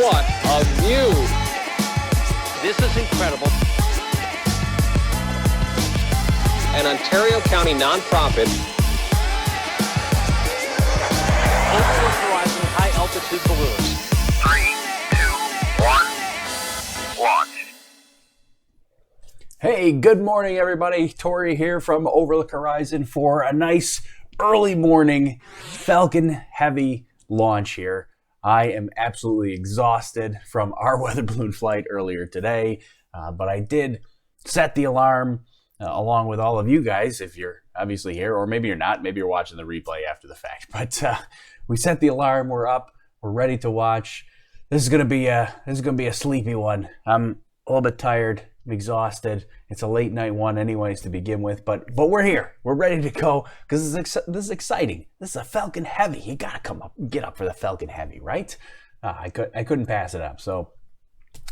What a view! This is incredible. An Ontario County nonprofit. Overlook Horizon high-altitude balloons. 3, 2, 1, launch. Hey, good morning, everybody. Tori here from Overlook Horizon for a nice early morning Falcon Heavy launch here. I am absolutely exhausted from our weather balloon flight earlier today, but I did set the alarm along with all of you guys, if you're obviously here, or maybe you're not. Maybe you're watching the replay after the fact. But we set the alarm. We're up. We're ready to watch. This is gonna be a sleepy one. I'm a little bit tired. I'm exhausted. It's a late night one anyways to begin with, but we're here. We're ready to go because this is exciting. This is a Falcon Heavy. You gotta get up for the Falcon Heavy, right? I couldn't pass it up. So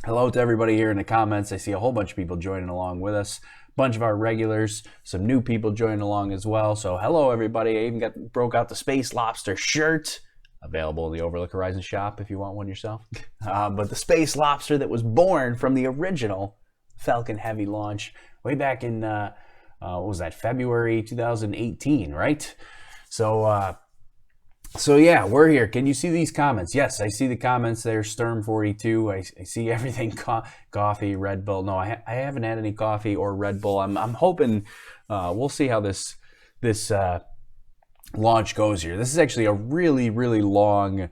hello to everybody here in the comments. I see a whole bunch of people joining along with us. A bunch of our regulars, some new people joining along as well. So hello everybody. I even broke out the Space Lobster shirt. Available in the Overlook Horizon shop if you want one yourself. But the Space Lobster that was born from the original Falcon Heavy launch way back in what was that, February 2018, right? So yeah, we're here. Can you see these comments? Yes, I see the comments there. Sturm42. I see everything. Coffee, Red Bull. No, I haven't had any coffee or Red Bull. I'm hoping we'll see how this launch goes here. This is actually a really, really long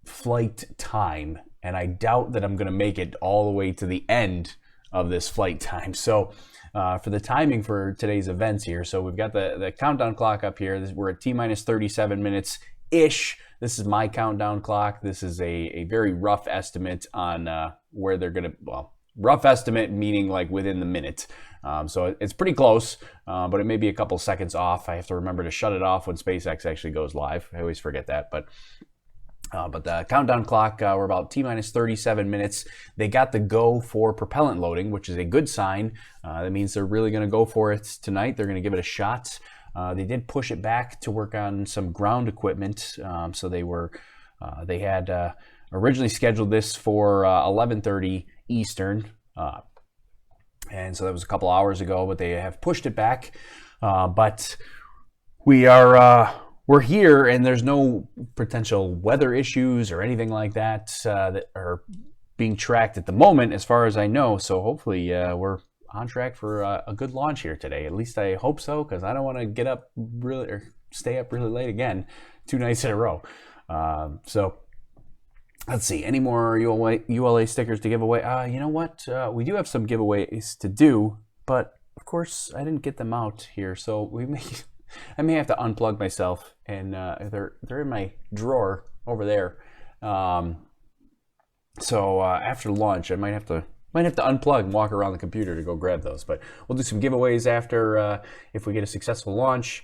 flight time, and I doubt that I'm going to make it all the way to the end of this flight time. So for the timing for today's events here, so we've got the countdown clock up here. We're at T-minus 37 minutes-ish. This is my countdown clock. This is a very rough estimate on where they're going to, well, rough estimate meaning like within the minute. So it's pretty close, but it may be a couple seconds off. I have to remember to shut it off when SpaceX actually goes live. I always forget that, but the countdown clock, we're about T-minus 37 minutes. They got the go for propellant loading, which is a good sign. That means they're really going to go for it tonight. They're going to give it a shot. They did push it back to work on some ground equipment. So they had originally scheduled this for 11:30 Eastern. And so that was a couple hours ago, but they have pushed it back. But we're here, and there's no potential weather issues or anything like that that are being tracked at the moment, as far as I know. So hopefully we're on track for a good launch here today. At least I hope so, because I don't want to get up really or stay up really late again 2 nights in a row. So let's see, any more ULA stickers to give away? You know what? We do have some giveaways to do, but of course I didn't get them out here, so I may have to unplug myself, and they're in my drawer over there. So after lunch, I might have to unplug and walk around the computer to go grab those. But we'll do some giveaways after if we get a successful launch.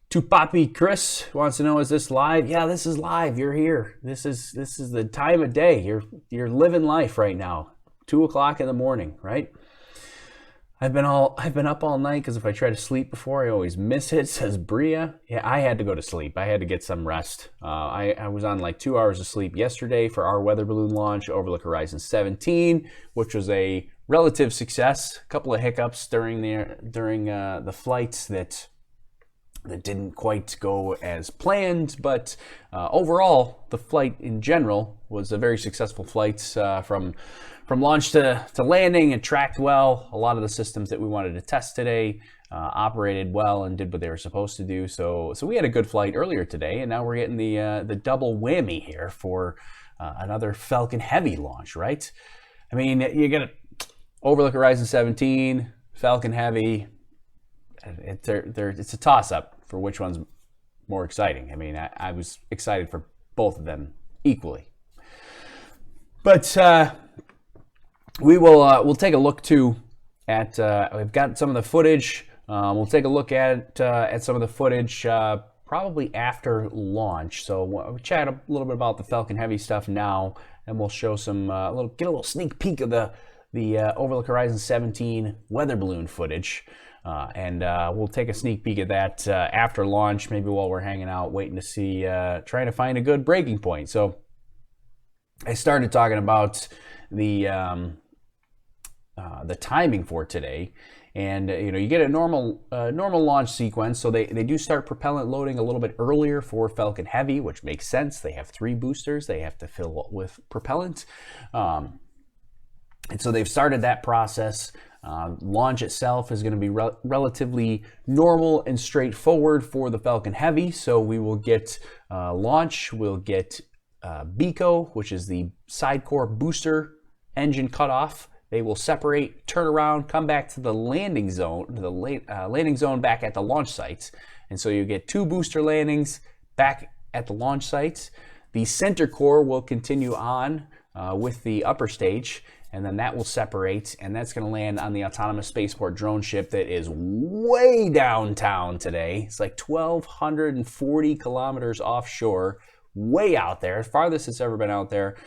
Tupapi Chris wants to know, is this live? Yeah, this is live. You're here. This is the time of day. You're living life right now. 2 o'clock in the morning, right? I've been up all night because if I try to sleep before, I always miss it, says Bria. Yeah, I had to go to sleep. I had to get some rest. I was on like 2 hours of sleep yesterday for our weather balloon launch, Overlook Horizon 17, which was a relative success. A couple of hiccups during the flights that didn't quite go as planned, but overall, the flight in general was a very successful flight from launch to landing. It tracked well. A lot of the systems that we wanted to test today operated well and did what they were supposed to do. So we had a good flight earlier today, and now we're getting the double whammy here for another Falcon Heavy launch, right? I mean, you got Overlook Horizon 17, Falcon Heavy. It's a toss-up for which one's more exciting. I mean, I was excited for both of them equally. But we'll take a look too at we've got some of the footage. We'll take a look at some of the footage probably after launch. So we'll chat a little bit about the Falcon Heavy stuff now, and we'll show some get a little sneak peek of the Overlook Horizon 17 weather balloon footage. And we'll take a sneak peek at that after launch, maybe while we're hanging out, waiting to see, trying to find a good breaking point. So I started talking about the timing for today. And you get a normal launch sequence, so they do start propellant loading a little bit earlier for Falcon Heavy, which makes sense. They have 3 boosters they have to fill with propellant, and so they've started that process. Launch itself is going to be relatively normal and straightforward for the Falcon Heavy. So we will get launch, we'll get BECO, which is the side core booster engine cutoff. They will separate, turn around, come back to the landing zone, landing zone back at the launch sites. And so you get 2 booster landings back at the launch sites. The center core will continue on with the upper stage, and then that will separate, and that's going to land on the autonomous spaceport drone ship that is way downtown today. It's like 1,240 kilometers offshore, way out there, farthest it's ever been out there.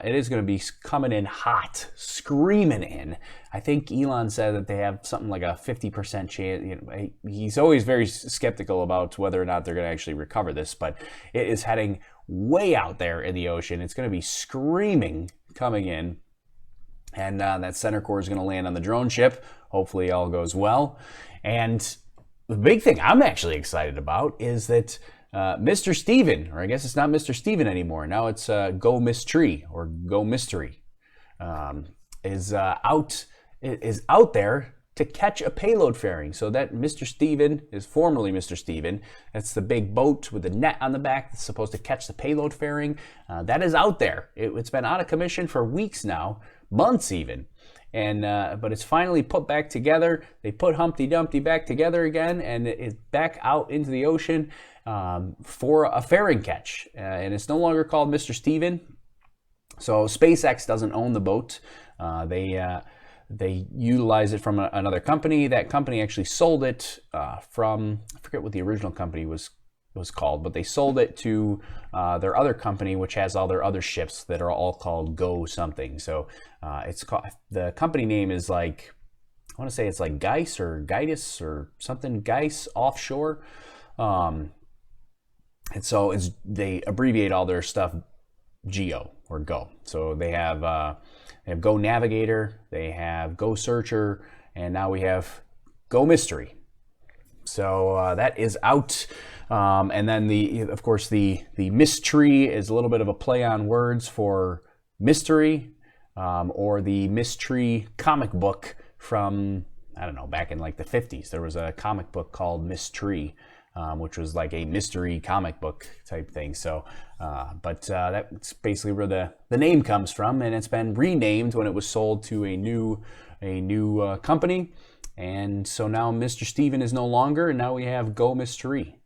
It is going to be coming in hot, screaming in. I think Elon said that they have something like a 50% chance. He's always very skeptical about whether or not they're going to actually recover this, but it is heading way out there in the ocean. It's going to be screaming coming in. And that center core is going to land on the drone ship. Hopefully all goes well. And the big thing I'm actually excited about is that Mr. Steven, or I guess it's not Mr. Steven anymore. Now it's Go Mystery or Go Mystery, is out there to catch a payload fairing. So that Mr. Steven is formerly Mr. Steven. That's the big boat with the net on the back that's supposed to catch the payload fairing. That is out there. It's been out of commission for weeks now, months even. And but it's finally put back together. They put Humpty Dumpty back together again, and it's back out into the ocean for a fairing catch. And it's no longer called Mr. Steven. So SpaceX doesn't own the boat. They utilize it from another company. That company actually sold it from, I forget what the original company was called, but they sold it to their other company, which has all their other ships that are all called Go something. So it's called, the company name is like, I want to say it's like Geis or Gaitis or something, Geis Offshore. And so they abbreviate all their stuff GEO or Go. So they have Go Navigator, they have Go Searcher, and now we have Go Mystery. So that is out. And then of course the Mystery is a little bit of a play on words for mystery, or the Mystery comic book from, I don't know, back in like the 50s. There was a comic book called Mystery, which was like a mystery comic book type thing. So, that's basically where the name comes from, and it's been renamed when it was sold to a new company. And so now Mr. Steven is no longer, and now we have Go Mystery.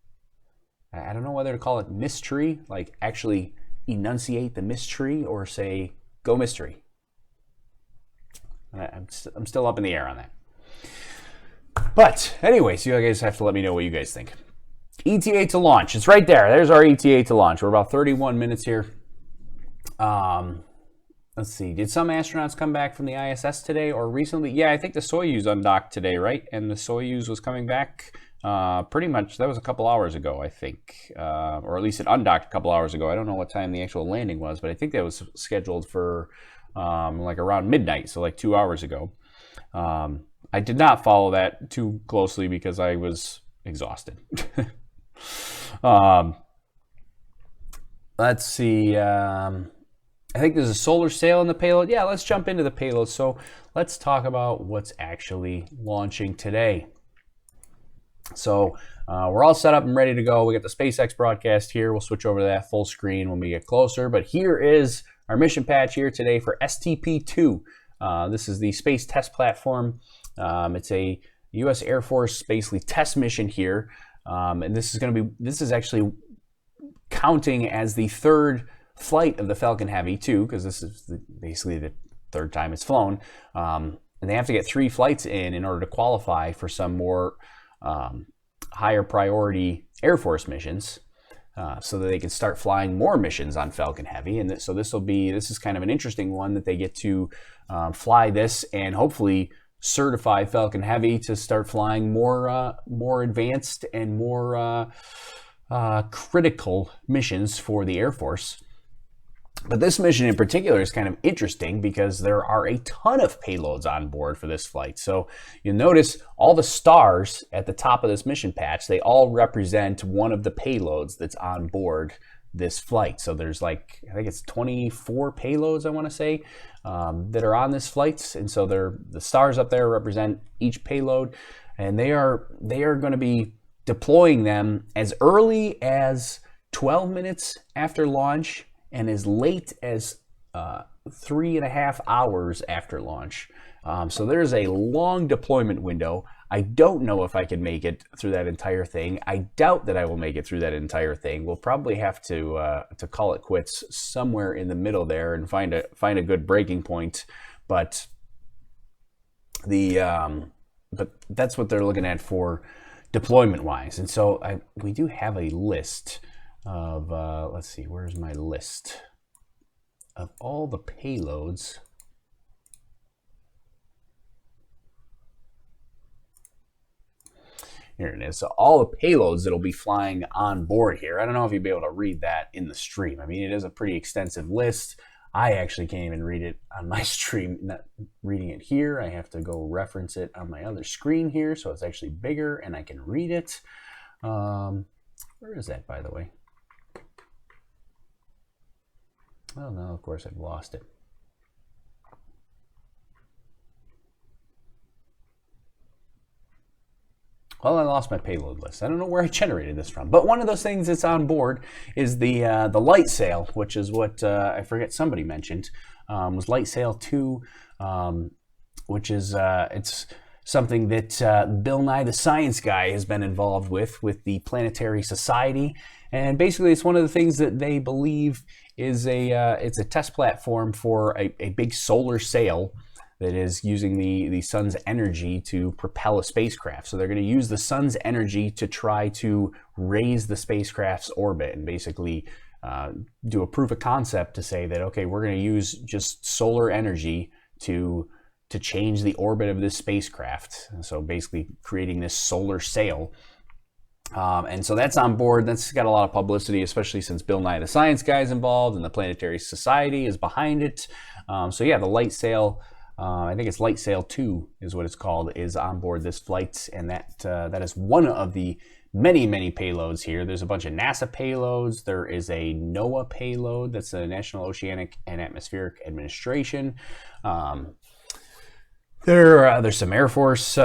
I don't know whether to call it Mystery, like actually enunciate the mystery, or say Go Mystery. I'm still up in the air on that. But anyways, you guys have to let me know what you guys think. ETA to launch. It's right there. There's our ETA to launch. We're about 31 minutes here. Let's see. Did some astronauts come back from the ISS today or recently? Yeah, I think the Soyuz undocked today, right? And the Soyuz was coming back pretty much. That was a couple hours ago, I think. Or at least it undocked a couple hours ago. I don't know what time the actual landing was, but I think that was scheduled for like around midnight, so like 2 hours ago. I did not follow that too closely because I was exhausted. Let's see. I think there's a solar sail in the payload. Yeah, let's jump into the payload. So let's talk about what's actually launching today. So we're all set up and ready to go. We got the SpaceX broadcast here. We'll switch over to that full screen when we get closer. But here is our mission patch here today for STP-2. This is the Space Test Platform. It's a U.S. Air Force basically test mission here. And this is actually counting as the third flight of the Falcon Heavy too, because this is basically the third time it's flown. And they have to get 3 flights in order to qualify for some more higher priority Air Force missions, so that they can start flying more missions on Falcon Heavy. And so this is kind of an interesting one that they get to fly this and hopefully certify Falcon Heavy to start flying more advanced and more critical missions for the Air Force. But this mission in particular is kind of interesting because there are a ton of payloads on board for this flight. So you'll notice all the stars at the top of this mission patch, they all represent one of the payloads that's on board this flight. So there's like, I think it's 24 payloads, I want to say, that are on this flight. And so the stars up there represent each payload. And they are going to be deploying them as early as 12 minutes after launch and as late as 3.5 hours after launch. So there's a long deployment window. I don't know if I can make it through that entire thing. I doubt that I will make it through that entire thing. We'll probably have to call it quits somewhere in the middle there and find a good breaking point. But but that's what they're looking at for deployment wise. And so we do have a list of let's see, where's my list of all the payloads. Here it is. So all the payloads that'll be flying on board here. I don't know if you'll be able to read that in the stream. I mean, it is a pretty extensive list. I actually can't even read it on my stream. Not reading it here. I have to go reference it on my other screen here, so it's actually bigger and I can read it. Where is that, by the way? Oh no, of course I've lost it. Well, I lost my payload list. I don't know where I generated this from. But one of those things that's on board is the light sail, which is what I forget somebody mentioned, was Light Sail 2, which is it's something that Bill Nye the Science Guy has been involved with the Planetary Society. And basically it's one of the things that they believe is it's a test platform for a big solar sail that is using the sun's energy to propel a spacecraft. So they're going to use the sun's energy to try to raise the spacecraft's orbit and basically do a proof of concept to say that, okay, we're going to use just solar energy to change the orbit of this spacecraft. And so basically creating this solar sail. And so that's on board. That's got a lot of publicity, especially since Bill Nye the Science Guy is involved and the Planetary Society is behind it. So yeah, the light sail, I think it's Light Sail 2 is what it's called, is on board this flight, and that is one of the many, many payloads here. There's a bunch of NASA payloads. There is a NOAA payload, that's the National Oceanic and Atmospheric Administration. There's some Air Force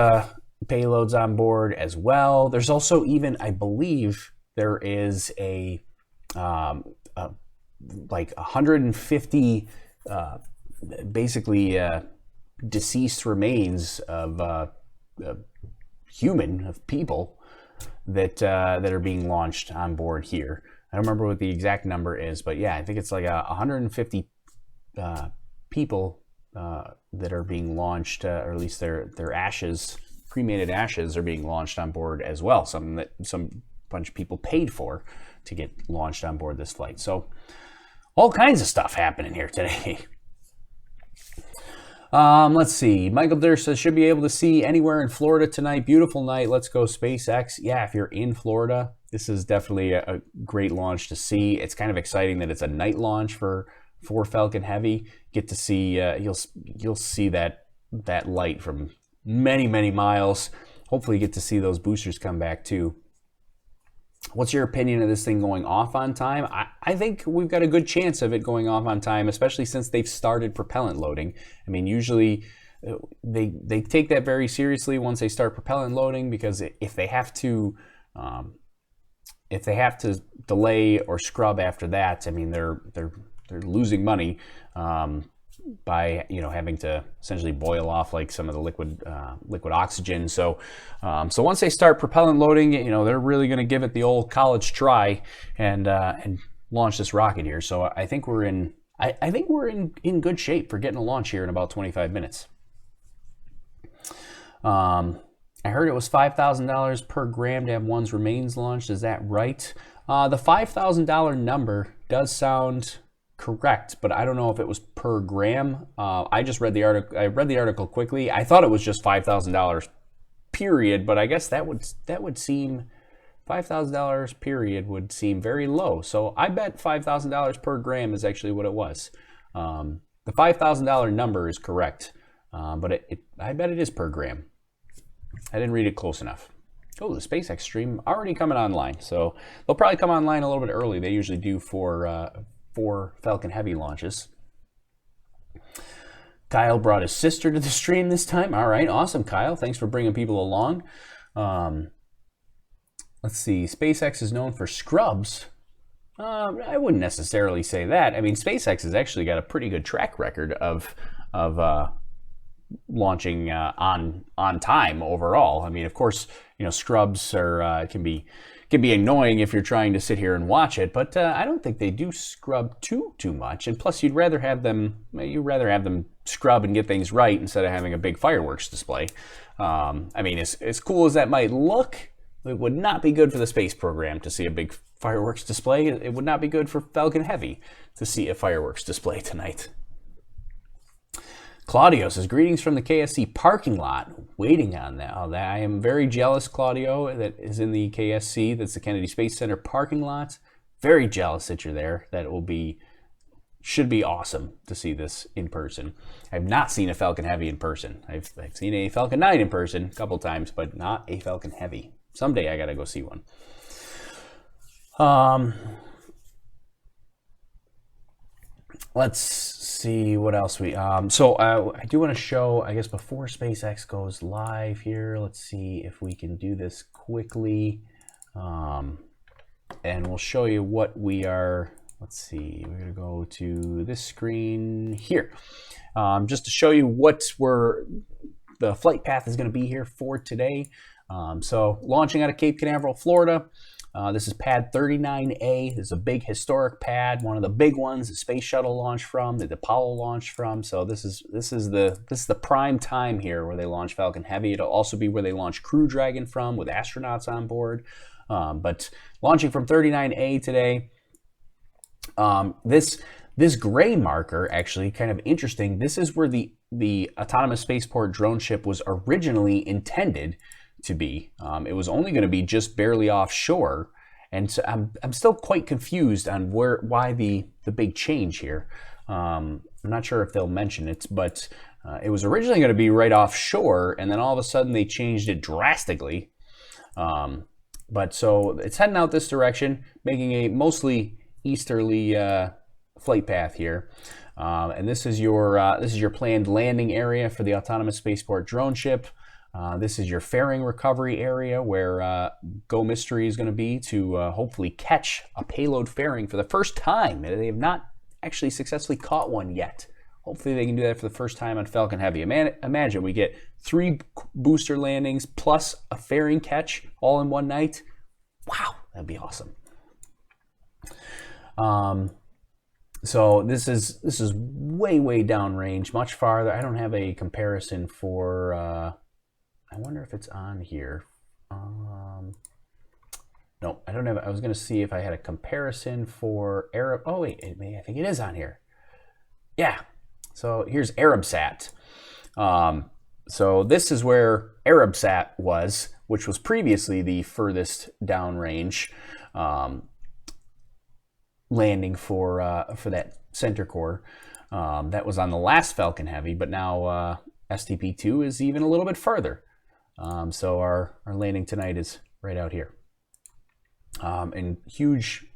payloads on board as well. There's also even, I believe, there is like 150 basically deceased remains of people that are being launched on board here. I don't remember what the exact number is, but yeah, I think it's like 150 people that are being launched, or at least their ashes, cremated ashes, are being launched on board as well. Some bunch of people paid for to get launched on board this flight. So all kinds of stuff happening here today. Let's see. Michael Durr says, should be able to see anywhere in Florida tonight. Beautiful night. Let's go SpaceX. Yeah, if you're in Florida, this is definitely a great launch to see. It's kind of exciting that it's a night launch for Falcon Heavy. Get to see, you'll see that light from many, many miles. Hopefully you get to see those boosters come back too. What's your opinion of this thing going off on time? I think we've got a good chance of it going off on time, especially since they've started propellant loading. I mean, usually they take that very seriously once they start propellant loading, because if they have to delay or scrub after that, I mean, they're losing money by having to essentially boil off like some of the liquid oxygen. So once they start propellant loading, they're really going to give it the old college try and launch this rocket here. So I think we're in good shape for getting a launch here in about 25 minutes. I heard it was $5,000 per gram to have one's remains launched. Is that right? The $5,000 number does sound correct, but I don't know if it was per gram. I just read the article. I read the article quickly. I thought it was just $5,000 period, but I guess that would seem $5,000 period would seem very low. So I bet $5,000 per gram is actually what it was. The $5,000 number is correct, but I bet it is per gram. I didn't read it close enough. Oh, the SpaceX stream already coming online. So they'll probably come online a little bit early. They usually do for Falcon Heavy launches. Kyle brought his sister to the stream this time. All right, awesome, Kyle. Thanks for bringing people along. Let's see. SpaceX is known for scrubs. I wouldn't necessarily say that. I mean, SpaceX has actually got a pretty good track record of launching on time overall. I mean, of course, you know, scrubs are can be annoying if you're trying to sit here and watch it, but I don't think they do scrub too much. And plus, you'd rather have them scrub and get things right instead of having a big fireworks display. I mean, as cool as that might look, it would not be good for the space program to see a big fireworks display. It would not be good for Falcon Heavy to see a fireworks display tonight. Claudio says, greetings from the KSC parking lot. Waiting on that. I am very jealous, Claudio, that is in the KSC. That's the Kennedy Space Center parking lot. Very jealous that you're there. Should be awesome to see this in person. I've not seen a Falcon Heavy in person. I've seen a Falcon 9 in person a couple times, but not a Falcon Heavy. Someday I gotta go see one. Let's see what else so I do want to show, I guess, before SpaceX goes live here. Let's see if we can do this quickly, and we'll show you what we are. Let's see, we're gonna go to this screen here, just to show you what the flight path is going to be here for today. So launching out of Cape Canaveral, Florida. This is pad 39A. This is a big historic pad, one of the big ones the Space Shuttle launched from, the Apollo launched from. So this is the prime time here where they launch Falcon Heavy. It'll also be where they launch Crew Dragon from with astronauts on board. But launching from 39A today. This gray marker, actually kind of interesting. This is where the autonomous spaceport drone ship was originally intended to be. It was only going to be just barely offshore, and so I'm still quite confused on why the big change here. I'm not sure if they'll mention it, but it was originally going to be right offshore, and then all of a sudden they changed it drastically. But so it's heading out this direction, making a mostly easterly flight path here. And this is your planned landing area for the autonomous spaceport drone ship. This is your fairing recovery area where Go Mystery is going to be to hopefully catch a payload fairing for the first time. They have not actually successfully caught one yet. Hopefully they can do that for the first time on Falcon Heavy. Imagine we get 3 booster landings plus a fairing catch all in one night. Wow, that'd be awesome. So this is way downrange, much farther. I don't have a comparison for. I wonder if it's on here. No, I don't have. I was going to see if I had a comparison for Arab. Oh wait, I think it is on here. Yeah. So here's Arabsat. So this is where Arabsat was, which was previously the furthest downrange landing for that center core. That was on the last Falcon Heavy, but now STP-2 is even a little bit further. So our landing tonight is right out here. And huge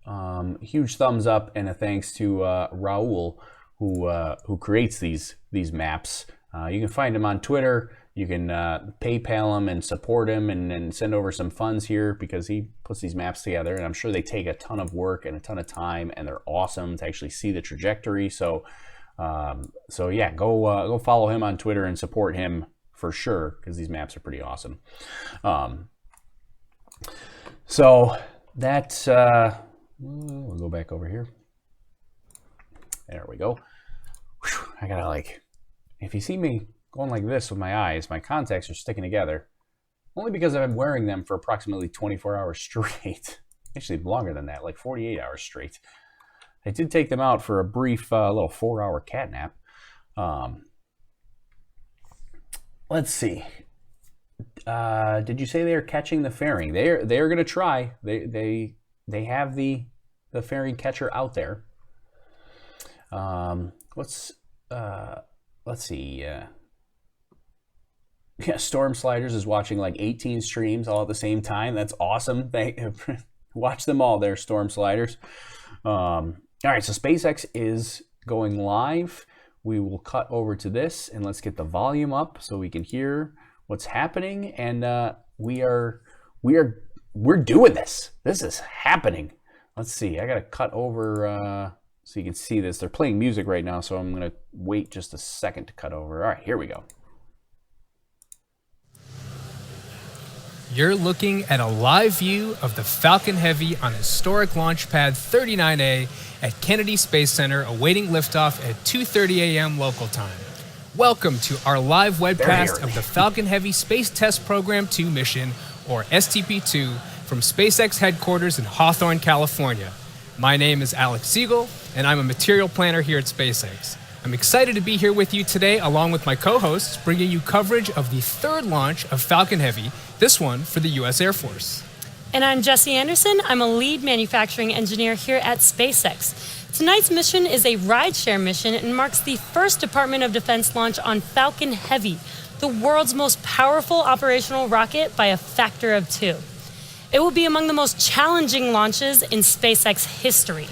thumbs up and a thanks to Raul who creates these maps. You can find him on Twitter. You can PayPal him and support him and send over some funds here because he puts these maps together, and I'm sure they take a ton of work and a ton of time, and they're awesome to actually see the trajectory. So yeah, go follow him on Twitter and support him for sure because these maps are pretty awesome. So that we'll go back over here. There we go. Whew, I gotta if you see me going like this with my eyes, my contacts are sticking together. Only because I've been wearing them for approximately 24 hours straight. Actually longer than that, like 48 hours straight. I did take them out for a brief little 4-hour cat nap. Let's see. Did you say they're catching the fairing? They're going to try. They have the fairing catcher out there. Let's see. Yeah, Storm Sliders is watching like 18 streams all at the same time. That's awesome. Watch them all there, Storm Sliders. All right, so SpaceX is going live. We will cut over to this and let's get the volume up so we can hear what's happening. And we're doing this. This is happening. Let's see. I gotta cut over so you can see this. They're playing music right now, so I'm gonna wait just a second to cut over. All right, here we go. You're looking at a live view of the Falcon Heavy on historic launch pad 39A at Kennedy Space Center, awaiting liftoff at 2:30 a.m. local time. Welcome to our live webcast of the Falcon Heavy Space Test Program 2 mission, or STP-2, from SpaceX headquarters in Hawthorne, California. My name is Alex Siegel, and I'm a material planner here at SpaceX. I'm excited to be here with you today, along with my co-hosts, bringing you coverage of the third launch of Falcon Heavy, this one for the U.S. Air Force. And I'm Jessie Anderson. I'm a lead manufacturing engineer here at SpaceX. Tonight's mission is a rideshare mission and marks the first Department of Defense launch on Falcon Heavy, the world's most powerful operational rocket by a factor of 2. It will be among the most challenging launches in SpaceX history.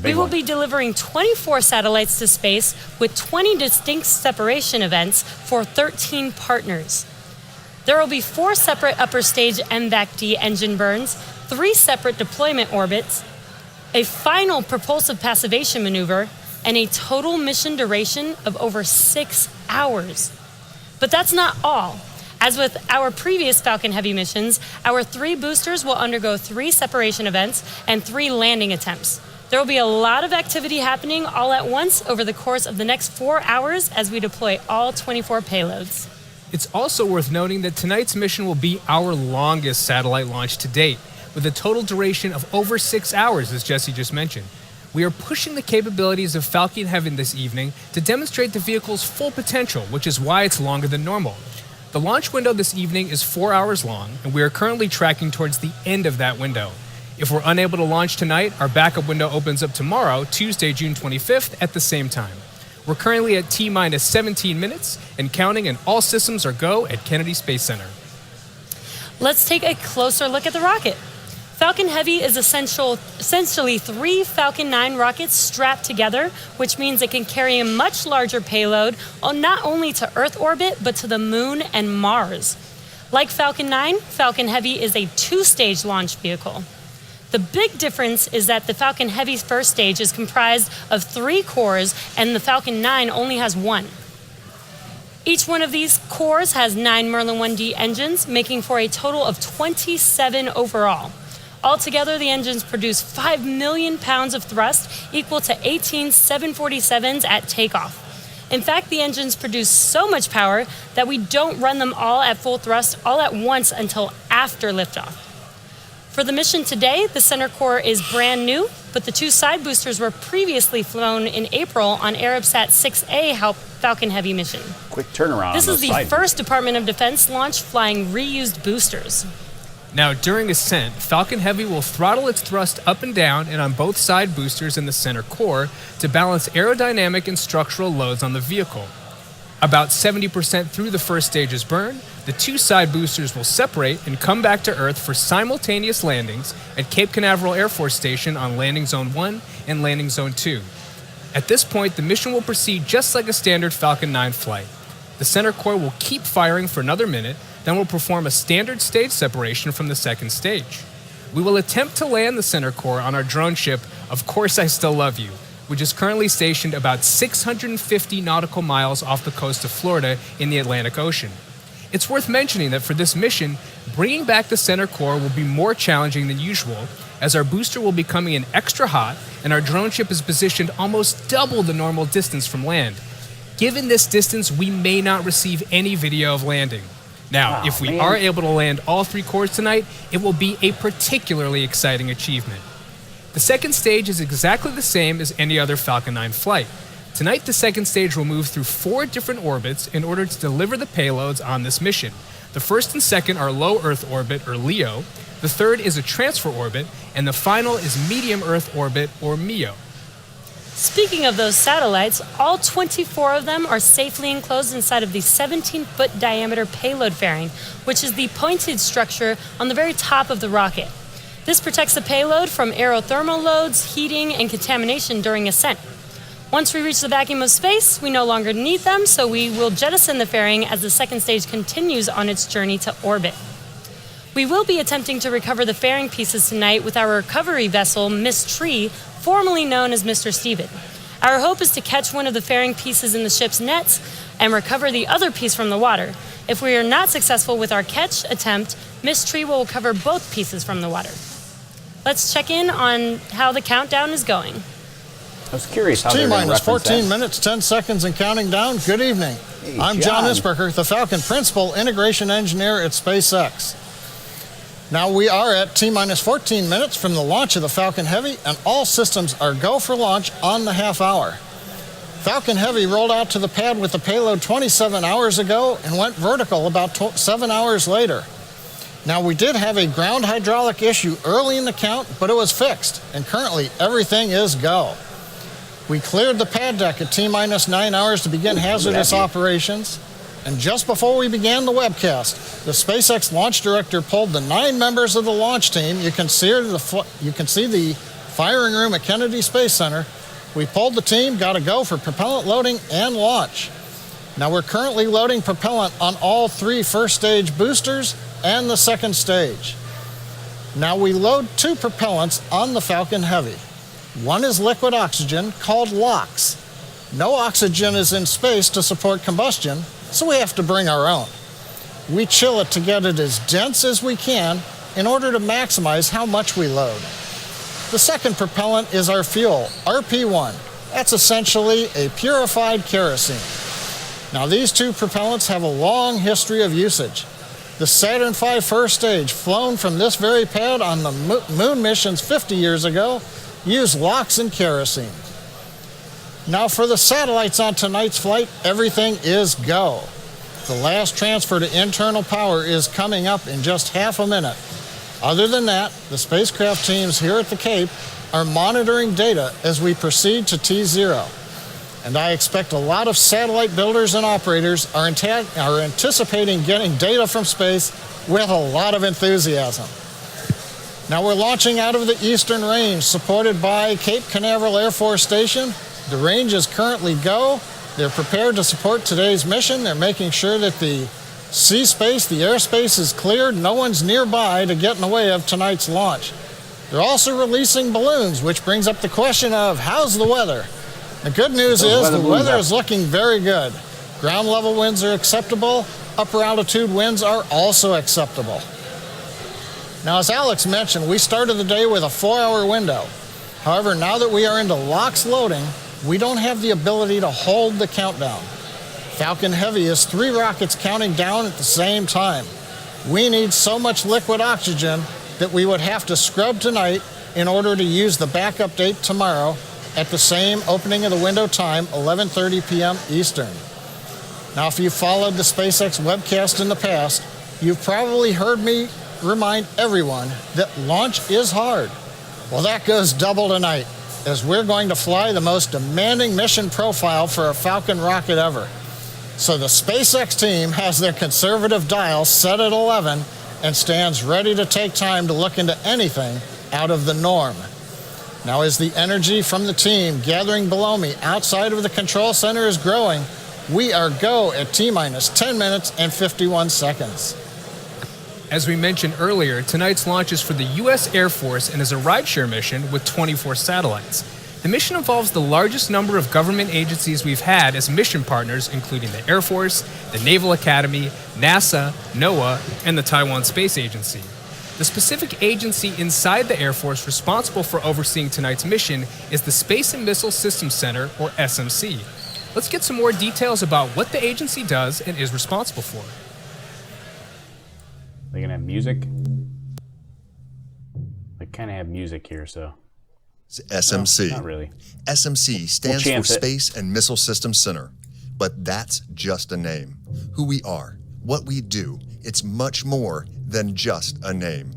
We will be delivering 24 satellites to space with 20 distinct separation events for 13 partners. There will be 4 separate upper stage MVAC-D engine burns, 3 separate deployment orbits, a final propulsive passivation maneuver, and a total mission duration of over 6 hours. But that's not all. As with our previous Falcon Heavy missions, our 3 boosters will undergo 3 separation events and 3 landing attempts. There will be a lot of activity happening all at once over the course of the next 4 hours as we deploy all 24 payloads. It's also worth noting that tonight's mission will be our longest satellite launch to date, with a total duration of over 6 hours, as Jessie just mentioned. We are pushing the capabilities of Falcon Heavy this evening to demonstrate the vehicle's full potential, which is why it's longer than normal. The launch window this evening is 4 hours long, and we are currently tracking towards the end of that window. If we're unable to launch tonight, our backup window opens up tomorrow, Tuesday, June 25th, at the same time. We're currently at T-minus 17 minutes and counting, and all systems are go at Kennedy Space Center. Let's take a closer look at the rocket. Falcon Heavy is essentially 3 Falcon 9 rockets strapped together, which means it can carry a much larger payload, not only to Earth orbit, but to the Moon and Mars. Like Falcon 9, Falcon Heavy is a 2-stage launch vehicle. The big difference is that the Falcon Heavy's first stage is comprised of 3 cores, and the Falcon 9 only has 1. Each one of these cores has 9 Merlin 1D engines, making for a total of 27 overall. Altogether, the engines produce 5 million pounds of thrust, equal to 18 747s at takeoff. In fact, the engines produce so much power that we don't run them all at full thrust all at once until after liftoff. For the mission today, the center core is brand new, but the 2 side boosters were previously flown in April on Arabsat 6A Falcon Heavy mission. Quick turnaround. This is the first Department of Defense launch flying reused boosters. Now, during ascent, Falcon Heavy will throttle its thrust up and down and on both side boosters in the center core to balance aerodynamic and structural loads on the vehicle. About 70% through the first stage's burn, the 2 side boosters will separate and come back to Earth for simultaneous landings at Cape Canaveral Air Force Station on Landing Zone 1 and Landing Zone 2. At this point, the mission will proceed just like a standard Falcon 9 flight. The center core will keep firing for another minute, then we'll perform a standard stage separation from the second stage. We will attempt to land the center core on our drone ship, Of Course I Still Love You, which is currently stationed about 650 nautical miles off the coast of Florida in the Atlantic Ocean. It's worth mentioning that for this mission, bringing back the center core will be more challenging than usual, as our booster will be coming in extra hot and our drone ship is positioned almost double the normal distance from land. Given this distance, we may not receive any video of landing. Now, if we are able to land all 3 cores tonight, it will be a particularly exciting achievement. The second stage is exactly the same as any other Falcon 9 flight. Tonight, the second stage will move through 4 different orbits in order to deliver the payloads on this mission. The first and second are low Earth orbit, or LEO. The third is a transfer orbit, and the final is medium Earth orbit, or MEO. Speaking of those satellites, all 24 of them are safely enclosed inside of the 17-foot diameter payload fairing, which is the pointed structure on the very top of the rocket. This protects the payload from aerothermal loads, heating, and contamination during ascent. Once we reach the vacuum of space, we no longer need them, so we will jettison the fairing as the second stage continues on its journey to orbit. We will be attempting to recover the fairing pieces tonight with our recovery vessel, Miss Tree, formerly known as Mr. Steven. Our hope is to catch one of the fairing pieces in the ship's nets and recover the other piece from the water. If we are not successful with our catch attempt, Miss Tree will recover both pieces from the water. Let's check in on how the countdown is going. I was curious how they're going to T-minus reference 14 that. minutes, 10 seconds, and counting down. Good evening. Hey, I'm John John. Isberger, the Falcon Principal Integration Engineer at SpaceX. Now we are at T-minus 14 minutes from the launch of the Falcon Heavy, and all systems are go for launch on the half hour. Falcon Heavy rolled out to the pad with the payload 27 hours ago and went vertical about 7 hours later. Now we did have a ground hydraulic issue early in the count, but it was fixed, and currently everything is go. We cleared the pad deck at T-minus 9 hours to begin hazardous operations. And just before we began the webcast, the SpaceX launch director pulled the 9 members of the launch team. You can see the firing room at Kennedy Space Center. We pulled the team, got to go for propellant loading and launch. Now we're currently loading propellant on all 3 first stage boosters and the second stage. Now we load 2 propellants on the Falcon Heavy. One is liquid oxygen called LOX. No oxygen is in space to support combustion, so we have to bring our own. We chill it to get it as dense as we can in order to maximize how much we load. The second propellant is our fuel, RP1. That's essentially a purified kerosene. Now these 2 propellants have a long history of usage. The Saturn V first stage, flown from this very pad on the moon missions 50 years ago, used LOX and kerosene. Now for the satellites on tonight's flight, everything is go. The last transfer to internal power is coming up in just half a minute. Other than that, the spacecraft teams here at the Cape are monitoring data as we proceed to T0. And I expect a lot of satellite builders and operators are anticipating getting data from space with a lot of enthusiasm. Now we're launching out of the Eastern Range, supported by Cape Canaveral Air Force Station. The range is currently go. They're prepared to support today's mission. They're making sure that the sea space, the airspace is cleared. No one's nearby to get in the way of tonight's launch. They're also releasing balloons, which brings up the question of how's the weather? The good news is the weather is looking very good. Ground level winds are acceptable. Upper altitude winds are also acceptable. Now, as Alex mentioned, we started the day with a 4-hour window. However, now that we are into LOX loading, we don't have the ability to hold the countdown. Falcon Heavy is 3 rockets counting down at the same time. We need so much liquid oxygen that we would have to scrub tonight in order to use the backup date tomorrow at the same opening of the window time, 11:30 p.m. Eastern. Now, if you followed the SpaceX webcast in the past, you've probably heard me remind everyone that launch is hard. Well, that goes double tonight, as we're going to fly the most demanding mission profile for a Falcon rocket ever. So the SpaceX team has their conservative dial set at 11 and stands ready to take time to look into anything out of the norm. Now, as the energy from the team gathering below me outside of the control center is growing, we are go at T-minus 10 minutes and 51 seconds. As we mentioned earlier, tonight's launch is for the U.S. Air Force and is a rideshare mission with 24 satellites. The mission involves the largest number of government agencies we've had as mission partners, including the Air Force, the Naval Academy, NASA, NOAA, and the Taiwan Space Agency. The specific agency inside the Air Force responsible for overseeing tonight's mission is the Space and Missile Systems Center, or SMC. Let's get some more details about what the agency does and is responsible for. They gonna have music? They kind of have music here, so. SMC. No, not really. SMC stands for chance it. Space and Missile Systems Center, but that's just a name. Who we are, What we do, it's much more than just a name.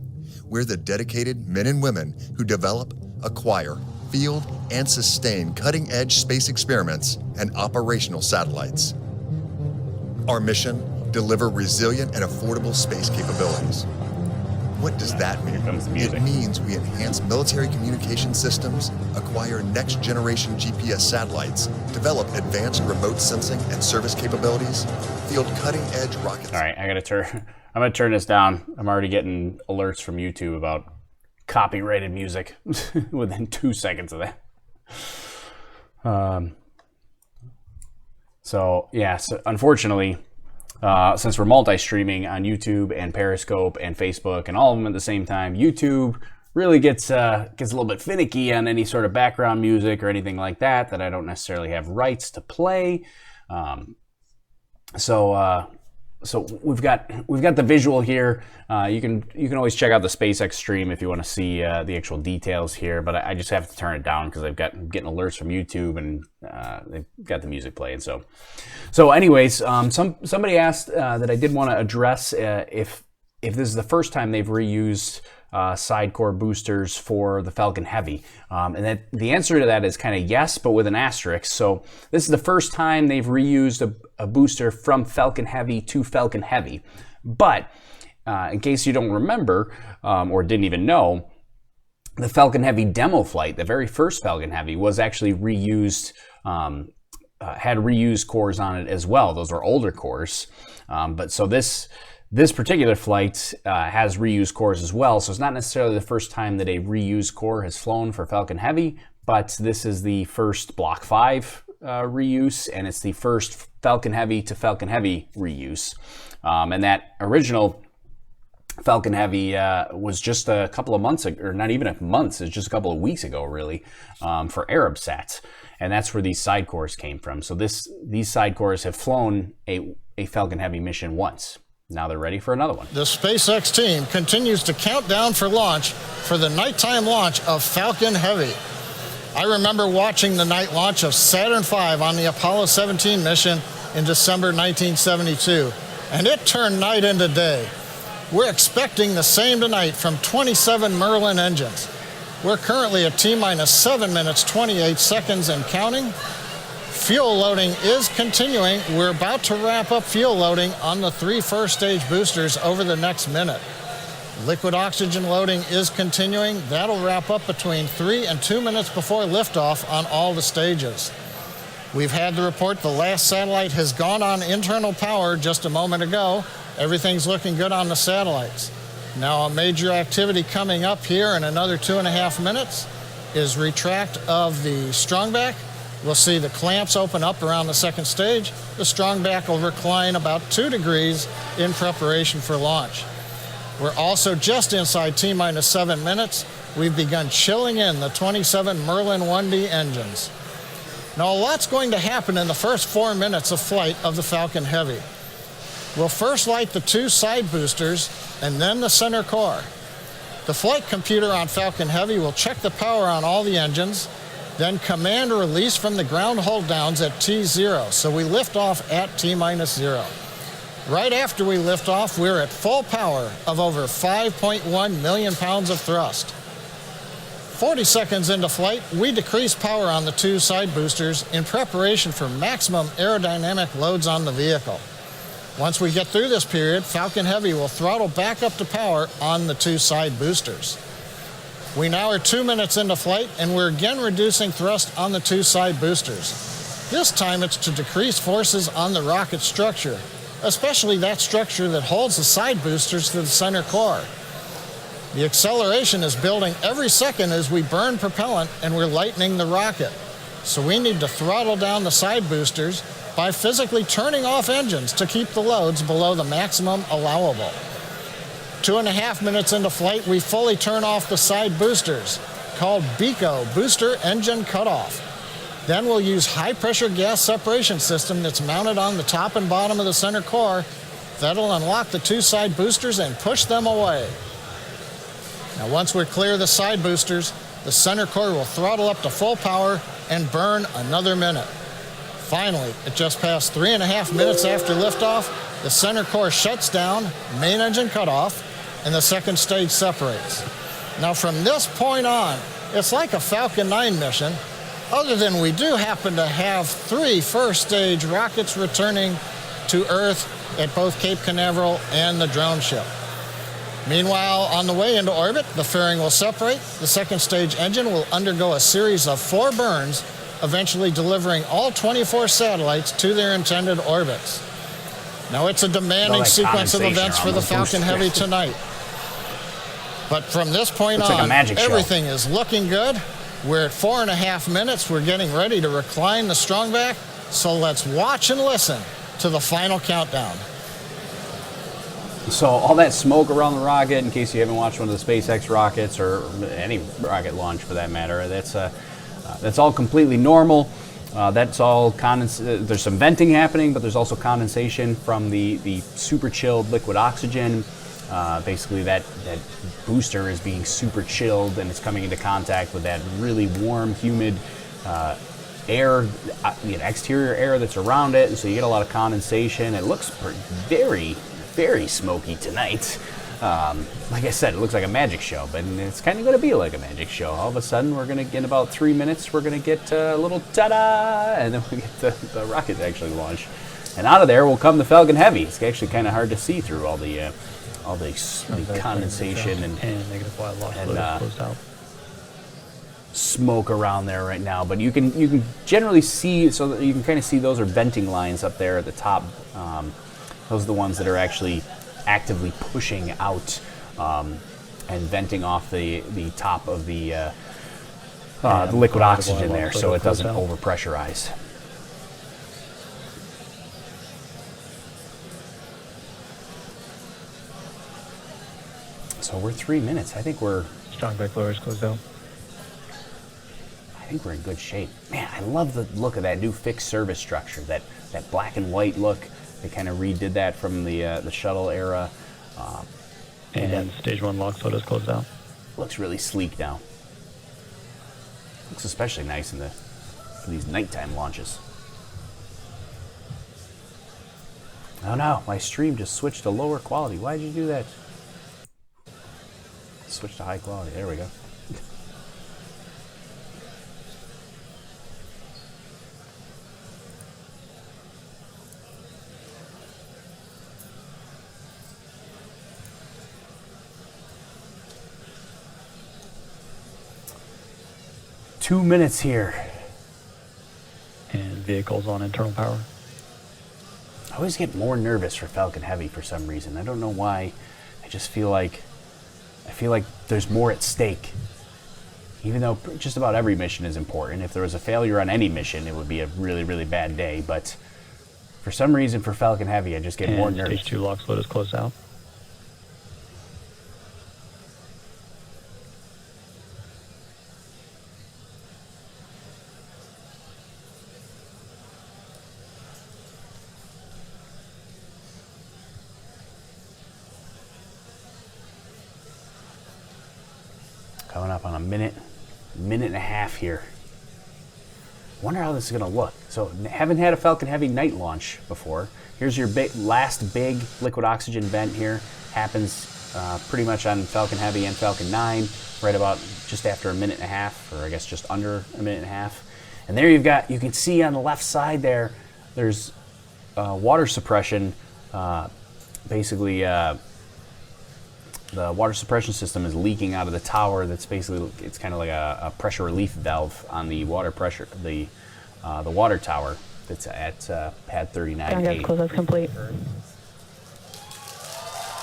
We're the dedicated men and women who develop, acquire, field, and sustain cutting-edge space experiments and operational satellites. Our mission, deliver resilient and affordable space capabilities. What does that mean? It means we enhance military communication systems, acquire next-generation GPS satellites, develop advanced remote sensing and service capabilities, field cutting-edge rockets. All right, I'm gonna turn this down. I'm already getting alerts from YouTube about copyrighted music within 2 seconds of that. So unfortunately, since we're multi-streaming on YouTube and Periscope and Facebook and all of them at the same time, YouTube really gets a little bit finicky on any sort of background music or anything like that I don't necessarily have rights to play. So we've got the visual here. You can always check out the SpaceX stream if you want to see the actual details here, but I just have to turn it down because I'm getting alerts from YouTube and they've got the music playing. So anyways, somebody asked that I did want to address if this is the first time they've reused side core boosters for the Falcon Heavy, and that the answer to that is kind of yes, but with an asterisk. So this is the first time they've reused a booster from Falcon Heavy to Falcon Heavy. But in case you don't remember or didn't even know, the Falcon Heavy demo flight, the very first Falcon Heavy, was actually reused, had reused cores on it as well. Those were older cores, but so this particular flight has reused cores as well, so it's not necessarily the first time that a reused core has flown for Falcon Heavy, but this is the first Block 5 reuse, and it's the first Falcon Heavy to Falcon Heavy reuse. And that original Falcon Heavy was just a couple of months ago, or not even a month, it's just a couple of weeks ago, really, for Arabsat. And that's where these side cores came from. So these side cores have flown a Falcon Heavy mission once. Now they're ready for another one. The SpaceX team continues to count down for launch for the nighttime launch of Falcon Heavy. I remember watching the night launch of Saturn V on the Apollo 17 mission in December 1972, and it turned night into day. We're expecting the same tonight from 27 Merlin engines. We're currently at T-minus 7 minutes, 28 seconds and counting. Fuel loading is continuing. We're about to wrap up fuel loading on the 3 first-stage boosters over the next minute. Liquid oxygen loading is continuing. That'll wrap up between 3 and 2 minutes before liftoff on all the stages. We've had the report the last satellite has gone on internal power just a moment ago. Everything's looking good on the satellites. Now a major activity coming up here in another 2.5 minutes is retract of the strongback. We'll see the clamps open up around the second stage. The strongback will recline about 2 degrees in preparation for launch. We're also just inside T-minus 7 minutes. We've begun chilling in the 27 Merlin 1D engines. Now a lot's going to happen in the first 4 minutes of flight of the Falcon Heavy. We'll first light the 2 side boosters and then the center core. The flight computer on Falcon Heavy will check the power on all the engines, then command a release from the ground hold downs at T0, so we lift off at T-minus 0. Right after we lift off, we're at full power of over 5.1 million pounds of thrust. 40 seconds into flight, we decrease power on the 2 side boosters in preparation for maximum aerodynamic loads on the vehicle. Once we get through this period, Falcon Heavy will throttle back up to power on the 2 side boosters. We now are 2 minutes into flight, and we're again reducing thrust on the 2 side boosters. This time it's to decrease forces on the rocket structure, especially that structure that holds the side boosters to the center core. The acceleration is building every second as we burn propellant and we're lightening the rocket. So we need to throttle down the side boosters by physically turning off engines to keep the loads below the maximum allowable. 2.5 minutes into flight, we fully turn off the side boosters, called BECO, Booster Engine Cutoff. Then we'll use high-pressure gas separation system that's mounted on the top and bottom of the center core. That'll unlock the 2 side boosters and push them away. Now once we're clear of the side boosters, the center core will throttle up to full power and burn another minute. Finally, at just past 3.5 minutes after liftoff, the center core shuts down, main engine cut off, and the second stage separates. Now from this point on, it's like a Falcon 9 mission, other than we do happen to have 3 first stage rockets returning to Earth at both Cape Canaveral and the drone ship. Meanwhile, on the way into orbit, the fairing will separate, the second stage engine will undergo a series of 4 burns, eventually delivering all 24 satellites to their intended orbits. Now, it's a demanding sequence of events for the Falcon Heavy tonight. But from this point on, everything is looking good. We're at 4.5 minutes. We're getting ready to recline the strongback. So let's watch and listen to the final countdown. So all that smoke around the rocket, in case you haven't watched one of the SpaceX rockets or any rocket launch for that matter, that's all completely normal. That's all there's some venting happening, but there's also condensation from the super chilled liquid oxygen. Basically, that booster is being super chilled, and it's coming into contact with that really warm, humid air, exterior air that's around it, and so you get a lot of condensation. It looks very, very smoky tonight. Like I said, it looks like a magic show, but it's kind of going to be like a magic show. All of a sudden, we're going to get in about 3 minutes, we're going to get a little ta-da, and then we get the rockets actually launched. And out of there will come the Falcon Heavy. It's actually kind of hard to see through all the condensation and smoke around there right now. But you can generally see, so that you can kind of see those are venting lines up there at the top. Those are the ones that are actually actively pushing out and venting off the top of the liquid oxygen there, so it doesn't overpressurize. So we're 3 minutes. I think we're strongback blowers closed out. I think we're in good shape. Man, I love the look of that new fixed service structure. That black and white look. They kind of redid that from the shuttle era. And stage 1 lock photos closed out. Looks really sleek now. Looks especially nice for these nighttime launches. Oh no, my stream just switched to lower quality. Why did you do that? Switch to high quality. There we go. Two minutes here. And vehicles on internal power. I always get more nervous for Falcon Heavy for some reason. I don't know why. I just feel like there's more at stake. Even though just about every mission is important. If there was a failure on any mission, it would be a really, really bad day. But for some reason, for Falcon Heavy, I just get more nervous. Stage 2 lock float is closed out. Coming up on a minute and a half here. Wonder how this is gonna look. So, haven't had a Falcon Heavy night launch before. Here's your last big liquid oxygen vent here. Happens pretty much on Falcon Heavy and Falcon 9, right about just after a minute and a half, or I guess just under a minute and a half. And there you can see on the left side there's water suppression. Basically, the water suppression system is leaking out of the tower. That's basically, it's kind of like a pressure relief valve on the water pressure, the water tower that's at pad 39A. Close, that's complete.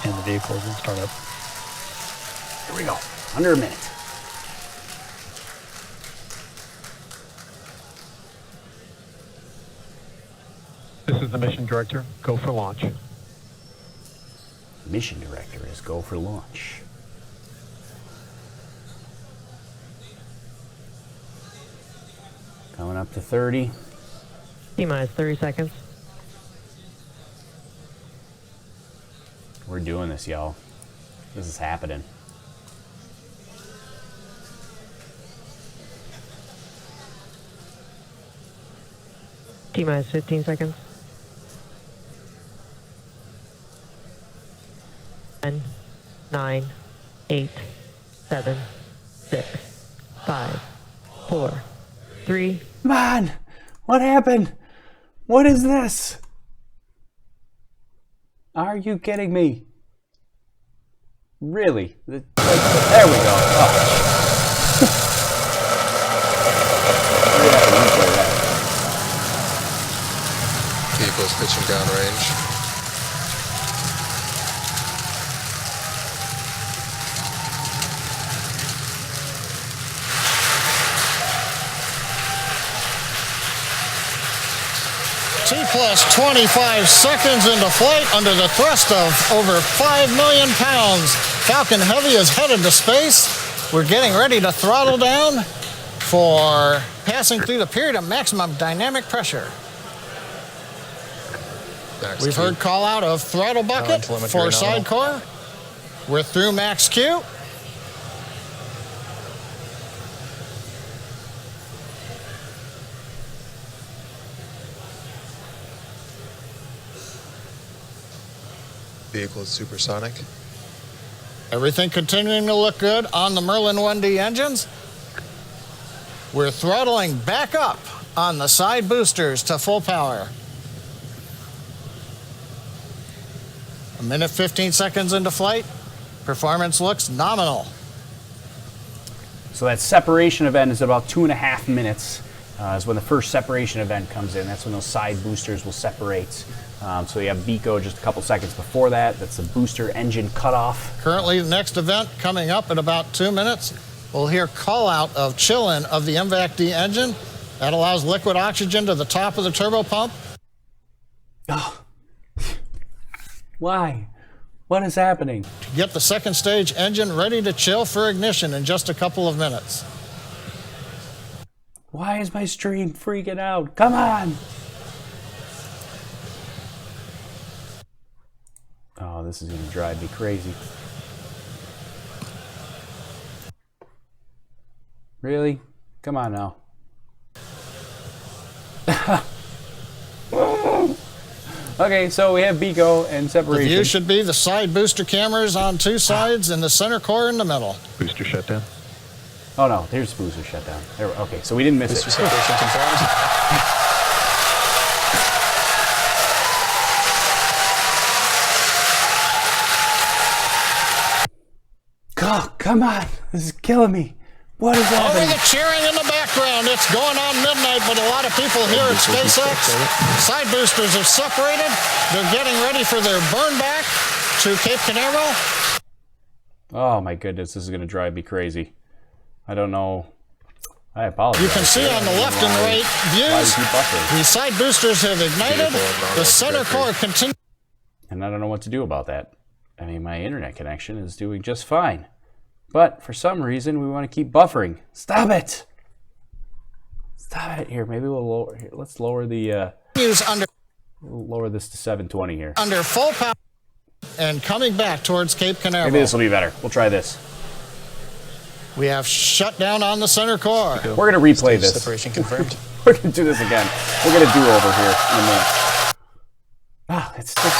And the vehicle is in startup. Here we go. Under a minute. This is the mission director. Go for launch. Mission director is go for launch. Coming up to 30. T-minus 30 seconds. We're doing this, y'all. This is happening. T-minus 15 seconds. 10, 9, 8, 7, 6, 5, 4, 3. Come on! What happened? What is this? Are you kidding me? Really? There we go. Oh. Vehicles pitching downrange. T plus 25 seconds into flight under the thrust of over 5 million pounds. Falcon Heavy is headed to space. We're getting ready to throttle down for passing through the period of maximum dynamic pressure. We've heard call out of throttle bucket for side core. We're through max Q. Vehicle is supersonic. Everything continuing to look good on the Merlin 1D engines. We're throttling back up on the side boosters to full power. A minute 15 seconds into flight. Performance looks nominal. So that separation event is about 2.5 minutes. Is when the first separation event comes in. That's when those side boosters will separate. So you have VECO just a couple seconds before that. That's the booster engine cutoff. Currently, the next event coming up in about 2 minutes. We'll hear call out of chill-in of the MVAC-D engine. That allows liquid oxygen to the top of the turbo pump. Oh. Why? What is happening? To get the second stage engine ready to chill for ignition in just a couple of minutes. Why is my stream freaking out? Come on! Oh, this is going to drive me crazy. Really? Come on now. Okay, so we have VECO and separation. The view should be the side booster cameras on two sides and the center core in the middle. Booster shutdown. Oh no, there's booster shutdown. There, okay, so we didn't miss Booster it. separation confirmed. Oh, come on. This is killing me. What is happening? Over the cheering in the background. It's going on midnight, but a lot of people here at SpaceX. Side boosters have separated. They're getting ready for their burn back to Cape Canaveral. Oh my goodness, this is going to drive me crazy. I don't know. I apologize. You can see on the left and right views, the side boosters have ignited. The center core continues. And I don't know what to do about that. I mean, my internet connection is doing just fine. But for some reason, we want to keep buffering. Stop it! Stop it. Here, maybe we'll lower. Here, let's lower the. We'll lower this to 720 here. Under full power and coming back towards Cape Canaveral. Maybe this will be better. We'll try this. We have shutdown on the center core. We're going to replay this. Separation confirmed. We're going to do this again. We're going to do over here in a minute. Ah, it's still.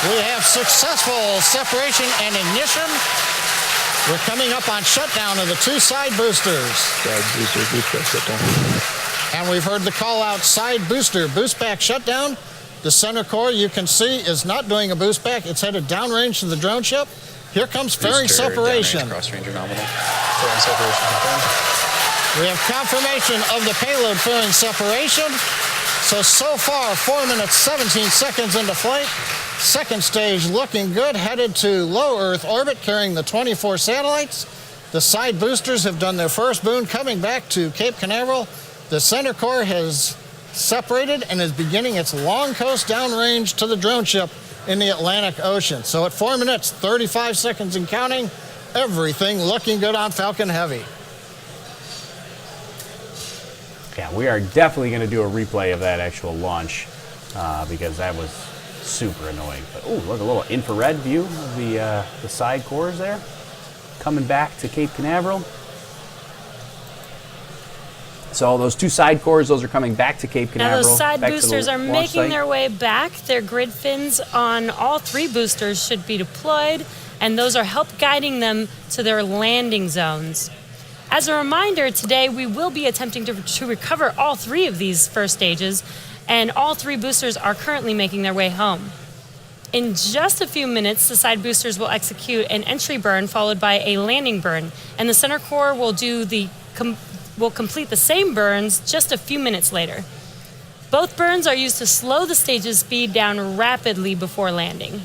We have successful separation and ignition. We're coming up on shutdown of the two side boosters. Side booster, boost back shutdown. And we've heard the call out side booster, boost back shutdown. The center core, you can see, is not doing a boost back. It's headed downrange to the drone ship. Here comes fairing separation. Cross-ranger nominal. Fairing separation confirmed. We have confirmation of the payload fairing separation. So far, 4 minutes, 17 seconds into flight. Second stage looking good, headed to low Earth orbit, carrying the 24 satellites. The side boosters have done their first boon, coming back to Cape Canaveral. The center core has separated and is beginning its long coast downrange to the drone ship in the Atlantic Ocean. So at 4 minutes, 35 seconds and counting, everything looking good on Falcon Heavy. Yeah, we are definitely going to do a replay of that actual launch because that was Super annoying. But ooh, look, a little infrared view of the side cores there. Coming back to Cape Canaveral. So those two side cores, those are coming back to Cape Canaveral. Now those side back to the boosters are launch making site. their way back. Their grid fins on all 3 boosters should be deployed, and those are help guiding them to their landing zones. As a reminder, today we will be attempting to recover all 3 of these first stages, and all 3 boosters are currently making their way home. In just a few minutes, the side boosters will execute an entry burn followed by a landing burn, and the center core will complete the same burns just a few minutes later. Both burns are used to slow the stage's speed down rapidly before landing.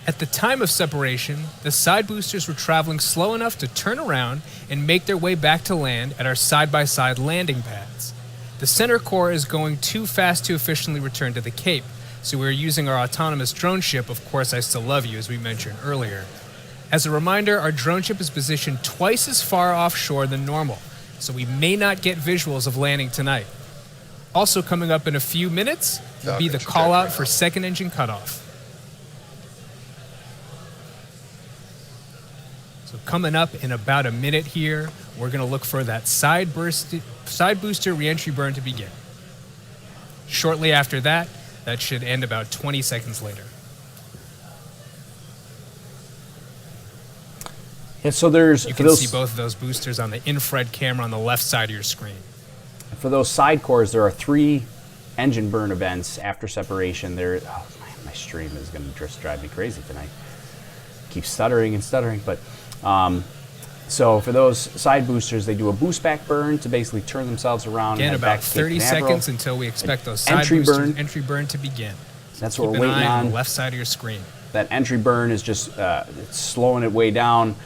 At the time of separation, the side boosters were traveling slow enough to turn around and make their way back to land at our side-by-side landing pads. The center core is going too fast to efficiently return to the Cape, so we're using our autonomous drone ship, Of Course I Still Love You, as we mentioned earlier. As a reminder, our drone ship is positioned twice as far offshore than normal, so we may not get visuals of landing tonight. Also coming up in a few minutes will be the call out for second engine cutoff. So coming up in about a minute here, we're going to look for that side booster reentry burn to begin. Shortly after that, that should end about 20 seconds later. Yeah, so there's You can see both of those boosters on the infrared camera on the left side of your screen. For those side cores, there are 3 engine burn events after separation. There, oh man, my stream is going to just drive me crazy tonight. Keep stuttering and stuttering, but so for those side boosters, they do a boost back burn to basically turn themselves around. Again, and head about back to Cape 30 Canaveral. seconds until we expect those side entry boosters burn. entry burn to begin. That's Keep what we're an waiting eye on on. the left side of your screen. That entry burn is just it's slowing it way down,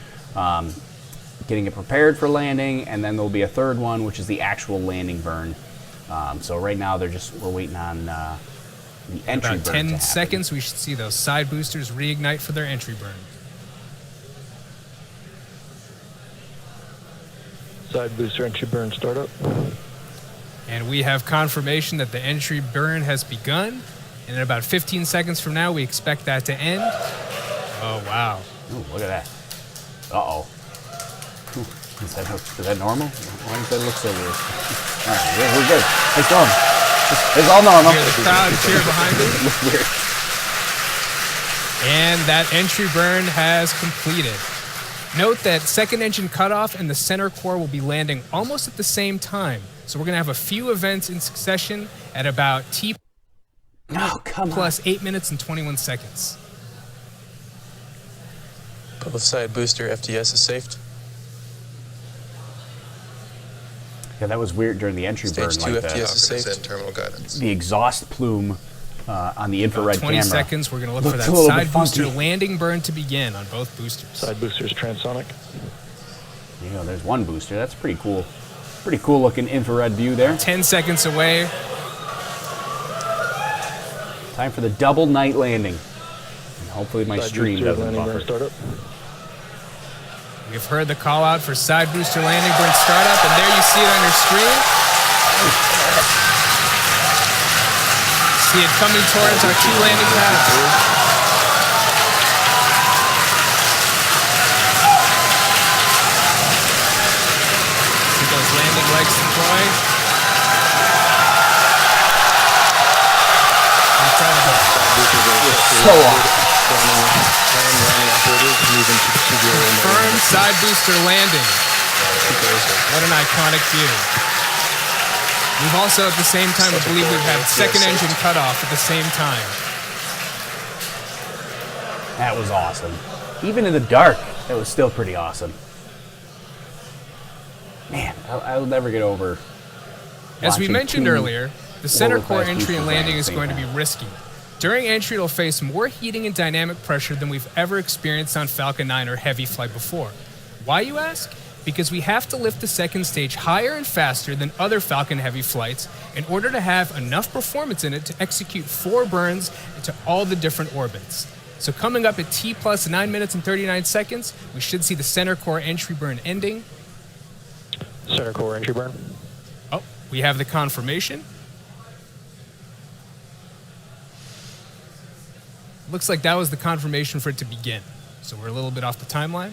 getting it prepared for landing, and then there'll be a third one, which is the actual landing burn. So right now we're waiting on the entry burn. About 10 seconds, we should see those side boosters reignite for their entry burn. Side booster entry burn startup. And we have confirmation that the entry burn has begun. And in about 15 seconds from now, we expect that to end. Oh, wow. Ooh, look at that. Uh-oh. Ooh, is that normal? Why does that look so weird? All right, we're good. It's normal. It's all normal. Hear the crowd cheer behind it. It looks weird. And that entry burn has completed. Note that second engine cutoff and the center core will be landing almost at the same time. So we're going to have a few events in succession at about T plus 8 minutes and 21 seconds. Both side booster FTS is saved. Yeah, that was weird during the entry burn. Stage 2 like FTS is saved. Terminal guidance. the exhaust plume on the infrared 20 camera. seconds, we're going to look for Looks that a little side bit booster funky. landing burn to begin on both boosters. Side boosters transonic. You know, there's one booster. That's pretty cool. Pretty cool looking infrared view there. 10 seconds away. Time for the double night landing. And hopefully my Side stream booster doesn't landing burn buffer. startup. We've heard the call out for side booster landing burn startup, and there you see it on your screen. See it coming towards our 2 landing pads. See those landing legs deploy. Incredible. So awesome. Confirmed side booster landing. What an iconic view. We've also, at the same time, I believe we've had second engine cutoff at the same time. That was awesome. Even in the dark, that was still pretty awesome. Man, I'll never get over. As we watching mentioned 2 earlier, the center core world-class entry and boosters landing at is the going to same be time. risky. During entry, it'll face more heating and dynamic pressure than we've ever experienced on Falcon 9 or Heavy flight before. Why, you ask? Because we have to lift the second stage higher and faster than other Falcon Heavy flights in order to have enough performance in it to execute 4 burns into all the different orbits. So coming up at T plus 9 minutes and 39 seconds, we should see the center core entry burn ending. Center core entry burn. Oh, we have the confirmation. Looks like that was the confirmation for it to begin. So we're a little bit off the timeline.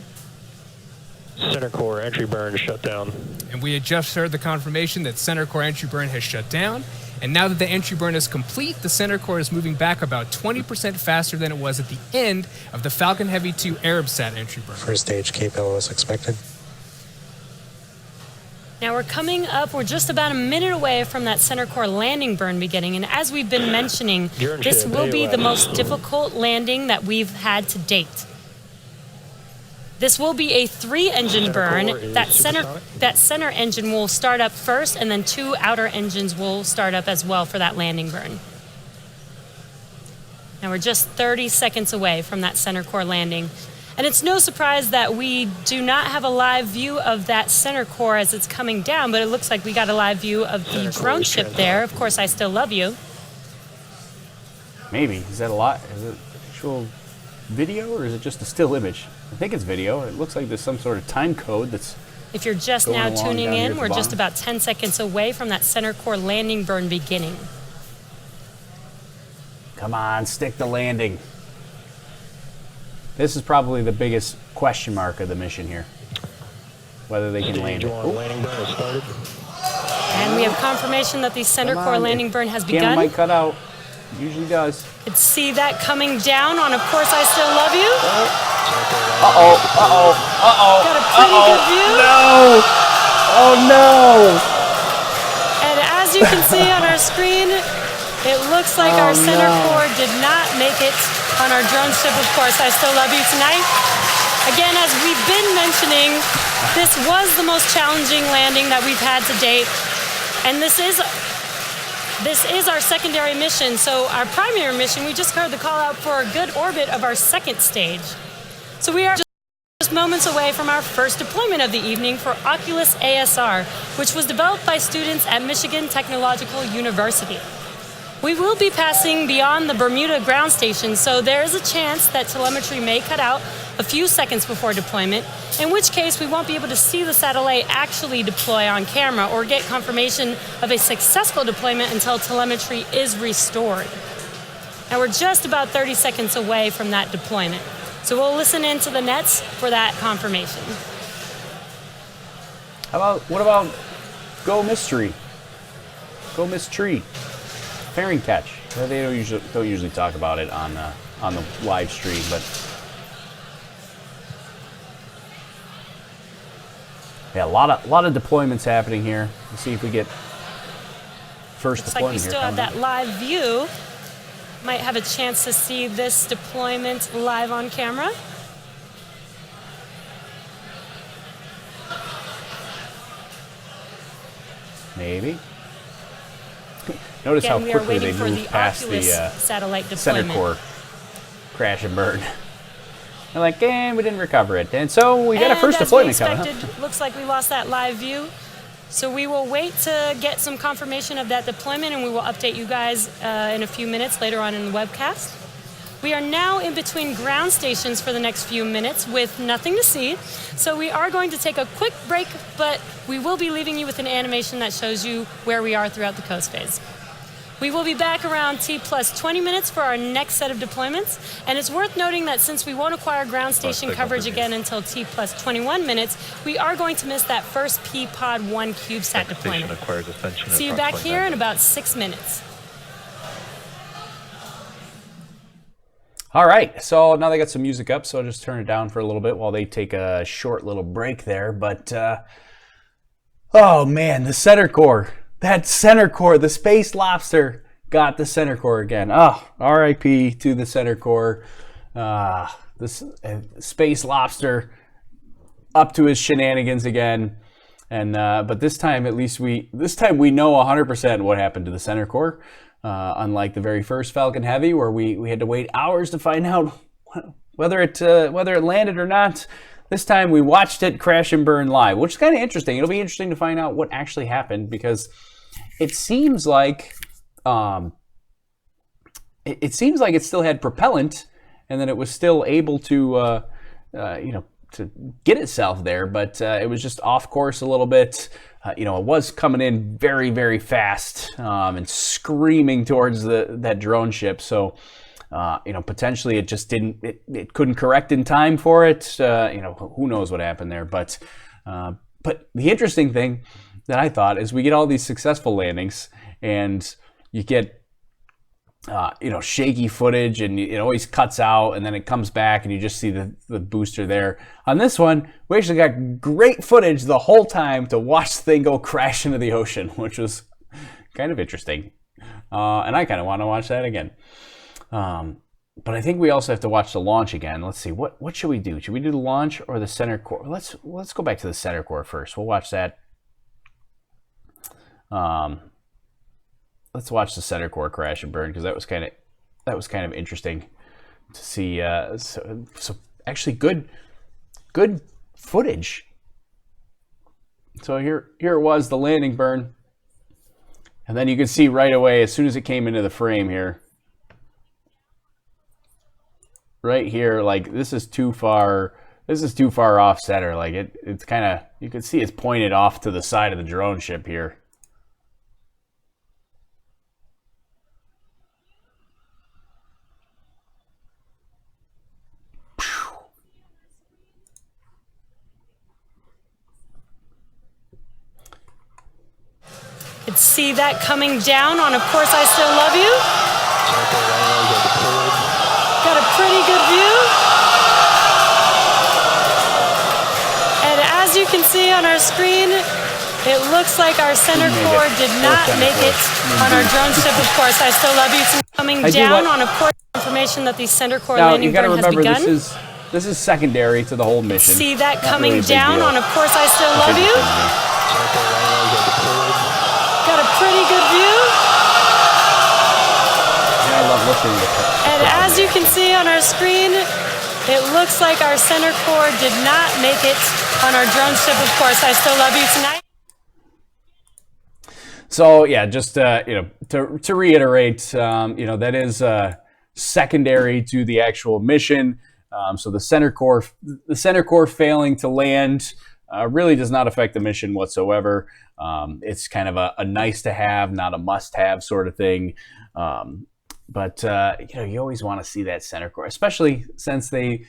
Center core entry burn shut down. And we had just heard the confirmation that center core entry burn has shut down. And now that the entry burn is complete, the center core is moving back about 20% faster than it was at the end of the Falcon Heavy 2 Arabsat entry burn. First stage KPEL was expected. Now we're just about a minute away from that center core landing burn beginning, and as we've been mentioning, this will be the most difficult landing that we've had to date. This will be a 3-engine burn. That center engine will start up first, and then 2 outer engines will start up as well for that landing burn. Now we're just 30 seconds away from that center core landing. And it's no surprise that we do not have a live view of that center core as it's coming down, but it looks like we got a live view of the drone ship there. Of course, I still love you. Maybe. Is that a lot? Is it actual video or is it just a still image? I think it's video. It looks like there's some sort of time code that's... If you're just now tuning in, we're just about 10 seconds away from that center core landing burn beginning. Come on, stick the landing. This is probably the biggest question mark of the mission here. Whether they can land it. Landing burn has started. And we have confirmation that the center core landing burn has begun. Camera might cut out. Usually does. Could see that coming down on Of Course I Still Love You. Uh-oh, uh-oh, uh-oh. Got a pretty good view. No! Oh no! And as you can see on our screen, it looks like our center core did not make it on our drone ship, Of Course I Still Love You tonight. Again, as we've been mentioning, this was the most challenging landing that we've had to date. And this is our secondary mission. So our primary mission, we just heard the call out for a good orbit of our second stage. So we are just moments away from our first deployment of the evening for Oculus ASR, which was developed by students at Michigan Technological University. We will be passing beyond the Bermuda ground station, so there is a chance that telemetry may cut out a few seconds before deployment, in which case we won't be able to see the satellite actually deploy on camera or get confirmation of a successful deployment until telemetry is restored. And we're just about 30 seconds away from that deployment. So we'll listen into the nets for that confirmation. What about Go Mystery? Go Mystery. Fairing catch. They don't usually talk about it on the live stream, but yeah, a lot of deployments happening here. Let's see if we get first Looks deployment like we still have that live view. Might have a chance to see this deployment live on camera. Maybe. Notice Again, how quickly they move past the satellite center deployment. core crash and burn. They're like, we didn't recover it. And so we got a first deployment coming. Looks like we lost that live view. So we will wait to get some confirmation of that deployment, and we will update you guys in a few minutes later on in the webcast. We are now in between ground stations for the next few minutes with nothing to see. So we are going to take a quick break, but we will be leaving you with an animation that shows you where we are throughout the coast phase. We will be back around T plus 20 minutes for our next set of deployments. And it's worth noting that since we won't acquire ground station coverage again until T plus 21 minutes, we are going to miss that first P-Pod 1 CubeSat deployment. See you back here in about 6 minutes. All right, so now they got some music up, so I'll just turn it down for a little bit while they take a short little break there. But, oh man, the center core. That center core, the Space Lobster got the center core again. Oh, RIP to the center core. This Space Lobster up to his shenanigans again. And but this time, at least we know 100% what happened to the center core. Unlike the very first Falcon Heavy, where we had to wait hours to find out whether it landed or not. This time we watched it crash and burn live, which is kind of interesting. It'll be interesting to find out what actually happened, because it seems like it still had propellant, and that it was still able to to get itself there, but it was just off course a little bit. It was coming in very, very fast and screaming towards that drone ship. So Potentially it just didn't, it couldn't correct in time for it. Who knows what happened there. But the interesting thing that I thought is we get all these successful landings and you get, shaky footage, and it always cuts out and then it comes back and you just see the booster there. On this one, we actually got great footage the whole time to watch the thing go crash into the ocean, which was kind of interesting. And I kind of want to watch that again. But I think we also have to watch the launch again. Let's see, what should we do? Should we do the launch or the center core? Let's go back to the center core first. We'll watch that. Let's watch the center core crash and burn, because that was kind of interesting to see. So actually good footage. So here it was, the landing burn, and then you can see right away as soon as it came into the frame here. Right here, like this is too far off center. Like it's kind of, you can see it's pointed off to the side of the drone ship here. Could see that coming down on Of Course I Still Love You. Got a pretty good view. And as you can see on our screen, it looks like our center core did not make it on our drone ship. Of Course I Still Love You. Coming down on, of course, information that the center core landing burn has begun. This is secondary to the whole mission. See that coming down on Of Course I Still Love You. Got a pretty good view. Yeah, I love listening to it. And as you can see on our screen, it looks like our center core did not make it on our drone ship. Of Course I Still Love You tonight. So yeah, just to reiterate, that is secondary to the actual mission. So the center core failing to land really does not affect the mission whatsoever. It's kind of a nice to have, not a must have sort of thing. But you always want to see that center core, especially since the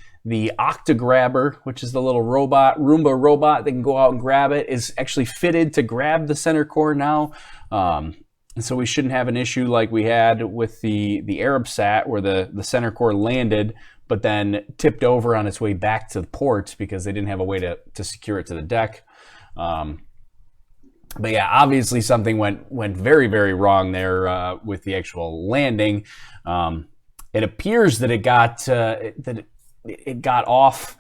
Octograbber, which is the little Roomba robot that can go out and grab it, is actually fitted to grab the center core now. And so we shouldn't have an issue like we had with the Arabsat, where the center core landed but then tipped over on its way back to the port because they didn't have a way to secure it to the deck. But yeah, obviously something went very, very wrong there with the actual landing. It appears that it got off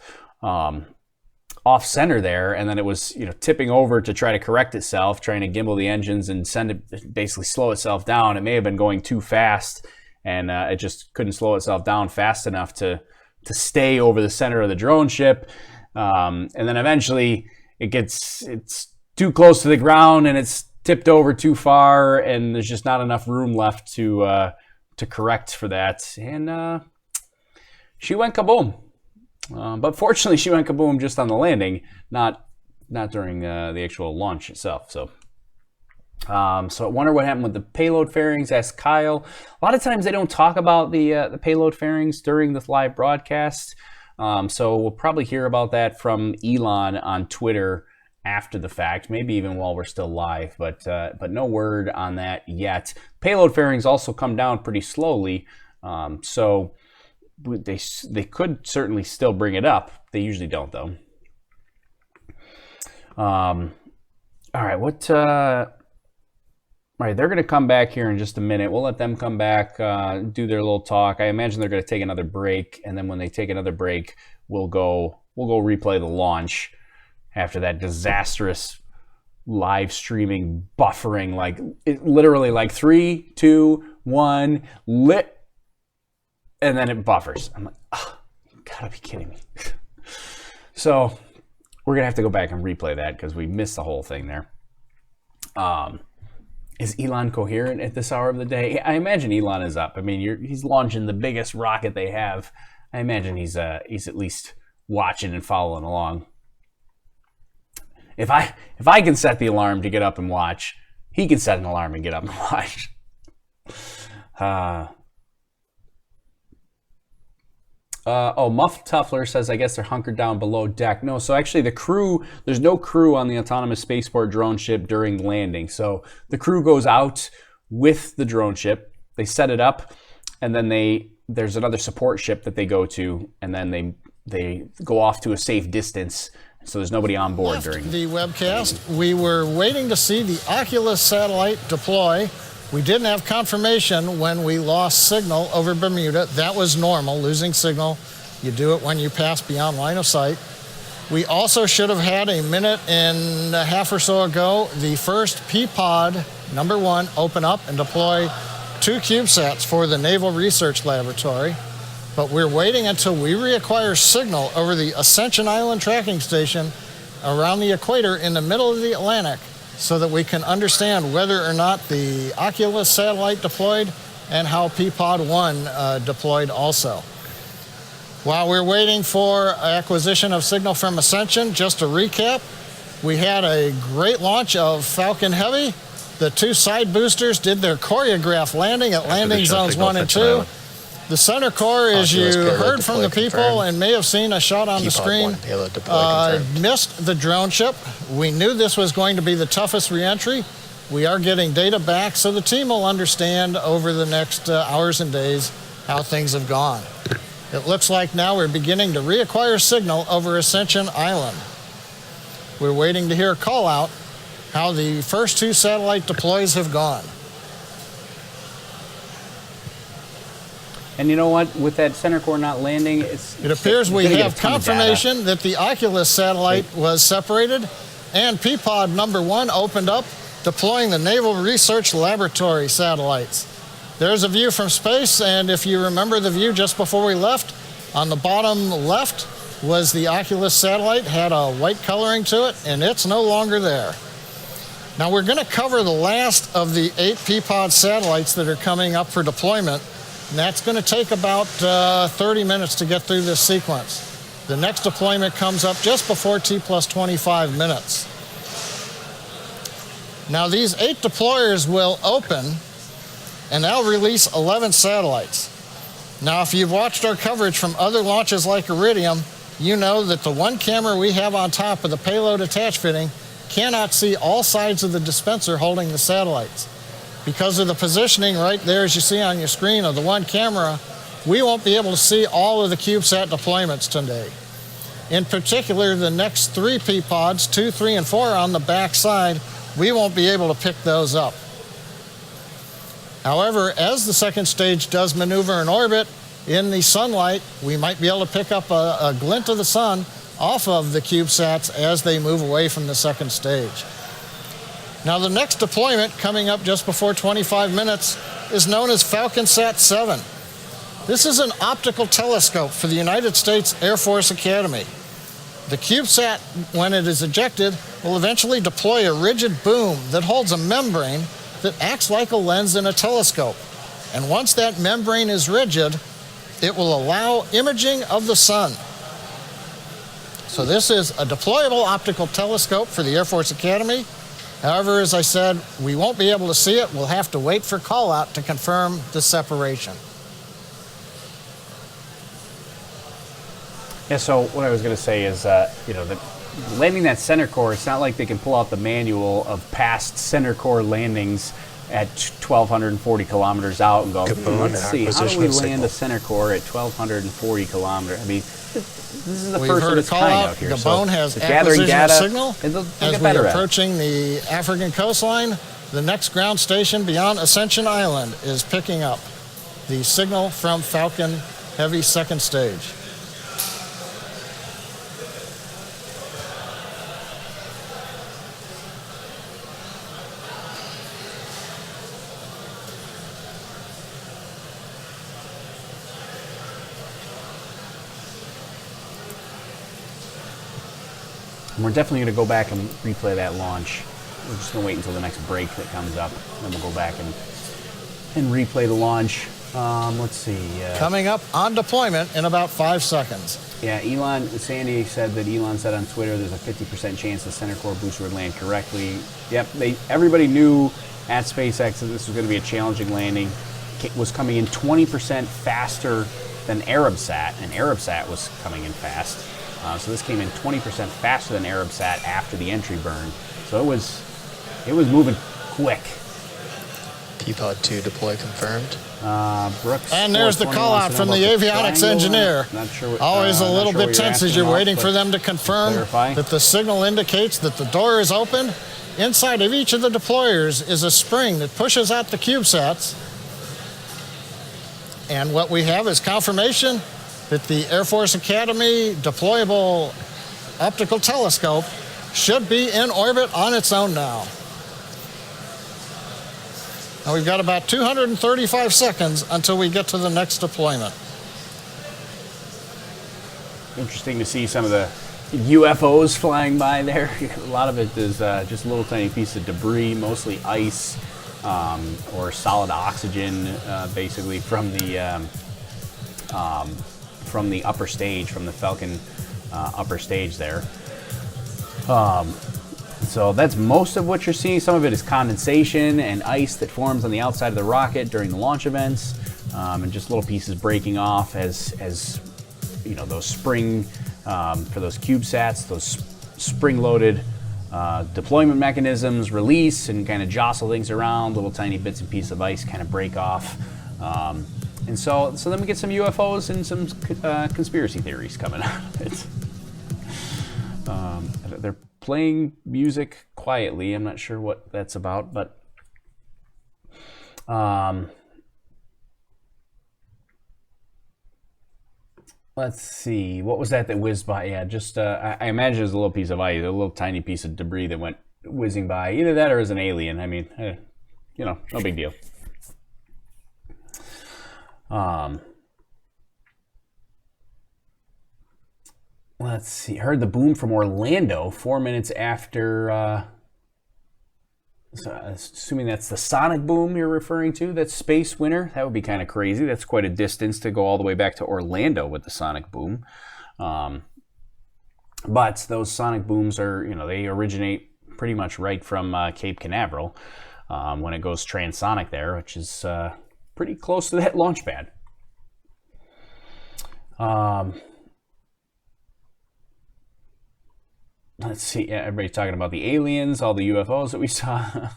center there, and then it was tipping over to try to correct itself, trying to gimbal the engines and basically slow itself down. It may have been going too fast, and it just couldn't slow itself down fast enough to stay over the center of the drone ship. And then eventually it's too close to the ground and it's tipped over too far, and there's just not enough room left to correct for that. And she went kaboom. But fortunately, she went kaboom just on the landing, not during the actual launch itself. So I wonder what happened with the payload fairings. Asked Kyle. A lot of times they don't talk about the payload fairings during the live broadcast. So we'll probably hear about that from Elon on Twitter after the fact, maybe even while we're still live, but no word on that yet. Payload fairings also come down pretty slowly, so they could certainly still bring it up. They usually don't, though. All right, all right, they're going to come back here in just a minute. We'll let them come back, do their little talk. I imagine they're going to take another break, and then when they take another break, we'll go replay the launch after that disastrous live streaming buffering, literally like 3, 2, 1, lit, and then it buffers. I'm like, oh, you gotta be kidding me. So we're gonna have to go back and replay that because we missed the whole thing there. Is Elon coherent at this hour of the day? I imagine Elon is up. I mean, he's launching the biggest rocket they have. I imagine he's at least watching and following along. If I can set the alarm to get up and watch, he can set an alarm and get up and watch. Muff Tuffler says, I guess they're hunkered down below deck. No, so actually the crew, there's no crew on the autonomous spaceport drone ship during landing. So the crew goes out with the drone ship, they set it up, and then there's another support ship that they go to, and then they go off to a safe distance. So there's nobody on board during the webcast. We were waiting to see the Oculus satellite deploy. We didn't have confirmation when we lost signal over Bermuda. That was normal, losing signal. You do it when you pass beyond line of sight. We also should have had a minute and a half or so ago the first P-Pod #1 open up and deploy 2 CubeSats for the Naval Research Laboratory. But we're waiting until we reacquire signal over the Ascension Island tracking station around the equator in the middle of the Atlantic, so that we can understand whether or not the Oculus satellite deployed and how P-Pod 1 deployed also. While we're waiting for acquisition of signal from Ascension, just to recap, we had a great launch of Falcon Heavy. The 2 side boosters did their choreographed landing at landing zones 1 and 2. The center core, as you heard from the people and may have seen a shot on the screen, missed the drone ship. We knew this was going to be the toughest reentry. We are getting data back, so the team will understand over the next hours and days how things have gone. It looks like now we're beginning to reacquire signal over Ascension Island. We're waiting to hear a call out how the first 2 satellite deploys have gone. And you know what? With that center core not landing, it appears we have confirmation that the Oculus satellite was separated, and P-Pod #1 opened up, deploying the Naval Research Laboratory satellites. There's a view from space, and if you remember the view just before we left, on the bottom left was the Oculus satellite, had a white coloring to it, and it's no longer there. Now we're going to cover the last of the 8 P-Pod satellites that are coming up for deployment. And that's going to take about 30 minutes to get through this sequence. The next deployment comes up just before T+25 minutes. Now these 8 deployers will open, and they'll release 11 satellites. Now if you've watched our coverage from other launches like Iridium, you know that the 1 camera we have on top of the payload attach fitting cannot see all sides of the dispenser holding the satellites. Because of the positioning right there, as you see on your screen, of the 1 camera, we won't be able to see all of the CubeSat deployments today. In particular, the next 3 P-Pods, 2, 3, and 4 on the back side, we won't be able to pick those up. However, as the second stage does maneuver in orbit, in the sunlight, we might be able to pick up a glint of the sun off of the CubeSats as they move away from the second stage. Now the next deployment, coming up just before 25 minutes, is known as FalconSat 7. This is an optical telescope for the United States Air Force Academy. The CubeSat, when it is ejected, will eventually deploy a rigid boom that holds a membrane that acts like a lens in a telescope. And once that membrane is rigid, it will allow imaging of the sun. So this is a deployable optical telescope for the Air Force Academy. However, as I said, we won't be able to see it. We'll have to wait for call out to confirm the separation. Yeah, so what I was going to say is, landing that center core, it's not like they can pull out the manual of past center core landings at 1,240 kilometers out and go, let's see, how do we land a center core at 1,240 kilometers? I mean, this is the first of its kind out here. Gabon has acquisition of signal. As we're approaching the African coastline, the next ground station beyond Ascension Island is picking up the signal from Falcon Heavy second stage. And we're definitely going to go back and replay that launch. We're just going to wait until the next break that comes up. Then we'll go back and replay the launch. Let's see. Coming up on deployment in about 5 seconds. Yeah, Sandy said that Elon said on Twitter there's a 50% chance the center core booster would land correctly. Yep, everybody knew at SpaceX that this was going to be a challenging landing. It was coming in 20% faster than Arabsat, and Arabsat was coming in fast. So this came in 20% faster than Arabsat after the entry burn. So it was moving quick. Peapod 2 deploy confirmed. Brooks, and there's the call out from the avionics engineer. Not sure what, Always a little bit tense as you're waiting for them to confirm clarify. that the signal indicates that the door is open. Inside of each of the deployers is a spring that pushes out the CubeSats. And what we have is confirmation that the Air Force Academy deployable optical telescope should be in orbit on its own now. Now we've got about 235 seconds until we get to the next deployment. Interesting to see some of the UFOs flying by there. A lot of it is just a little tiny piece of debris, mostly ice or solid oxygen, basically from the upper stage, from the Falcon upper stage there. So that's most of what you're seeing. Some of it is condensation and ice that forms on the outside of the rocket during the launch events, and just little pieces breaking off as you know, those spring for those CubeSats, those spring-loaded deployment mechanisms release and kind of jostle things around. Little tiny bits and pieces of ice kind of break off, and so then we get some UFOs and some conspiracy theories coming out of it. They're playing music quietly. I'm not sure what that's about, but let's see. What was that whizzed by? Yeah, just I imagine it was a little piece of ice, a little tiny piece of debris that went whizzing by. Either that or as an alien. I mean, you know, no big deal. Let's see. Heard the boom from Orlando 4 minutes after. So assuming that's the sonic boom you're referring to, that's Space Winter. That would be kind of crazy. That's quite a distance to go all the way back to Orlando with the sonic boom. But those sonic booms are, you know, they originate pretty much right from Cape Canaveral when it goes transonic there, which is pretty close to that launch pad. Let's see, yeah, everybody's talking about the aliens, all the UFOs that we saw.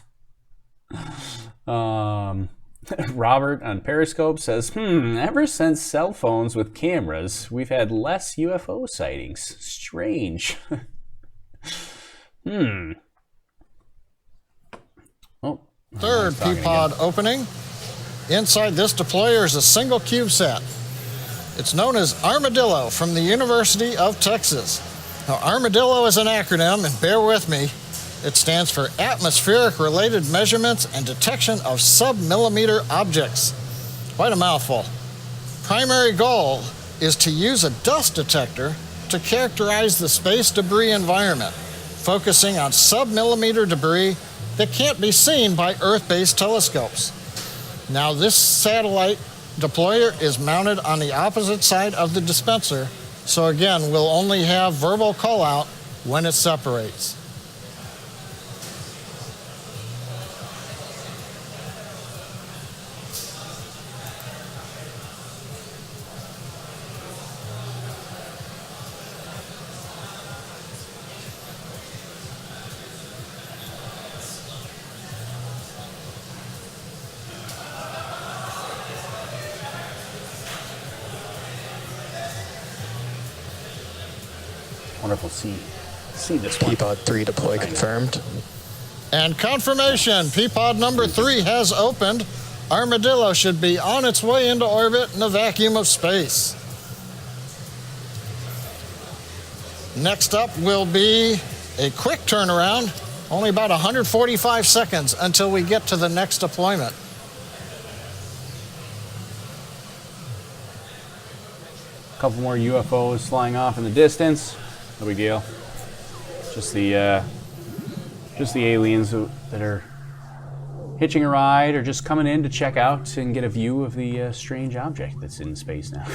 Robert on Periscope says, ever since cell phones with cameras, we've had less UFO sightings. Strange. Oh, third Peapod opening. Inside this deployer is a single CubeSat. It's known as Armadillo from the University of Texas. Now, Armadillo is an acronym, and bear with me. It stands for Atmospheric Related Measurements and Detection of Sub-Millimeter Objects. Quite a mouthful. Primary goal is to use a dust detector to characterize the space debris environment, focusing on sub-millimeter debris that can't be seen by Earth-based telescopes. Now, this satellite deployer is mounted on the opposite side of the dispenser, so again, we'll only have verbal call out when it separates. Wonderful. See this one. Peapod 3 deploy confirmed. And confirmation, Peapod number 3 has opened. Armadillo should be on its way into orbit in the vacuum of space. Next up will be a quick turnaround, only about 145 seconds until we get to the next deployment. A couple more UFOs flying off in the distance. No big deal. Just the aliens that are hitching a ride or just coming in to check out and get a view of the strange object that's in space now.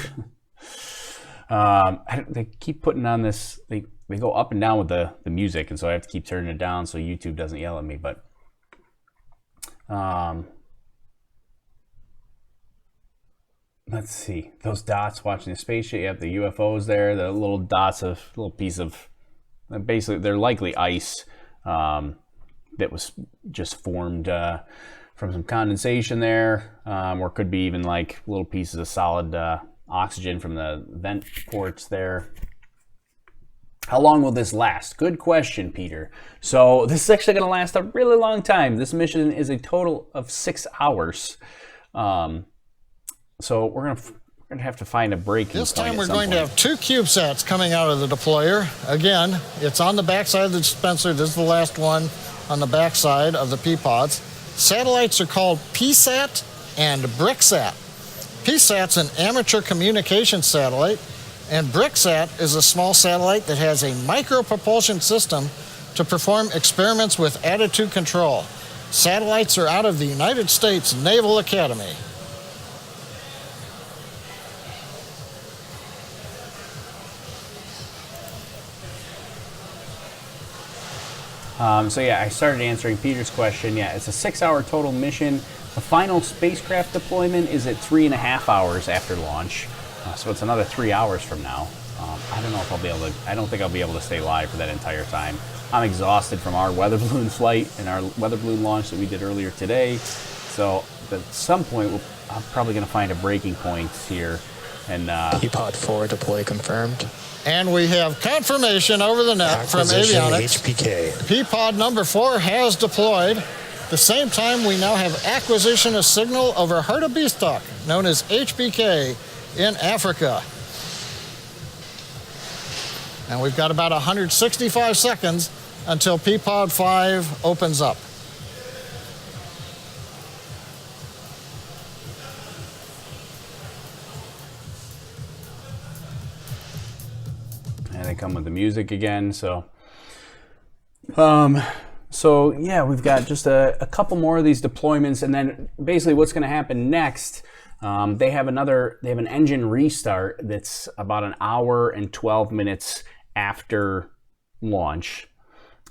They keep putting on this. They go up and down with the music, and so I have to keep turning it down so YouTube doesn't yell at me. But let's see, those dots watching the spaceship. You have the UFOs there, the little dots of little piece of, basically they're likely ice that was just formed from some condensation there, or could be even like little pieces of solid oxygen from the vent ports there. How long will this last? Good question, Peter. So this is actually going to last a really long time. This mission is a total of 6 hours. So we're gonna have to find a breaking point. This time we're going to have 2 CubeSats coming out of the deployer. Again, it's on the backside of the dispenser. This is the last one on the backside of the Peapods. Satellites are called PSAT and BRICSAT. PSAT's an amateur communication satellite, and BRICSAT is a small satellite that has a micropropulsion system to perform experiments with attitude control. Satellites are out of the United States Naval Academy. So yeah, I started answering Peter's question. Yeah, it's a 6-hour total mission. The final spacecraft deployment is at 3.5 hours after launch. So it's another 3 hours from now. I don't know if I'll be able to, I don't think I'll be able to stay live for that entire time. I'm exhausted from our weather balloon flight and our weather balloon launch that we did earlier today. So at some point, I'm probably going to find a breaking point here. And Peapod 4 deploy confirmed. And we have confirmation over the net from Avionics. HPK. Peapod number 4 has deployed. At the same time, we now have acquisition of signal over Hartebeestok, known as HBK, in Africa. And we've got about 165 seconds until Peapod 5 opens up. And they come with the music again, so yeah, we've got just a couple more of these deployments, and then basically what's going to happen next, they have an engine restart that's about 1 hour and 12 minutes after launch.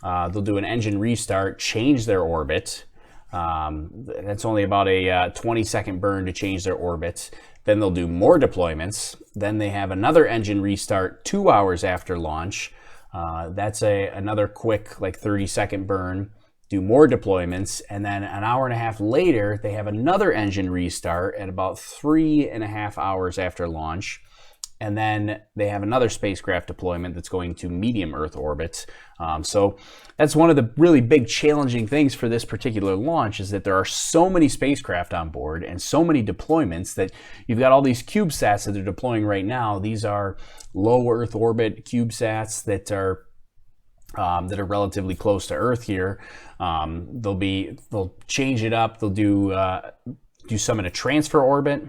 They'll do an engine restart, change their orbit. That's only about a 20-second burn to change their orbit. Then they'll do more deployments. Then they have another engine restart 2 hours after launch. That's another quick, like 30-second burn. Do more deployments, and then 1.5 hours later, they have another engine restart at about 3.5 hours after launch. And then they have another spacecraft deployment that's going to medium Earth orbit. So that's one of the really big challenging things for this particular launch, is that there are so many spacecraft on board and so many deployments that you've got all these CubeSats that they're deploying right now. These are low Earth orbit CubeSats that are relatively close to Earth here. They'll change it up. They'll do some in a transfer orbit.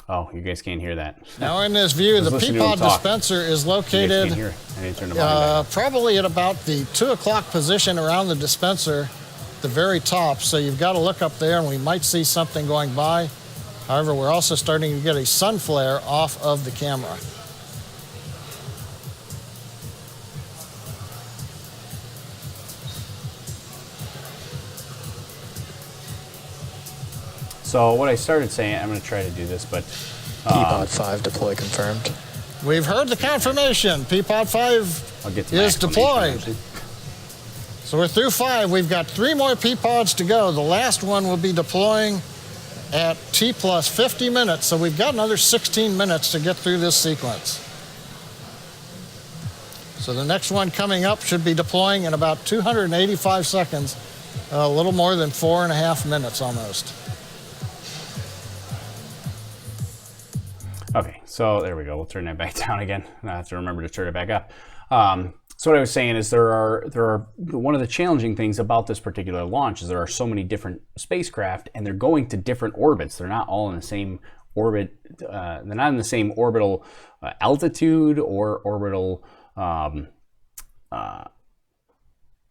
Oh, you guys can't hear that. Now in this view, the Peapod dispenser is located probably at about the 2 o'clock position around the dispenser, the very top. So you've got to look up there, and we might see something going by. However, we're also starting to get a sun flare off of the camera. So what I started saying, I'm going to try to do this, but Peapod 5 deploy confirmed. We've heard the confirmation. Peapod 5 is deployed. So we're through 5. We've got 3 more Peapods to go. The last one will be deploying at T plus 50 minutes. So we've got another 16 minutes to get through this sequence. So the next one coming up should be deploying in about 285 seconds, a little more than 4.5 minutes almost. Okay, so there we go. We'll turn that back down again. I have to remember to turn it back up. So what I was saying is there are one of the challenging things about this particular launch is there are so many different spacecraft and they're going to different orbits. They're not all in the same orbit. They're not in the same orbital altitude or orbital,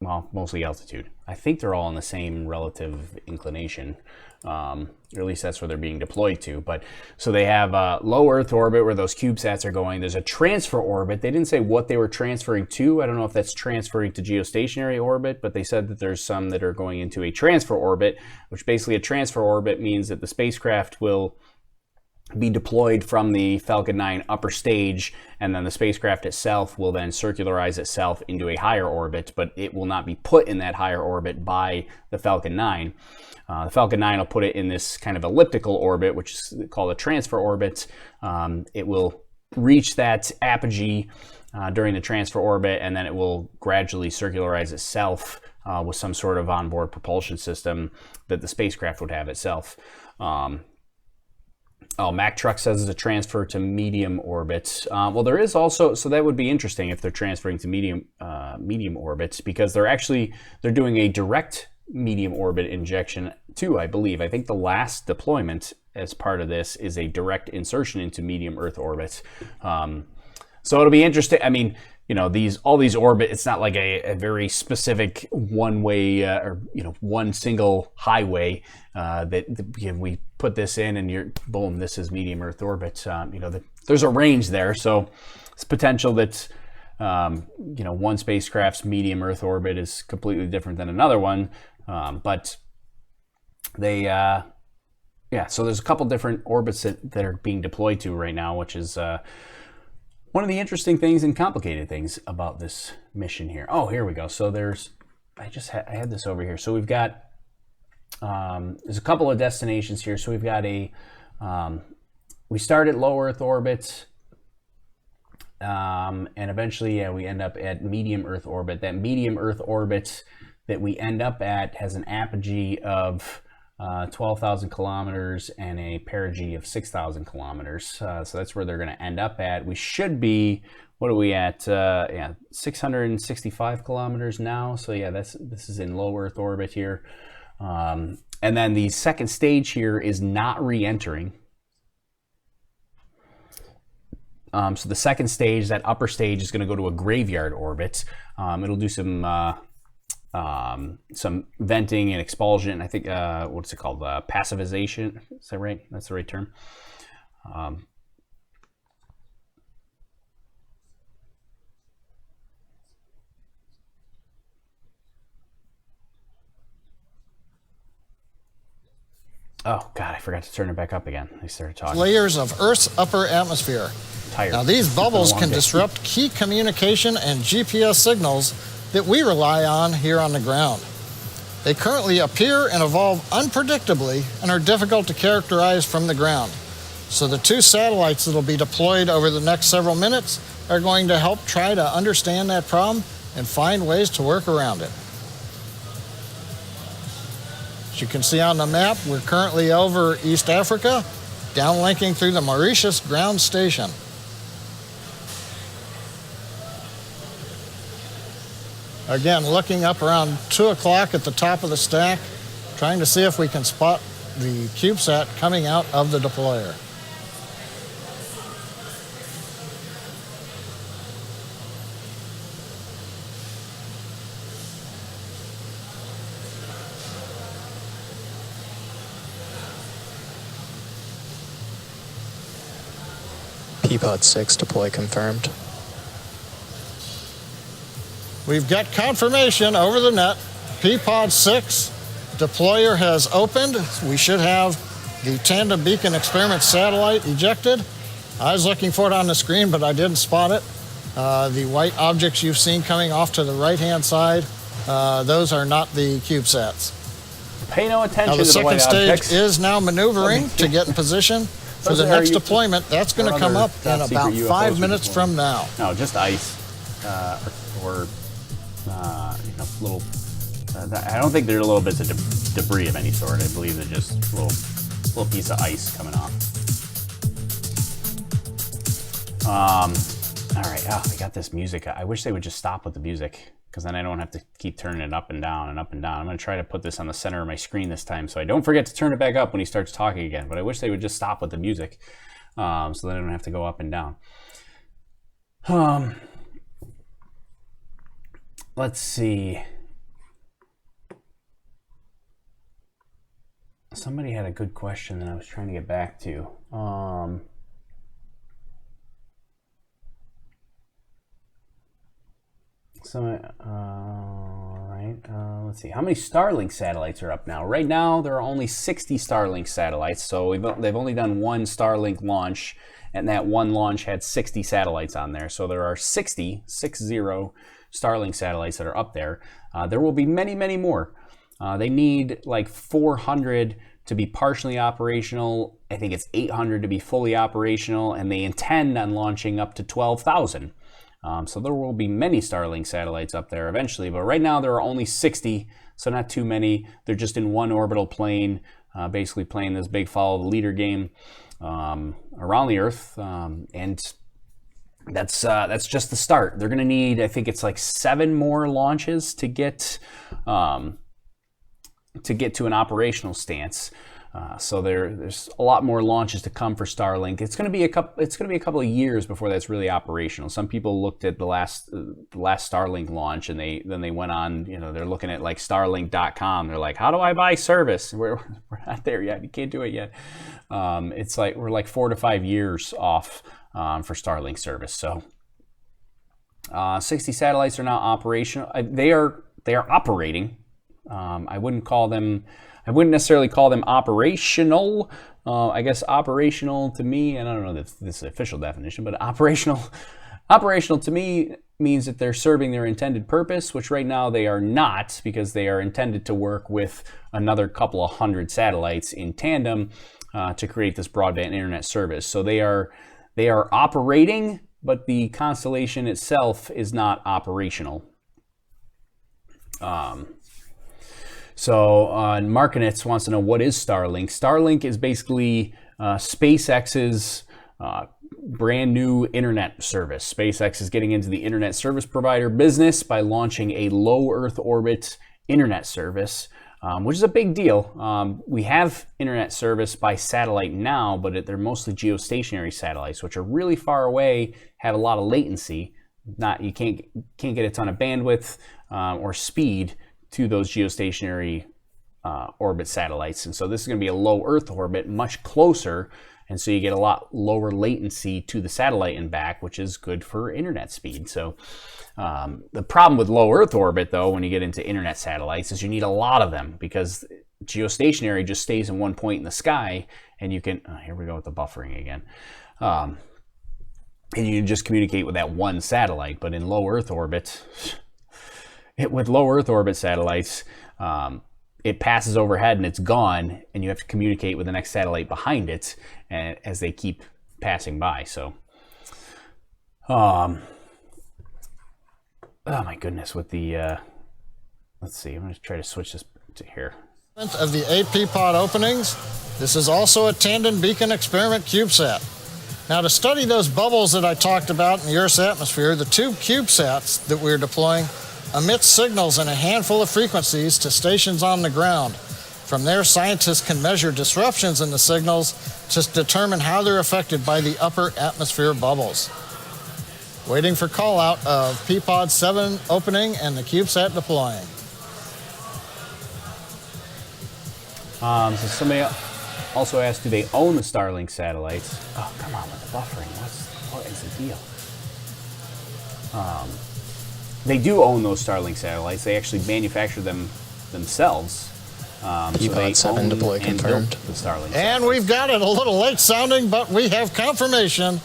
well, mostly altitude. I think they're all in the same relative inclination, or at least that's where they're being deployed to. But so they have low Earth orbit where those CubeSats are going. There's a transfer orbit. They didn't say what they were transferring to. I don't know if that's transferring to geostationary orbit, but they said that there's some that are going into a transfer orbit, which basically a transfer orbit means that the spacecraft will be deployed from the Falcon 9 upper stage, and then the spacecraft itself will then circularize itself into a higher orbit, but it will not be put in that higher orbit by the Falcon 9. The Falcon 9 will put it in this kind of elliptical orbit, which is called a transfer orbit. It will reach that apogee during the transfer orbit, and then it will gradually circularize itself with some sort of onboard propulsion system that the spacecraft would have itself. Mack Truck says it's a transfer to medium orbits. Well, there is also, so that would be interesting if they're transferring to medium orbits, because they're doing a direct medium orbit injection too, I believe. I think the last deployment as part of this is a direct insertion into medium Earth orbits. So it'll be interesting. I mean, you know, all these orbit, it's not like a very specific one-way or, you know, one single highway that we put this in and boom, this is medium Earth orbit. You know, there's a range there. So it's potential that, you know, one spacecraft's medium Earth orbit is completely different than another one. But they, so there's a couple different orbits that are being deployed to right now, which is, one of the interesting things and complicated things about this mission here. Oh, here we go. So I had this over here. So we've got, there's a couple of destinations here. So we've got we start at low Earth orbit, and eventually we end up at medium Earth orbit. That medium Earth orbit that we end up at has an apogee of 12,000 kilometers and a perigee of 6,000 kilometers. So that's where they're going to end up at. We should be, what are we at? 665 kilometers now. So yeah, this is in low Earth orbit here. And then the second stage here is not re-entering. So the second stage, that upper stage, is going to go to a graveyard orbit. It'll do some venting and expulsion. I think, what's it called? Passivization. Is that right? That's the right term. Oh, God, I forgot to turn it back up again. I started talking. Layers of Earth's upper atmosphere. Tired. Now, these bubbles can disrupt key communication and GPS signals that we rely on here on the ground. They currently appear and evolve unpredictably and are difficult to characterize from the ground. So the two satellites that will be deployed over the next several minutes are going to help try to understand that problem and find ways to work around it. As you can see on the map, we're currently over East Africa, downlinking through the Mauritius ground station. Again, looking up around 2 o'clock at the top of the stack, trying to see if we can spot the CubeSat coming out of the deployer. Peapod 6 deploy confirmed. We've got confirmation over the net. Peapod 6 deployer has opened. We should have the Tandem Beacon Experiment satellite ejected. I was looking for it on the screen, but I didn't spot it. The white objects you've seen coming off to the right-hand side, those are not the CubeSats. Pay no attention now, to the white objects. The second stage is now maneuvering to get in position for the next deployment. That's going to come up in about 5 minutes from now. No, just ice or you know, little. I don't think there are little bits of debris of any sort. I believe they're just a little piece of ice coming off. All right, oh, I got this music. I wish they would just stop with the music, because then I don't have to keep turning it up and down and up and down. I'm going to try to put this on the center of my screen this time so I don't forget to turn it back up when he starts talking again. But I wish they would just stop with the music so that I don't have to go up and down. Let's see. Somebody had a good question that I was trying to get back to. Let's see. How many Starlink satellites are up now? Right now, there are only 60 Starlink satellites. So they've only done one Starlink launch, and that one launch had 60 satellites on there. So there are 60 Starlink satellites that are up there. There will be many, many more. They need like 400 to be partially operational. I think it's 800 to be fully operational, and they intend on launching up to 12,000. So there will be many Starlink satellites up there eventually, but right now there are only 60, so not too many. They're just in one orbital plane, basically playing this big follow the leader game around the Earth, and that's just the start. They're going to need, I think it's like 7 more launches to get to an operational stance. So there's a lot more launches to come for Starlink. It's going to be a couple of years before that's really operational. Some people looked at the last Starlink launch, and then they went on. They're looking at like Starlink.com. They're like, how do I buy service? We're not there yet. You can't do it yet. It's like we're like 4 to 5 years off for Starlink service. So 60 satellites are now operational. They are operating. I wouldn't necessarily call them operational. I guess operational to me, and I don't know if this is the official definition, but operational to me means that they're serving their intended purpose, which right now they are not, because they are intended to work with another couple of hundred satellites in tandem to create this broadband internet service. So they are operating, but the constellation itself is not operational. So Markinitz wants to know, what is Starlink? Starlink is basically SpaceX's brand new internet service. SpaceX is getting into the internet service provider business by launching a low Earth orbit internet service, which is a big deal. We have internet service by satellite now, but they're mostly geostationary satellites, which are really far away, have a lot of latency. You can't get a ton of bandwidth or speed to those geostationary orbit satellites. And so this is going to be a low Earth orbit, much closer, and so you get a lot lower latency to the satellite and back, which is good for internet speed. So the problem with low Earth orbit, though, when you get into internet satellites, is you need a lot of them, because geostationary just stays in one point in the sky, and you can, here we go with the buffering again, and you can just communicate with that one satellite. But in low Earth orbit, with low Earth orbit satellites, it passes overhead and it's gone, and you have to communicate with the next satellite behind it as they keep passing by. So, oh my goodness, with the, let's see, I'm going to try to switch this to here. Of the 8 Peapod openings, this is also a Tandem Beacon Experiment CubeSat. Now, to study those bubbles that I talked about in the Earth's atmosphere, the 2 CubeSats that we're deploying emit signals in a handful of frequencies to stations on the ground. From there, scientists can measure disruptions in the signals to determine how they're affected by the upper atmosphere bubbles. Waiting for call out of Peapod 7 opening and the CubeSat deploying. So somebody also asked, do they own the Starlink satellites? Oh, come on with the buffering. What is the deal? They do own those Starlink satellites. They actually manufacture them themselves. Peapod 7 deploy confirmed. The Starlink and we've got it a little late sounding, but we have confirmation.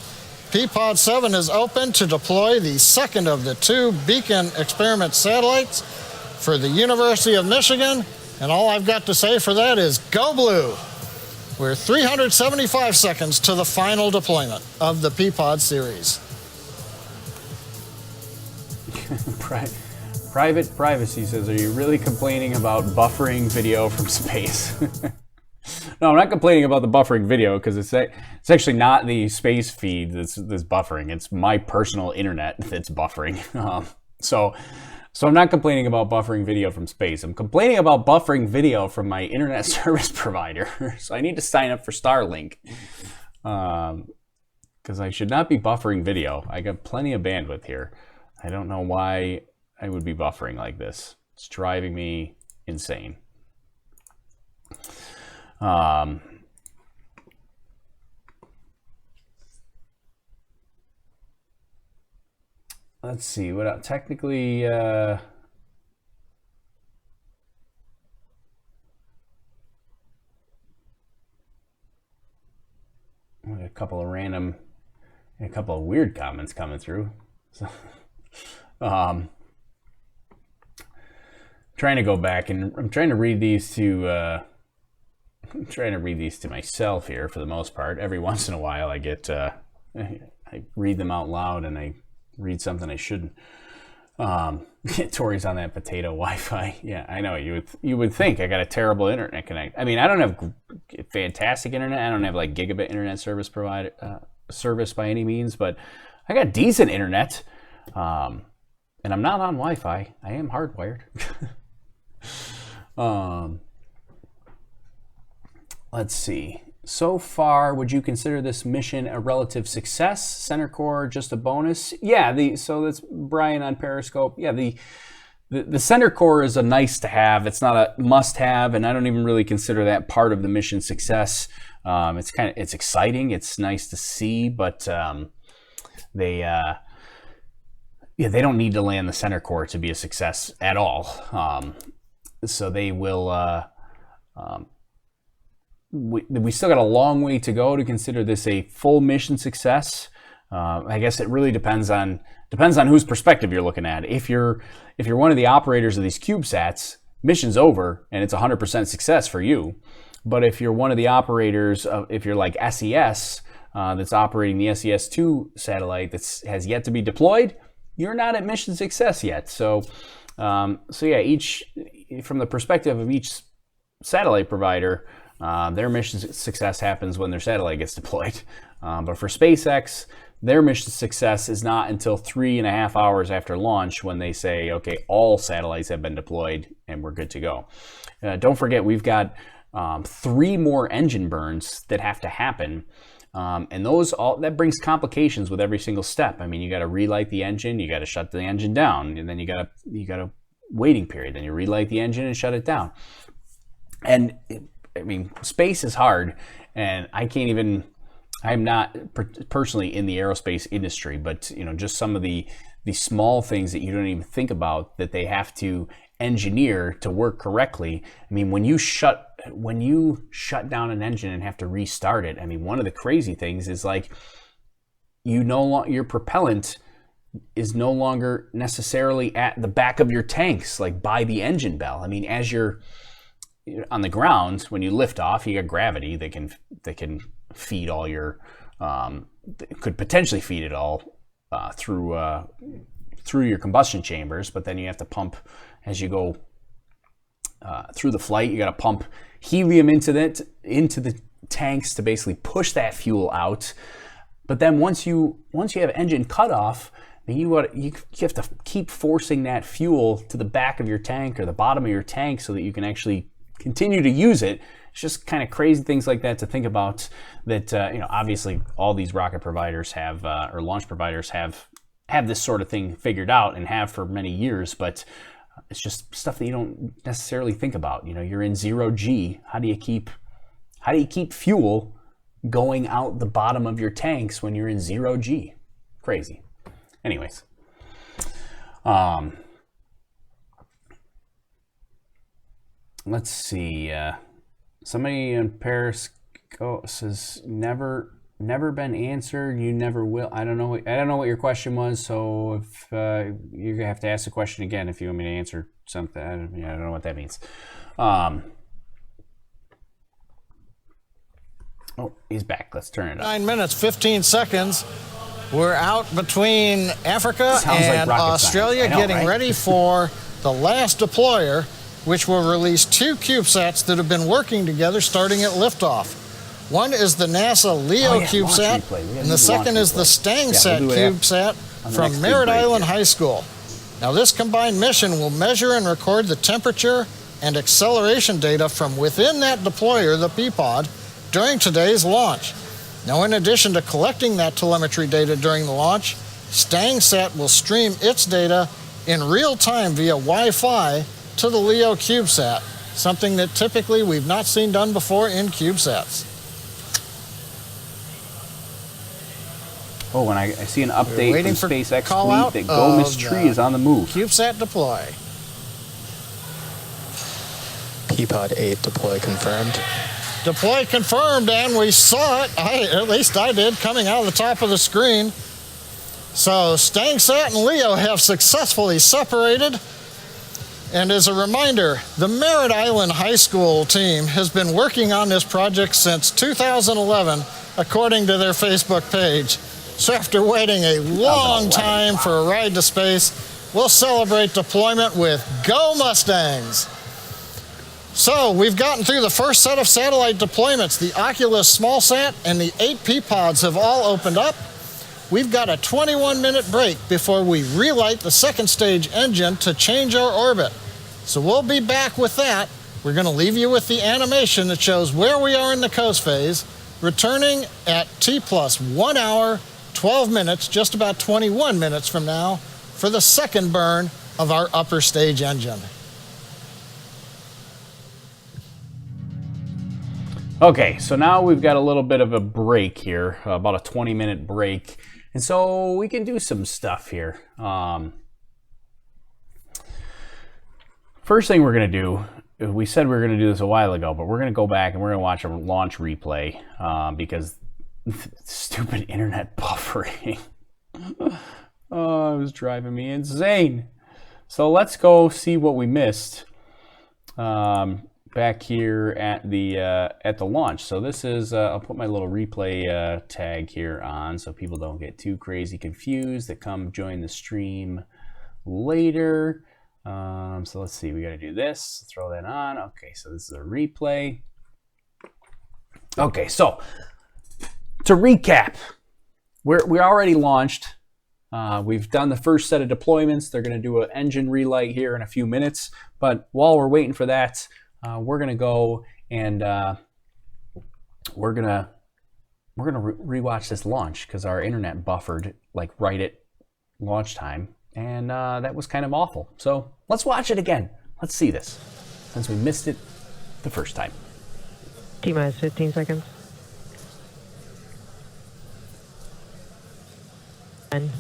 Peapod 7 is open to deploy the second of the 2 Beacon experiment satellites for the University of Michigan. And all I've got to say for that is go blue. We're 375 seconds to the final deployment of the Peapod series. Private Privacy says, are you really complaining about buffering video from space? No, I'm not complaining about the buffering video because it's actually not the space feed that's buffering. It's my personal internet that's buffering. So I'm not complaining about buffering video from space. I'm complaining about buffering video from my internet service provider. So I need to sign up for Starlink because I should not be buffering video. I got plenty of bandwidth here. I don't know why I would be buffering like this. It's driving me insane. Let's see what else. Technically a couple of weird comments coming through. So trying to go back and I'm trying to read these to myself here for the most part. Every once in a while I get I read them out loud and I read something I shouldn't. Tori's on that potato Wi-Fi. Yeah, I know. You would think I got a terrible internet connect. I mean, I don't have fantastic internet. I don't have like gigabit internet service by any means, but I got decent internet. And I'm not on Wi-Fi. I am hardwired. Let's see. So far, would you consider this mission a relative success? Center core just a bonus? Yeah. So that's Brian on Periscope. Yeah. The center core is a nice to have. It's not a must have, and I don't even really consider that part of the mission success. It's exciting. It's nice to see, but they don't need to land the center core to be a success at all. So they will. We still got a long way to go to consider this a full mission success. I guess it really depends on whose perspective you're looking at. If you're one of the operators of these CubeSats, mission's over and it's 100% success for you. But if you're one of the operators if you're like SES that's operating the SES-2 satellite that has yet to be deployed, you're not at mission success yet. So yeah, from the perspective of each satellite provider, their mission success happens when their satellite gets deployed. But for SpaceX, their mission success is not until 3.5 hours after launch when they say, okay, all satellites have been deployed and we're good to go. Don't forget, we've got 3 more engine burns that have to happen. And that brings complications with every single step. I mean, you got to relight the engine, you got to shut the engine down, and then you got a waiting period. Then you relight the engine and shut it down. And I mean, space is hard, and I'm not personally in the aerospace industry, but just some of the small things that you don't even think about that they have to engineer to work correctly. I mean, when you shut down an engine and have to restart it, I mean, one of the crazy things is like your propellant is no longer necessarily at the back of your tanks, like by the engine bell. I mean, as you're on the ground, when you lift off, you got gravity that can feed all your could potentially feed it all through your combustion chambers, but then you have to pump as you go through the flight. You got to pump helium into the tanks to basically push that fuel out. But then once you have engine cutoff, you have to keep forcing that fuel to the back of your tank or the bottom of your tank so that you can actually continue to use it. It's just kind of crazy things like that to think about. That obviously all these rocket providers have or launch providers have this sort of thing figured out and have for many years, but it's just stuff that you don't necessarily think about. You're in 0G. How do you keep fuel going out the bottom of your tanks when you're in 0G? Crazy. Anyways, let's see. Somebody in Periscope says never been answered. You never will. I don't know what your question was. So if you're gonna have to ask the question again if you want me to answer something. I don't know what that means. Oh, he's back. Let's turn it up. 9 minutes, 15 seconds. We're out between Africa and Australia, getting ready for the last deployer. which will release 2 CubeSats that have been working together starting at liftoff. One is the NASA LEO CubeSat, and the second is the StangSat CubeSat from Merritt Island High School. Now, this combined mission will measure and record the temperature and acceleration data from within that deployer, the Peapod, during today's launch. Now, in addition to collecting that telemetry data during the launch, StangSat will stream its data in real time via Wi-Fi to the LEO CubeSat, something that typically we've not seen done before in CubeSats. Oh, and I see an update from SpaceX tweet that Go Tree is on the move. CubeSat deploy. Peapod 8 deploy confirmed. Deploy confirmed, and we saw it, at least I did, coming out of the top of the screen. So StangSat and LEO have successfully separated. And as a reminder, the Merritt Island High School team has been working on this project since 2011, according to their Facebook page. So after waiting a long time for a ride to space, we'll celebrate deployment with Go Mustangs. So we've gotten through the first set of satellite deployments. The Oculus SmallSat and the 8 Peapods have all opened up. We've got a 21-minute break before we relight the second stage engine to change our orbit. So we'll be back with that. We're going to leave you with the animation that shows where we are in the coast phase, returning at T plus 1 hour, 12 minutes, just about 21 minutes from now, for the second burn of our upper stage engine. Okay, so now we've got a little bit of a break here, about a 20-minute break. And so we can do some stuff here. First thing we're going to do, we said we were going to do this a while ago, but we're going to go back and we're going to watch a launch replay because stupid internet buffering. Oh, it was driving me insane. So let's go see what we missed back here at the launch. So this is, I'll put my little replay tag here on so people don't get too crazy confused that come join the stream later. So let's see, we got to do this, throw that on. Okay, so this is a replay. Okay, so to recap, we already launched. We've done the first set of deployments. They're going to do an engine relight here in a few minutes. But while we're waiting for that, we're going to go and we're going to rewatch this launch because our internet buffered like right at launch time. And that was kind of awful. So let's watch it again. Let's see this since we missed it the first time. T-minus 15 seconds. 10,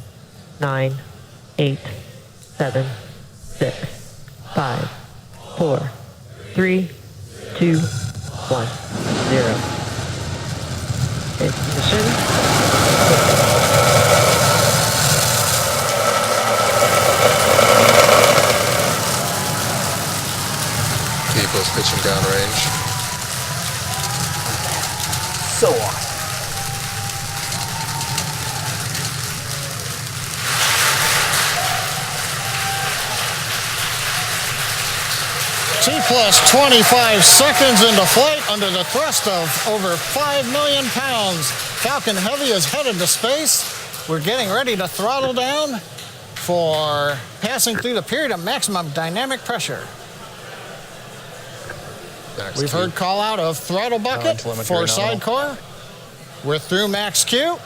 9, 8, 7, 6, 5, 4, 3, 2, 1, 0. Ignition. Vehicle's pitching downrange. So awesome. T plus 25 seconds into flight under the thrust of over 5 million pounds. Falcon Heavy is headed to space. We're getting ready to throttle down for passing through the period of maximum dynamic pressure. We've heard call out of throttle bucket for side core. We're through max Q.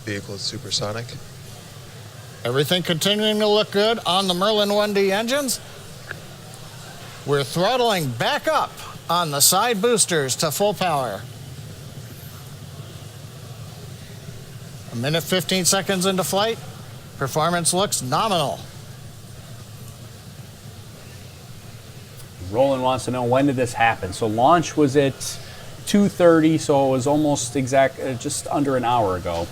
Vehicle is supersonic. Everything continuing to look good on the Merlin 1D engines. We're throttling back up on the side boosters to full power. A minute 15 seconds into flight. Performance looks nominal. Roland wants to know, when did this happen? So launch was at 2:30, so it was almost just under an hour ago.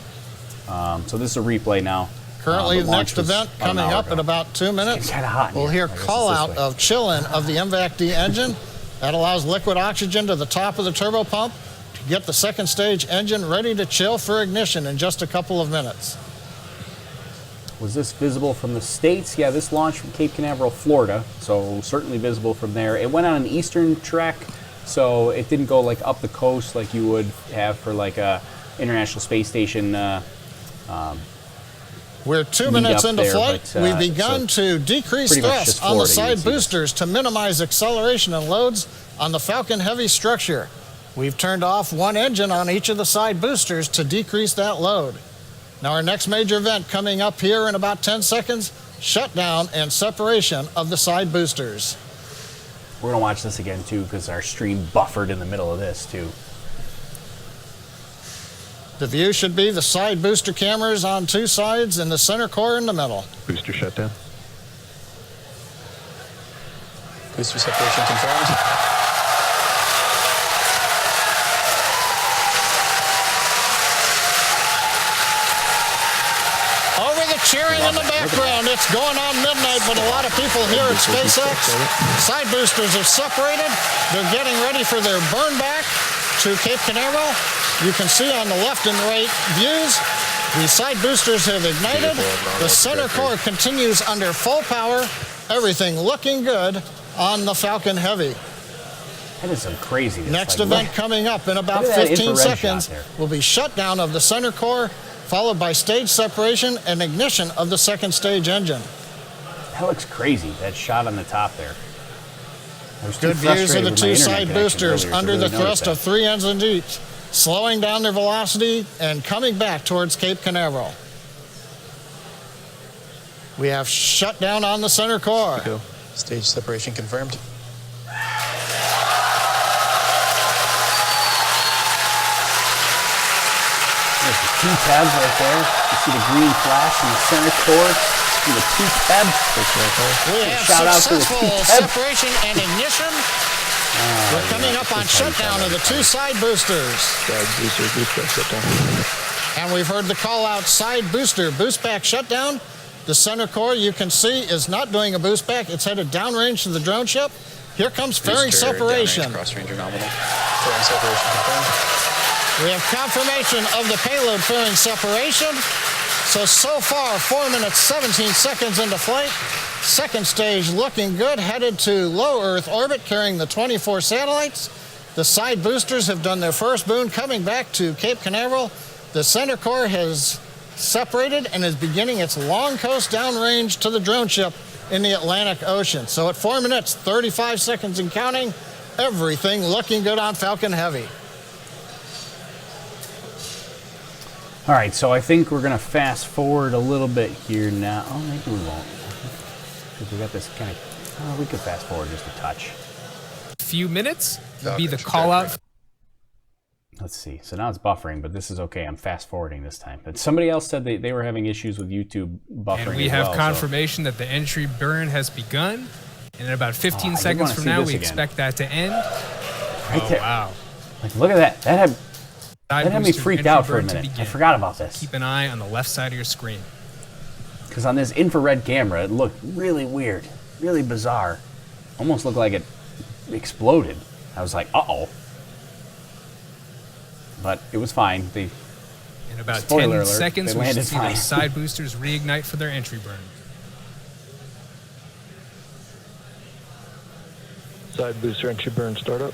So this is a replay now. Currently, the next event coming up in about 2 minutes. It's kind of hot. We'll hear call out of chill-in of the MVAC-D engine. That allows liquid oxygen to the top of the turbo pump get the second stage engine ready to chill for ignition in just a couple of minutes. Was this visible from the States? Yeah, this launched from Cape Canaveral, Florida, so certainly visible from there. It went on an eastern track, so it didn't go like up the coast like you would have for like a International Space Station. We're 2 minutes into flight. But, We've begun to decrease thrust on the side boosters to minimize acceleration and loads on the Falcon Heavy structure. We've turned off one engine on each of the side boosters to decrease that load. Now our next major event coming up here in about 10 seconds, shutdown and separation of the side boosters. We're going to watch this again too because our stream buffered in the middle of this too. The view should be the side booster cameras on two sides and the center core in the middle. Booster shutdown. Booster separation confirmed. Over the cheering in the background, it's going on midnight, but a lot of people here at SpaceX. Side boosters have separated. They're getting ready for their burn back to Cape Canaveral. You can see on the left and right views, the side boosters have ignited. The center core continues under full power. Everything looking good on the Falcon Heavy. That is some craziness. Next event coming up in about 15 seconds will be shutdown of the center core, followed by stage separation and ignition of the second stage engine. That looks crazy, that shot on the top there. Good views of the two side boosters under the thrust of 3 engines each, slowing down their velocity and coming back towards Cape Canaveral. We have shut down on the center core. Stage separation confirmed. There's the two tabs right there. You see the green flash in the center core. See the two tabs. We have successful separation and ignition. We're coming up on shutdown of the two side boosters. Side booster, boost back shutdown. And we've heard the call out side booster, boost back shutdown. The center core, you can see, is not doing a boost back. It's headed downrange to the drone ship. Here comes fairing separation. Cross-ranger nominal. Fairing separation confirmed. We have confirmation of the payload fairing separation. So far, 4 minutes, 17 seconds into flight. Second stage looking good, headed to low Earth orbit, carrying the 24 satellites. The side boosters have done their first boon, coming back to Cape Canaveral. The center core has separated and is beginning its long coast downrange to the drone ship in the Atlantic Ocean. So at 4 minutes, 35 seconds and counting, everything looking good on Falcon Heavy. All right, so I think we're going to fast forward a little bit here now. Oh, maybe we won't. Because we got this kind of... we could fast forward just a touch. Few minutes will be the call out. Let's see. So now it's buffering, but this is okay. I'm fast forwarding this time. But somebody else said they were having issues with YouTube buffering. And we have confirmation that the entry burn has begun. And in about 15 seconds from now, we expect that to end. Right there. Wow. Like, look at that. That had me freaked out for a minute. I forgot about this. Keep an eye on the left side of your screen. Because on this infrared camera, it looked really weird, really bizarre. Almost looked like it exploded. I was like, uh-oh. But it was fine. In about 10 seconds, we should see those side boosters reignite for their entry burn. Side booster entry burn startup.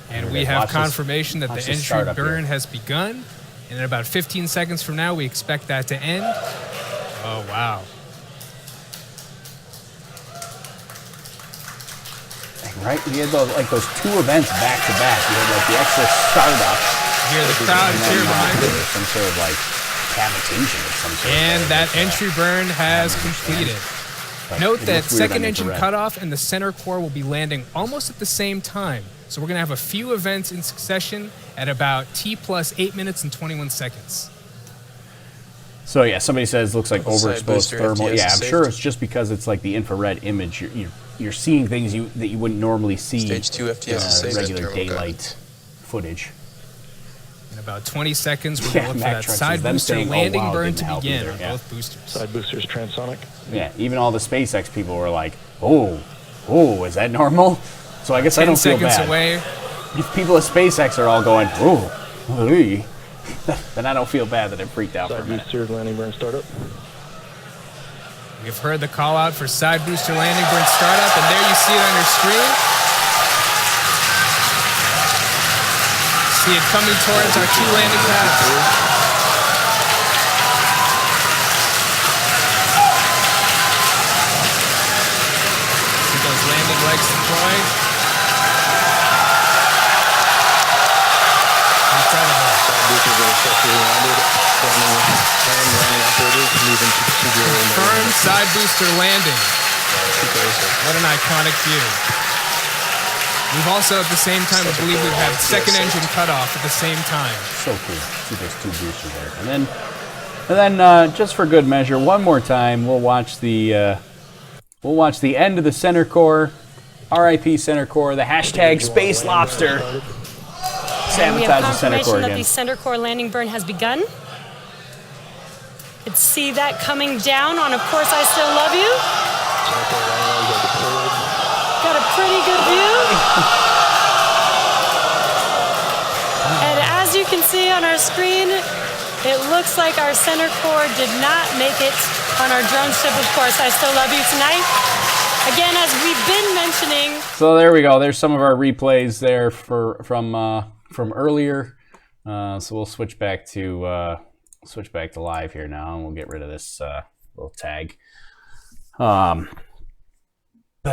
And we have confirmation that the entry burn has begun. And in about 15 seconds from now, we expect that to end. Oh, wow. Right? We had those two events back to back. You had like the extra startup. Hear the crowd cheer behind it. Some sort of like cavitation of some sort. And that entry burn has completed. Note that second engine cutoff and the center core will be landing almost at the same time. So we're going to have a few events in succession at about T plus 8 minutes and 21 seconds. So yeah, somebody says looks like overexposed thermal. Yeah, I'm sure it's just because it's like the infrared image. You're seeing things that you wouldn't normally see. Stage 2 FTS regular daylight footage. In about 20 seconds, we're going to look for that side booster landing burn to begin on both boosters. Side boosters transonic. Yeah, even all the SpaceX people were like, oh, is that normal? So I guess I don't feel bad. 10 seconds away if people at SpaceX are all going, oh, hey, then I don't feel bad that I freaked out for a minute. Booster landing burn startup. You've heard the call out for side booster landing burn startup, and there you see it on your screen. See it coming towards our 2 landing pads. Landing legs deployed. Incredible. Side boosters are successfully landed. Landing operators moving to zero. Confirmed side booster landing. What an iconic view. We've also, at the same time, I believe we've had second engine cutoff at the same time. So cool. See those 2 boosters there. And then, just for good measure, one more time, we'll watch the end of the center core. RIP center core. The hashtag Space Lobster. And we have Sabotage the center core confirmation that again. the center core landing burn has begun. Let's see that coming down on Of Course I Still Love You. Got a pretty good view. And as you can see on our screen, it looks like our center core did not make it on our drone ship. Of Course I Still Love You tonight. Again, as we've been mentioning. So there we go. There's some of our replays there from earlier. So we'll switch back to live here now, and we'll get rid of this little tag. But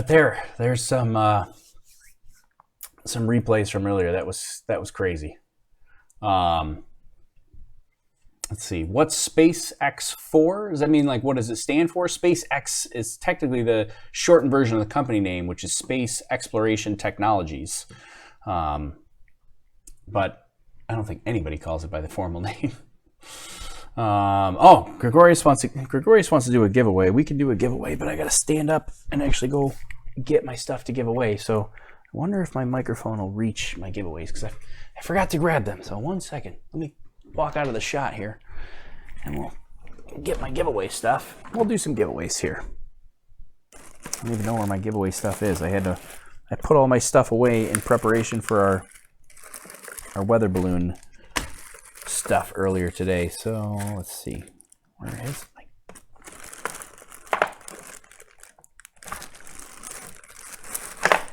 there's some replays from earlier. That was crazy. Let's see. What's SpaceX for? Does that mean, like, what does it stand for? SpaceX is technically the shortened version of the company name, which is Space Exploration Technologies. But I don't think anybody calls it by the formal name. Gregorius wants to do a giveaway. We can do a giveaway, but I got to stand up and actually go get my stuff to give away. So I wonder if my microphone will reach my giveaways, because I forgot to grab them. So 1 second. Let me walk out of the shot here, and we'll get my giveaway stuff. We'll do some giveaways here. I don't even know where my giveaway stuff is. I put all my stuff away in preparation for our weather balloon stuff earlier today. So let's see, where is it?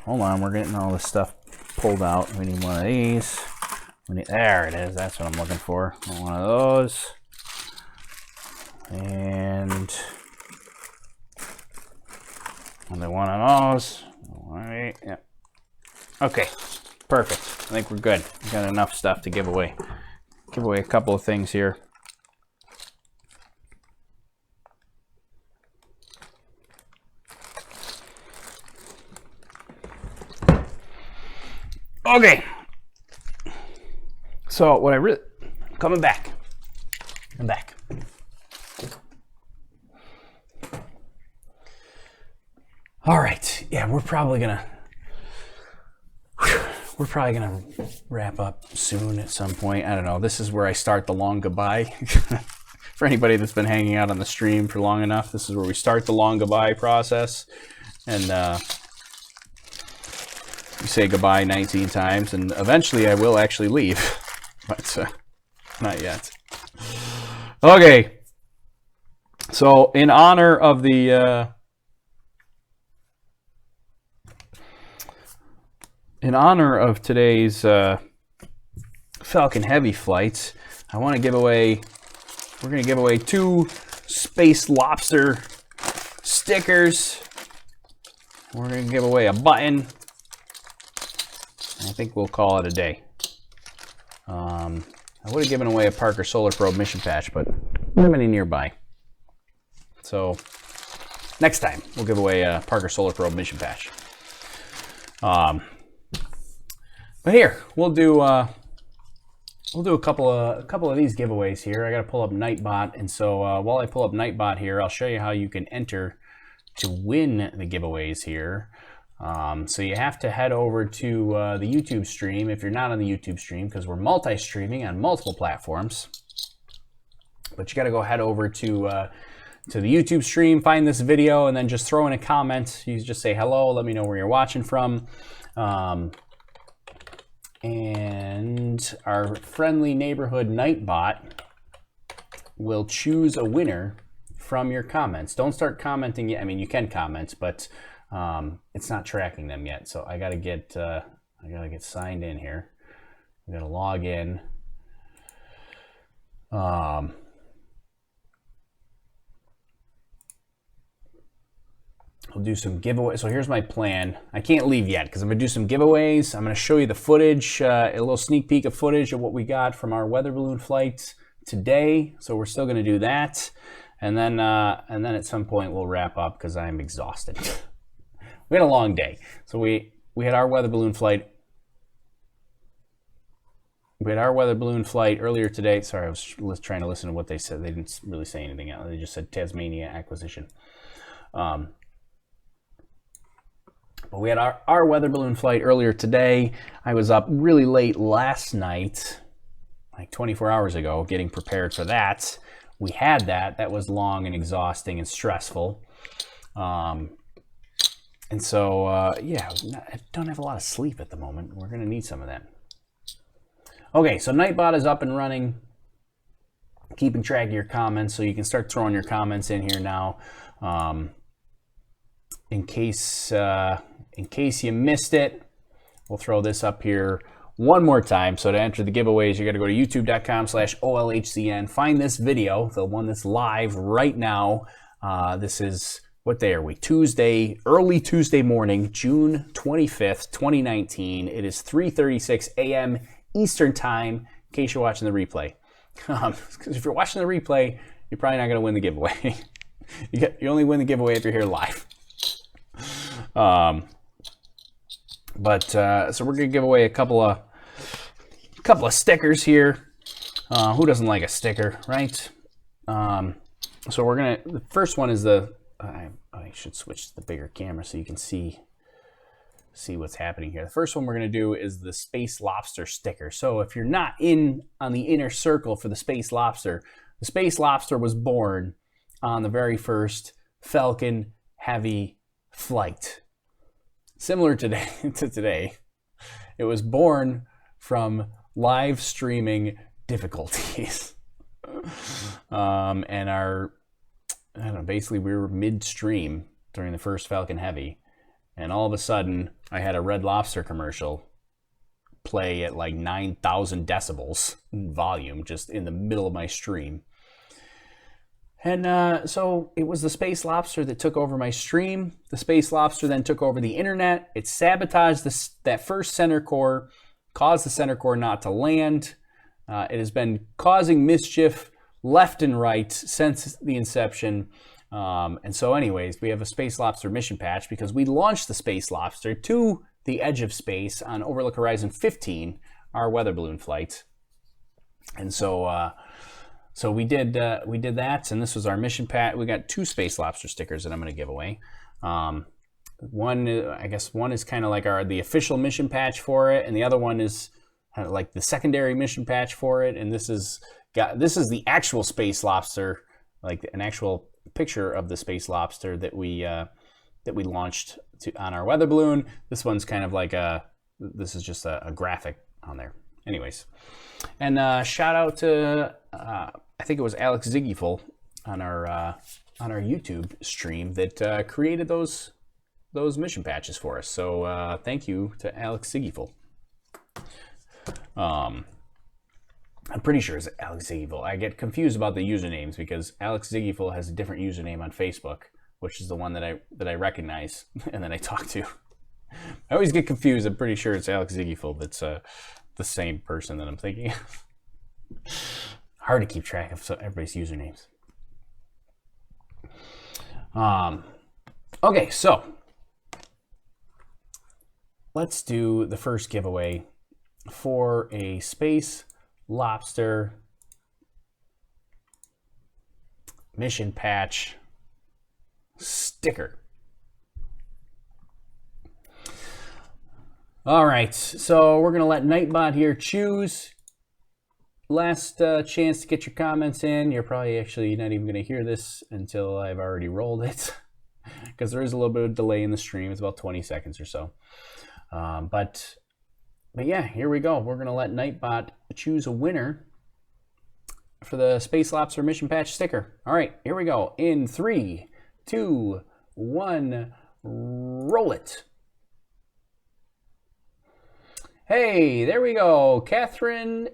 Hold on, we're getting all this stuff pulled out. We need one of these. There it is. That's what I'm looking for. One of those. And another one of those. All right. Yeah. Okay. Perfect. I think we're good. We got enough stuff to give away. Give away a couple of things here. Okay. So what I'm back. I'm back. All right. Yeah, we're probably gonna wrap up soon at some point. I don't know. This is where I start the long goodbye. For anybody that's been hanging out on the stream for long enough, this is where we start the long goodbye process, and we say goodbye 19 times, and eventually I will actually leave. But not yet. Okay. So in honor of the today's Falcon Heavy flights, I want to give away. We're going to give away 2 Space Lobster stickers. We're going to give away a button. I think we'll call it a day. I would have given away a Parker Solar Probe mission patch, but nobody nearby. So next time we'll give away a Parker Solar Probe mission patch. But here we'll do a couple of these giveaways here. I got to pull up Nightbot, and so while I pull up Nightbot here, I'll show you how you can enter to win the giveaways here. So you have to head over to the YouTube stream if you're not on the YouTube stream, because we're multi-streaming on multiple platforms. But you got to go head over to the YouTube stream, find this video, and then just throw in a comment. You just say hello, let me know where you're watching from, And our friendly neighborhood Nightbot will choose a winner from your comments. Don't start commenting yet. I mean, you can comment, but it's not tracking them yet. So I gotta get signed in here. I gotta log in. We'll do some giveaways. So here's my plan. I can't leave yet because I'm gonna do some giveaways. I'm gonna show you the footage, a little sneak peek of footage of what we got from our weather balloon flight today. So we're still gonna do that, and then at some point we'll wrap up because I'm exhausted. We had a long day. So we had our weather balloon flight. We had our weather balloon flight earlier today. Sorry, I was trying to listen to what they said. They didn't really say anything else. They just said Tasmania acquisition. But we had our weather balloon flight earlier today. I was up really late last night, like 24 hours ago, getting prepared for that. We had that. That was long and exhausting and stressful. And so, yeah, I don't have a lot of sleep at the moment. We're going to need some of that. Okay, so Nightbot is up and running, keeping track of your comments, so you can start throwing your comments in here now. In case you missed it, we'll throw this up here one more time. So to enter the giveaways, you got to go to youtube.com/OLHCN. Find this video, the one that's live right now. This is, what day are we? Tuesday, early Tuesday morning, June 25th, 2019. It is 3:36 a.m. Eastern time, in case you're watching the replay. Because if you're watching the replay, you're probably not going to win the giveaway. You only win the giveaway if you're here live. So we're gonna give away a couple of stickers here. Who doesn't like a sticker, right? So the first one is I should switch to the bigger camera so you can see what's happening here. The first one we're gonna do is the Space Lobster sticker. So if you're not on the inner circle for the Space Lobster was born on the very first Falcon Heavy flight. Similar to today, it was born from live streaming difficulties. And basically we were midstream during the first Falcon Heavy, and all of a sudden I had a Red Lobster commercial play at like 9,000 decibels in volume just in the middle of my stream. And so it was the Space Lobster that took over my stream. The Space Lobster then took over the internet. It sabotaged that first center core, caused the center core not to land. It has been causing mischief left and right since the inception. And so anyways, we have a Space Lobster mission patch because we launched the Space Lobster to the edge of space on Overlook Horizon 15, our weather balloon flight. And so we did that, and this was our mission patch. We got 2 Space Lobster stickers that I'm going to give away. One is kind of like the official mission patch for it, and the other one is kind of like the secondary mission patch for it. And this is the actual Space Lobster, like an actual picture of the Space Lobster that we launched on our weather balloon. This one's kind of like this is just a graphic on there. Anyways, and shout out to I think it was Alex Ziggyful on our YouTube stream that created those mission patches for us. So thank you to Alex Ziggyful. I'm pretty sure it's Alex Ziggyful. I get confused about the usernames because Alex Ziggyful has a different username on Facebook, which is the one that I recognize and that I talk to. I always get confused. I'm pretty sure it's Alex Ziggyful that's the same person that I'm thinking of. Hard to keep track of everybody's usernames. Okay, so let's do the first giveaway for a Space Lobster mission patch sticker. All right, so we're gonna let Nightbot here choose. Last chance to get your comments in. You're probably actually not even gonna hear this until I've already rolled it, because there is a little bit of delay in the stream. It's about 20 seconds or so. But But yeah, here we go. We're going to let Nightbot choose a winner for the Space Lobster Mission Patch sticker. All right, here we go. In 3, 2, 1, roll it. Hey, there we go. Catherine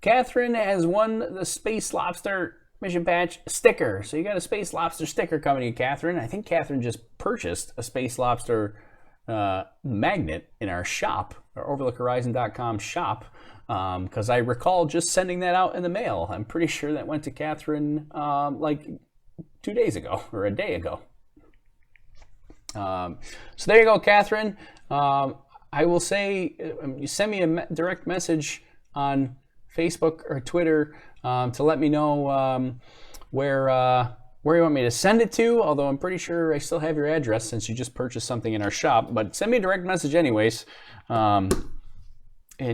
has won the Space Lobster Mission Patch sticker. So you got a Space Lobster sticker coming to you, Catherine. I think Catherine just purchased a Space Lobster magnet in our shop, our overlookhorizon.com shop, because I recall just sending that out in the mail. I'm pretty sure that went to Catherine like 2 days ago or a day ago. So there you go, Catherine. I will say, you send me a direct message on Facebook or Twitter to let me know where you want me to send it to, although I'm pretty sure I still have your address since you just purchased something in our shop. But send me a direct message anyways, and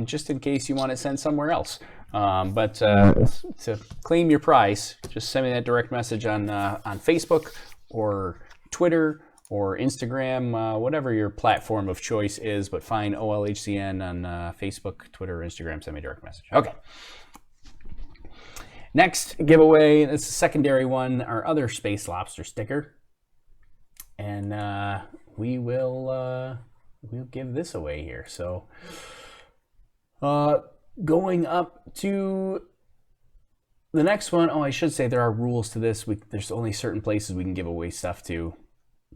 just in case you want it sent somewhere else. But to claim your prize, just send me that direct message on Facebook or Twitter or Instagram, whatever your platform of choice is, but find OLHCN on Facebook, Twitter, or Instagram. Send me a direct message. Okay. Next giveaway, it's the secondary one, our other Space Lobster sticker. And we'll give this away here. So going up to the next one, I should say there are rules to this. There's only certain places we can give away stuff to.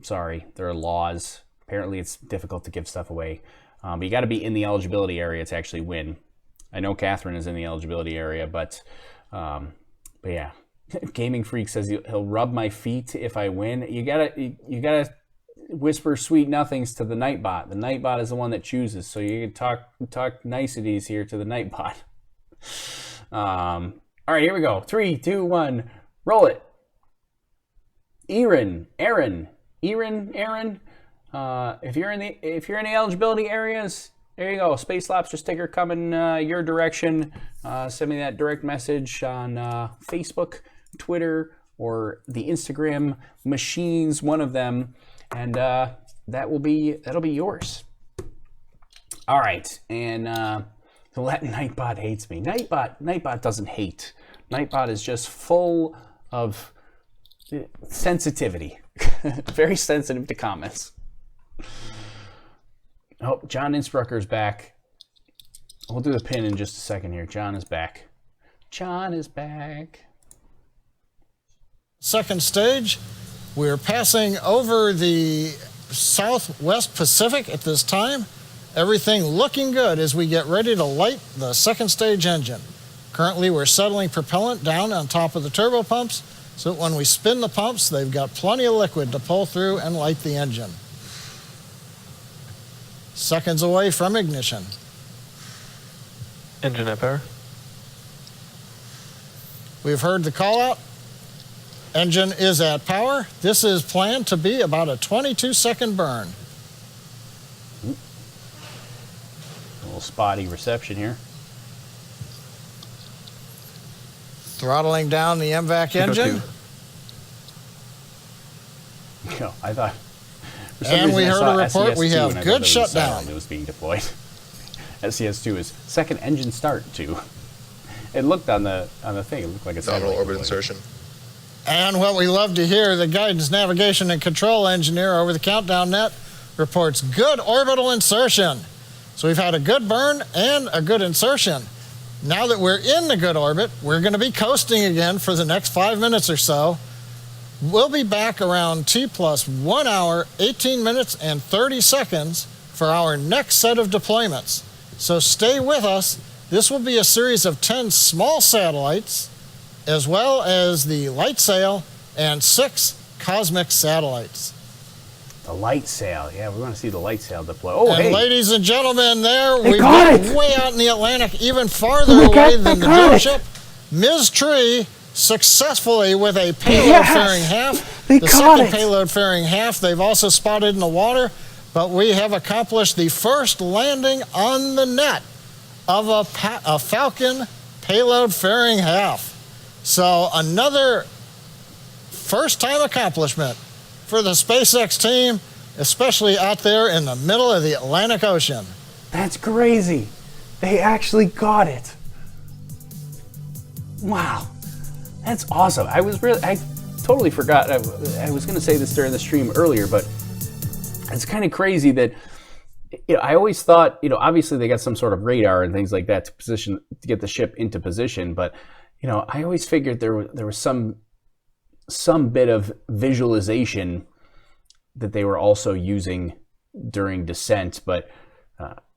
Sorry, there are laws. Apparently it's difficult to give stuff away. But you got to be in the eligibility area to actually win. I know Catherine is in the eligibility area, but yeah. Gaming Freak says he'll rub my feet if I win. You gotta whisper sweet nothings to the Nightbot. The Nightbot is the one that chooses, so you can talk niceties here to the Nightbot. All right, here we go. 3, 2, 1, roll it. Aaron. If you're in the eligibility areas, there you go. Space Lobster sticker coming your direction. Send me that direct message on Facebook, Twitter, or the Instagram machines, one of them, and that'll be yours. All right, and Nightbot hates me. Nightbot doesn't hate. Nightbot is just full of sensitivity. Very sensitive to comments. Oh, John Innsbrucker's back. We'll do the pin in just a second here. John is back. John is back. Second stage, we're passing over the Southwest Pacific at this time. Everything looking good as we get ready to light the second stage engine. Currently, we're settling propellant down on top of the turbo pumps, so that when we spin the pumps, they've got plenty of liquid to pull through and light the engine. Seconds away from ignition. Engine at power. We've heard the call out. Engine is at power. This is planned to be about a 22-second burn. A little spotty reception here. Throttling down the MVAC engine. No, I thought. And we heard a report we have good shutdown. It was being deployed. SCS-2 is second engine start 2. It looked on the thing. It looked like it's nominal orbit insertion. And what we love to hear, the guidance, navigation, and control engineer over the countdown net reports good orbital insertion. So we've had a good burn and a good insertion. Now that we're in the good orbit, we're going to be coasting again for the next 5 minutes or so. We'll be back around T plus 1 hour, 18 minutes, and 30 seconds for our next set of deployments. So stay with us. This will be a series of 10 small satellites, as well as the light sail and 6 cosmic satellites. The light sail. Yeah, we want to see the light sail deploy. Oh, and hey. Ladies and gentlemen, we've got way out in the Atlantic, even farther away than the drillship. Ms. Tree successfully with a payload fairing half. The second payload fairing half they've also spotted in the water, but we have accomplished the first landing on the net of a Falcon payload fairing half. So another first-time accomplishment for the SpaceX team, especially out there in the middle of the Atlantic Ocean. That's crazy. They actually got it. Wow. That's awesome. I totally forgot. I was going to say this during the stream earlier, but it's kind of crazy that, I always thought, obviously they got some sort of radar and things like that to get the ship into position, but, I always figured there was some bit of visualization that they were also using during descent, but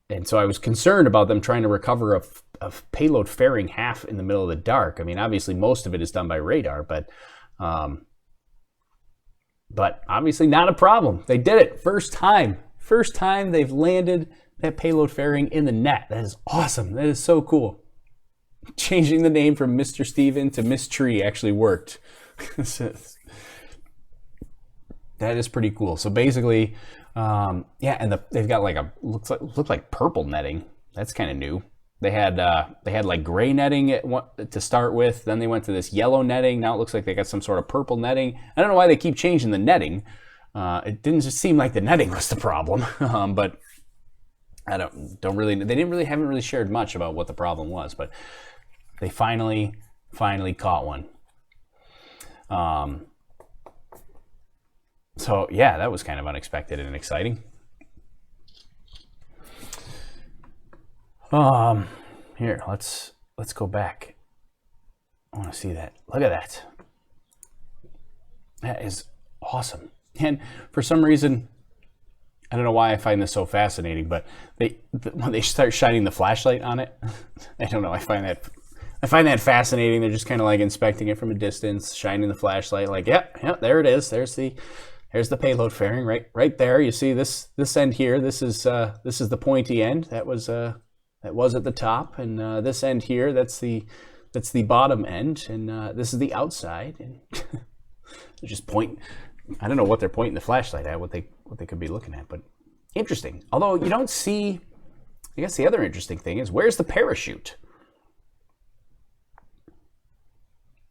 and so I was concerned about them trying to recover a payload fairing half in the middle of the dark. I mean, obviously most of it is done by radar, but obviously not a problem. They did it. First time they've landed that payload fairing in the net. That is awesome. That is so cool. Changing the name from Mr. Steven to Miss Tree actually worked. That is pretty cool. So basically, and they've got like looks like purple netting. That's kind of new. They had like gray netting to start with. Then they went to this yellow netting. Now it looks like they got some sort of purple netting. I don't know why they keep changing the netting. It didn't just seem like the netting was the problem, but I don't really. They haven't really shared much about what the problem was, but they finally caught one. So yeah, that was kind of unexpected and exciting. Here, let's go back. I want to see that. Look at that. That is awesome. And for some reason, I don't know why I find this so fascinating, but when they start shining the flashlight on it, I don't know. I find that fascinating. They're just kind of like inspecting it from a distance, shining the flashlight. Like, yeah, there it is. There's the payload fairing right there. You see this end here. This is the pointy end. That was at the top, and this end here. That's the bottom end, and this is the outside. And they're just pointing. I don't know what they're pointing the flashlight at. What they could be looking at, but interesting. Although you don't see. I guess the other interesting thing is, where's the parachute?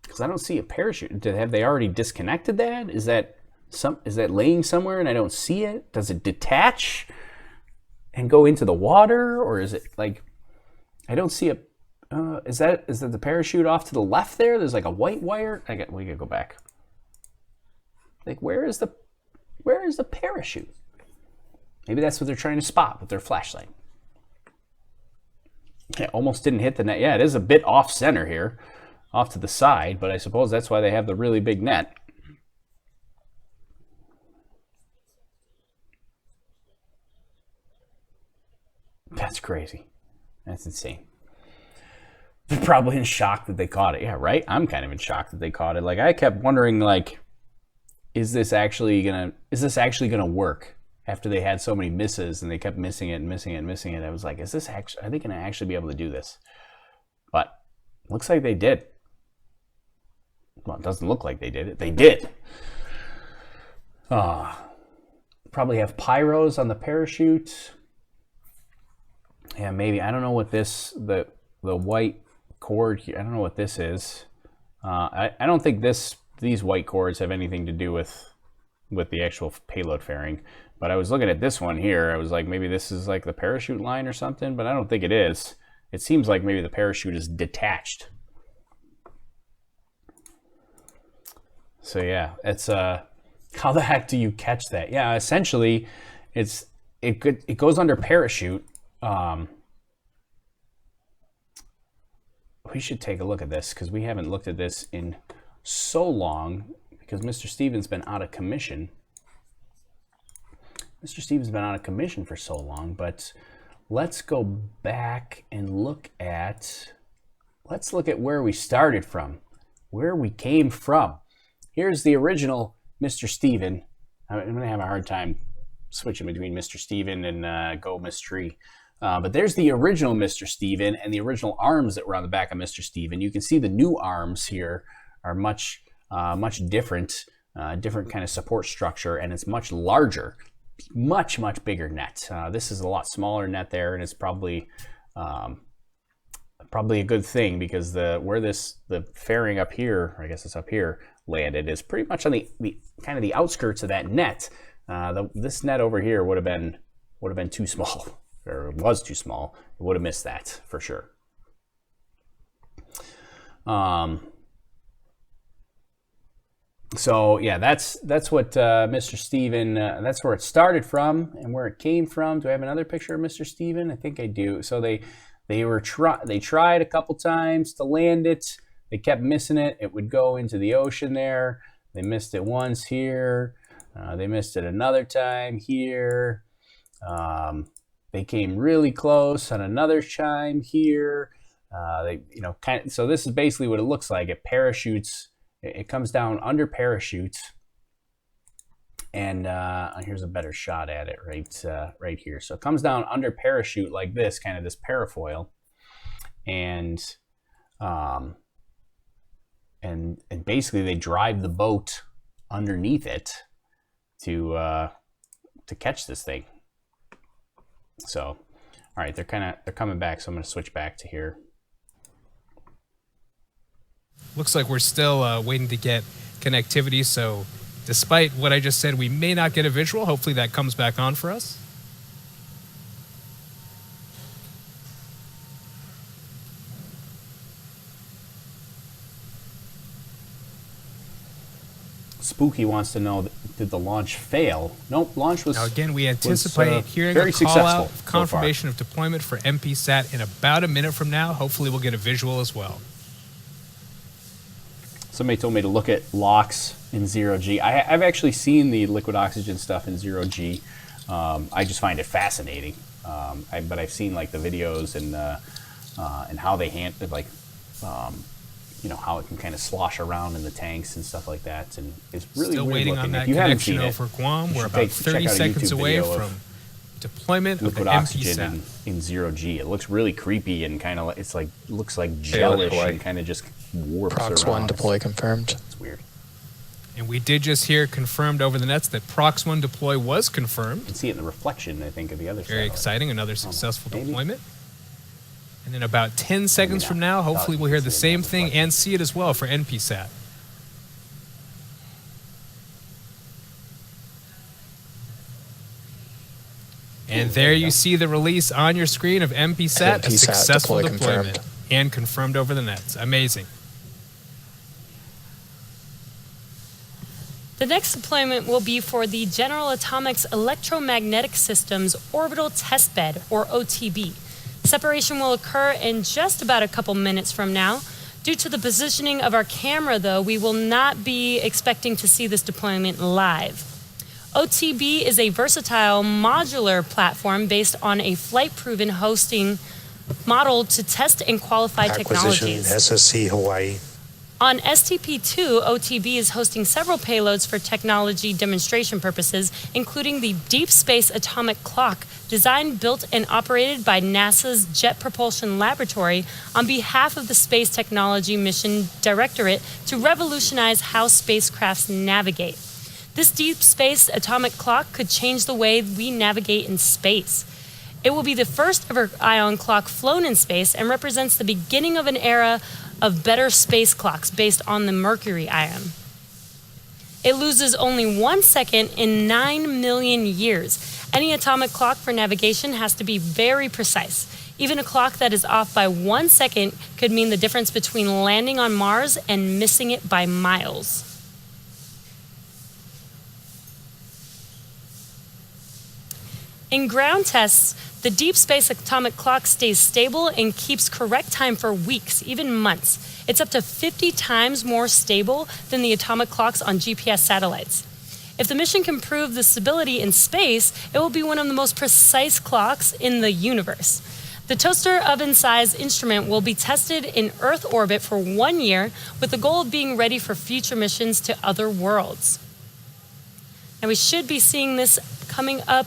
Because I don't see a parachute. Have they already disconnected that? Is that laying somewhere and I don't see it? Does it detach and go into the water, or is it like I don't see a? Is that the parachute off to the left there? There's like a white wire. We gotta go back. Like where is the parachute? Maybe that's what they're trying to spot with their flashlight. It almost didn't hit the net. Yeah, it is a bit off center here, off to the side, but I suppose that's why they have the really big net. That's crazy. That's insane. They're probably in shock that they caught it. Yeah, right? I'm kind of in shock that they caught it. Like, I kept wondering, like, is this actually gonna work? After they had so many misses and they kept missing it. I was like, are they gonna actually be able to do this? But looks like they did. Well, it doesn't look like they did it. They did. Probably have pyros on the parachute. Yeah, maybe. I don't know what the white cord here, I don't know what this is. I don't think these white cords have anything to do with the actual payload fairing. But I was looking at this one here. I was like, maybe this is like the parachute line or something, but I don't think it is. It seems like maybe the parachute is detached. So yeah, it's how the heck do you catch that? Yeah, essentially, it goes under parachute. We should take a look at this because we haven't looked at this in so long because Mr. Steven's been out of commission. Mr. Steven's been out of commission for so long, but let's go back and look at where we started from, where we came from. Here's the original Mr. Steven. I'm going to have a hard time switching between Mr. Steven and Go Miss Tree. But there's the original Mr. Steven and the original arms that were on the back of Mr. Steven. You can see the new arms here are much different, different kind of support structure, and it's much larger, much bigger net. This is a lot smaller net there, and it's probably a good thing because the fairing up here, I guess it's up here, landed is pretty much on the kind of the outskirts of that net. This net over here would have been too small. or it was too small, it would have missed that for sure. So yeah, that's what Mr. Steven, that's where it started from and where it came from. Do I have another picture of Mr. Steven? I think I do. So they tried a couple times to land it. They kept missing it. It would go into the ocean there. They missed it once here. They missed it another time here. They came really close on another time here. So this is basically what it looks like. It parachutes. It comes down under parachute, and here's a better shot at it right here. So it comes down under parachute like this, kind of this parafoil, and basically they drive the boat underneath it to catch this thing. So, all right, they're coming back. So I'm going to switch back to here. Looks like we're still waiting to get connectivity, so despite what I just said, we may not get a visual. Hopefully that comes back on for us. Spooky wants to know, did the launch fail? Nope, launch was... Now again, we anticipate hearing very a call-out successful confirmation of deployment for MPSat in about a minute from now. Hopefully we'll get a visual as well. Somebody told me to look at LOX in 0G. I've actually seen the liquid oxygen stuff in 0G. I just find it fascinating. But I've seen like the videos and how they handle how it can kind of slosh around in the tanks and stuff like that. And it's really still weird waiting looking. on that If you haven't seen connection over it, Guam. We're about 30 check out a seconds YouTube away video from deployment of the liquid oxygen MPSat. in 0G. It looks really creepy and kind of looks like gelish and kind of just warps Prox around. 1 deploy confirmed. It's weird. And we did just hear confirmed over the nets that Prox 1 deploy was confirmed. You can see it in the reflection, I think, of the other side. Very exciting, another successful maybe. deployment. And in about 10 seconds from now, hopefully we'll hear the same thing and see it as well for NPSat. And there you see the release on your screen of MPSat, a successful deploy deployment confirmed. and confirmed over the nets. Amazing. The next deployment will be for the General Atomics Electromagnetic Systems Orbital Testbed, or OTB. Separation will occur in just about a couple minutes from now. Due to the positioning of our camera, though, we will not be expecting to see this deployment live. OTB is a versatile modular platform based on a flight-proven hosting model to test and qualify technologies. SSC Hawaii. On STP-2, OTB is hosting several payloads for technology demonstration purposes, including the Deep Space Atomic Clock, designed, built, and operated by NASA's Jet Propulsion Laboratory on behalf of the Space Technology Mission Directorate to revolutionize how spacecrafts navigate. This Deep Space Atomic Clock could change the way we navigate in space. It will be the first ever ion clock flown in space and represents the beginning of an era of better space clocks based on the Mercury ion. It loses only 1 second in 9 million years. Any atomic clock for navigation has to be very precise. Even a clock that is off by 1 second could mean the difference between landing on Mars and missing it by miles. In ground tests, the Deep Space Atomic Clock stays stable and keeps correct time for weeks, even months. It's up to 50 times more stable than the atomic clocks on GPS satellites. If the mission can prove the stability in space, it will be one of the most precise clocks in the universe. The toaster oven-sized instrument will be tested in Earth orbit for 1 year, with the goal of being ready for future missions to other worlds. And we should be seeing this coming up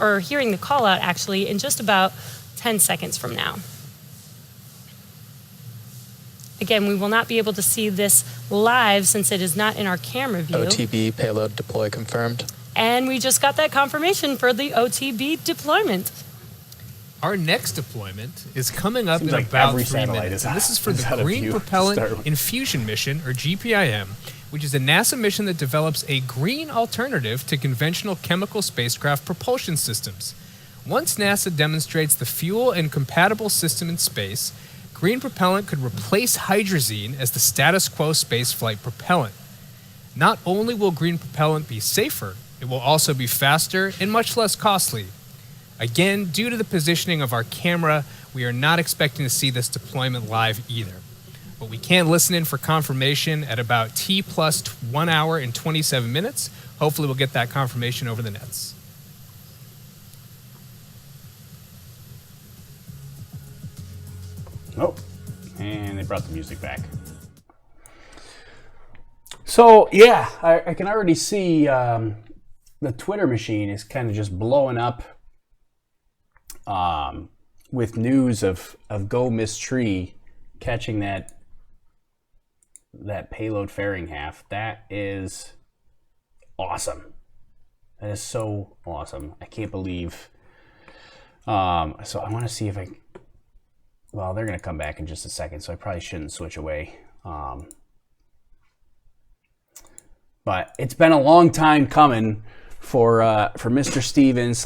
or hearing the call out actually in just about 10 seconds from now. Again, we will not be able to see this live since it is not in our camera view. OTB payload deploy confirmed. And we just got that confirmation for the OTB deployment. Our next deployment is coming up Seems in like about every 3 satellite minutes. is And this is for is out the of Green view to Propellant start with. Infusion Mission, or GPIM, which is a NASA mission that develops a green alternative to conventional chemical spacecraft propulsion systems. Once NASA demonstrates the fuel and compatible system in space, green propellant could replace hydrazine as the status quo spaceflight propellant. Not only will green propellant be safer, it will also be faster and much less costly. Again, due to the positioning of our camera, we are not expecting to see this deployment live either. But we can listen in for confirmation at about T plus 1 hour and 27 minutes. Hopefully we'll get that confirmation over the nets. Oh, and they brought the music back. So, yeah, I can already see the Twitter machine is kind of just blowing up with news of Go Miss Tree catching that payload fairing half. That is awesome. That is so awesome. I can't believe. So I want to see if I. Well, they're going to come back in just a second, so I probably shouldn't switch away. But it's been a long time coming for Mr. Stevens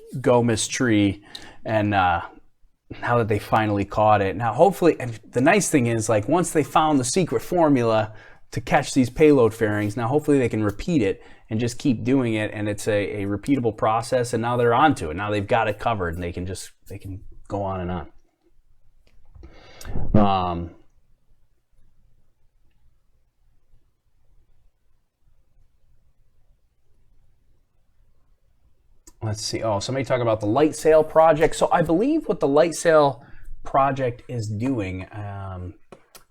/ Go Miss Tree, and now that they finally caught it. Now, hopefully, and the nice thing is, like, once they found the secret formula to catch these payload fairings, now hopefully they can repeat it and just keep doing it, and it's a repeatable process, and now they're onto it. Now they've got it covered, and they can go on and on. Let's see. Oh, somebody talking about the light sail project. So I believe what the light sail project is doing, I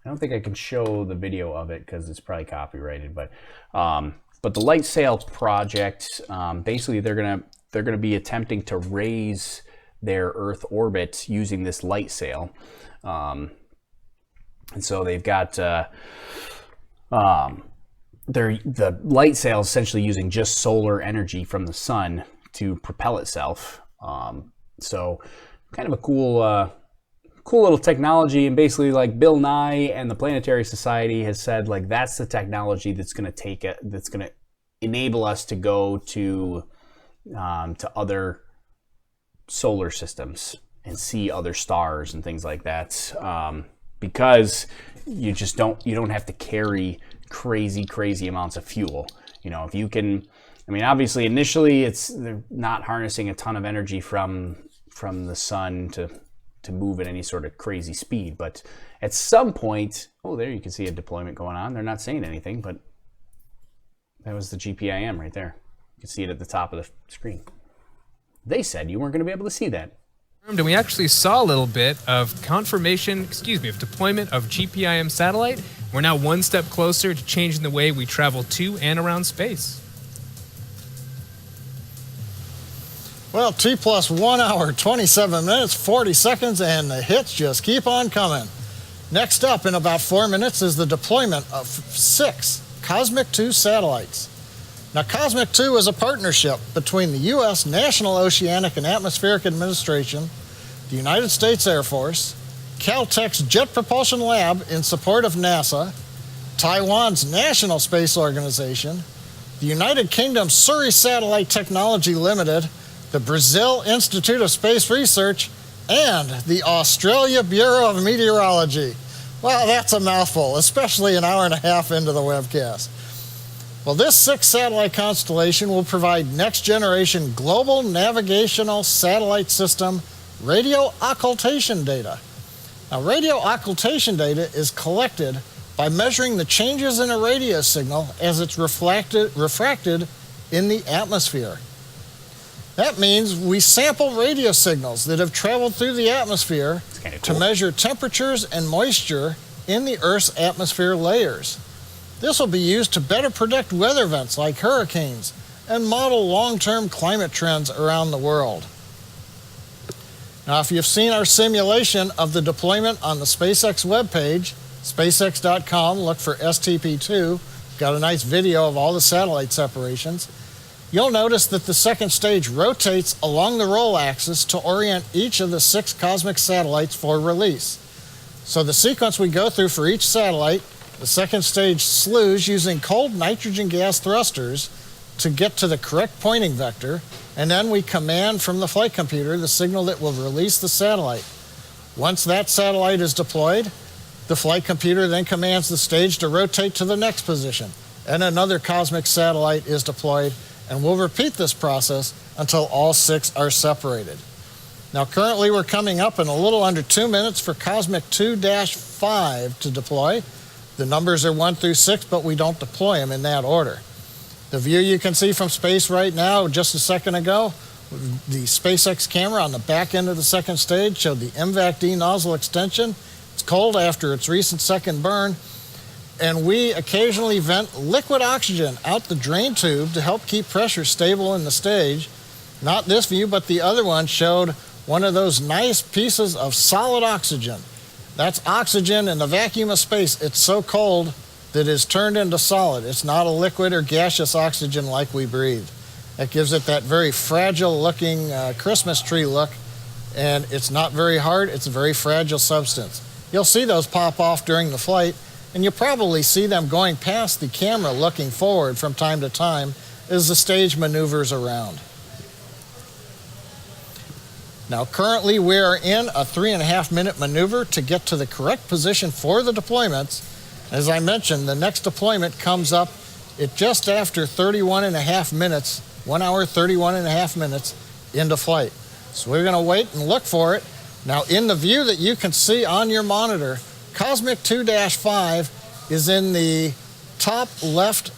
don't think I can show the video of it because it's probably copyrighted, but the light sail project, basically they're gonna be attempting to raise their Earth orbit using this light sail. And so they've got the light sail essentially using just solar energy from the sun to propel itself. So kind of a cool little technology, and basically, like, Bill Nye and the Planetary Society has said, like, that's the technology that's going to enable us to go to other solar systems and see other stars and things like that, because you don't have to carry crazy amounts of fuel. You know, if you can, I mean, obviously initially they're not harnessing a ton of energy from the sun to move at any sort of crazy speed, but at some point, oh, there you can see a deployment going on. They're not saying anything, but that was the GPIM right there. You can see it at the top of the screen. They said you weren't going to be able to see that. And we actually saw a little bit of of deployment of GPIM satellite. We're now one step closer to changing the way we travel to and around space. Well, T plus 1 hour, 27 minutes, 40 seconds, and the hits just keep on coming. Next up, in about 4 minutes, is the deployment of 6 Cosmic 2 satellites. Now, Cosmic 2 is a partnership between the U.S. National Oceanic and Atmospheric Administration, the United States Air Force, Caltech's Jet Propulsion Lab in support of NASA, Taiwan's National Space Organization, the United Kingdom's Surrey Satellite Technology Limited, the Brazil Institute of Space Research, and the Australia Bureau of Meteorology. Wow, that's a mouthful, especially an hour and a half into the webcast. Well, this 6-satellite constellation will provide next-generation global navigational satellite system radio occultation data. Now, radio occultation data is collected by measuring the changes in a radio signal as it's refracted in the atmosphere. That means we sample radio signals that have traveled through the atmosphere to measure temperatures and moisture in the Earth's atmosphere layers. This will be used to better predict weather events like hurricanes and model long-term climate trends around the world. Now, if you've seen our simulation of the deployment on the SpaceX webpage, SpaceX.com, look for STP-2, got a nice video of all the satellite separations. You'll notice that the second stage rotates along the roll axis to orient each of the 6 cosmic satellites for release. So the sequence we go through for each satellite, the second stage slews using cold nitrogen gas thrusters, to get to the correct pointing vector, and then we command from the flight computer the signal that will release the satellite. Once that satellite is deployed, the flight computer then commands the stage to rotate to the next position, and another cosmic satellite is deployed, and we'll repeat this process until all 6 are separated. Now currently we're coming up in a little under 2 minutes for Cosmic 2-5 to deploy. The numbers are 1 through 6, but we don't deploy them in that order. The view you can see from space right now, just a second ago, the SpaceX camera on the back end of the second stage showed the MVAC-D nozzle extension. It's cold after its recent second burn, and we occasionally vent liquid oxygen out the drain tube to help keep pressure stable in the stage. Not this view, but the other one showed one of those nice pieces of solid oxygen. That's oxygen in the vacuum of space. It's so cold that it's turned into solid. It's not a liquid or gaseous oxygen like we breathe. That gives it that very fragile looking Christmas tree look, and it's not very hard. It's a very fragile substance. You'll see those pop off during the flight, and you'll probably see them going past the camera looking forward from time to time as the stage maneuvers around. Now currently we are in a 3.5-minute maneuver to get to the correct position for the deployments. As I mentioned, the next deployment comes up at just after 31.5 minutes, 1 hour, 31.5 minutes into flight. So we're gonna wait and look for it. Now in the view that you can see on your monitor, Cosmic 2-5 is in the top left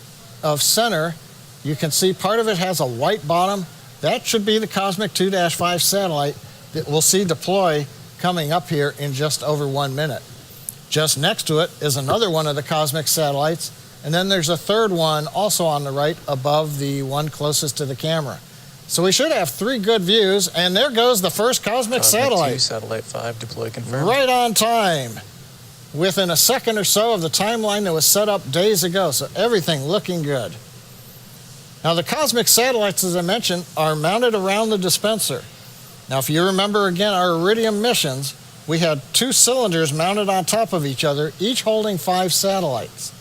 of center. You can see part of it has a white bottom. That should be the Cosmic 2-5 satellite that we'll see deploy coming up here in just over 1 minute. Just next to it is another one of the cosmic satellites, and then there's a third one also on the right above the one closest to the camera. So we should have 3 good views, and there goes the first cosmic satellite. 2, satellite 5, deploy confirmed. Right on time, within a second or so of the timeline that was set up days ago, so everything looking good. Now the cosmic satellites, as I mentioned, are mounted around the dispenser. Now if you remember again our Iridium missions, we had 2 cylinders mounted on top of each other, each holding 5 satellites.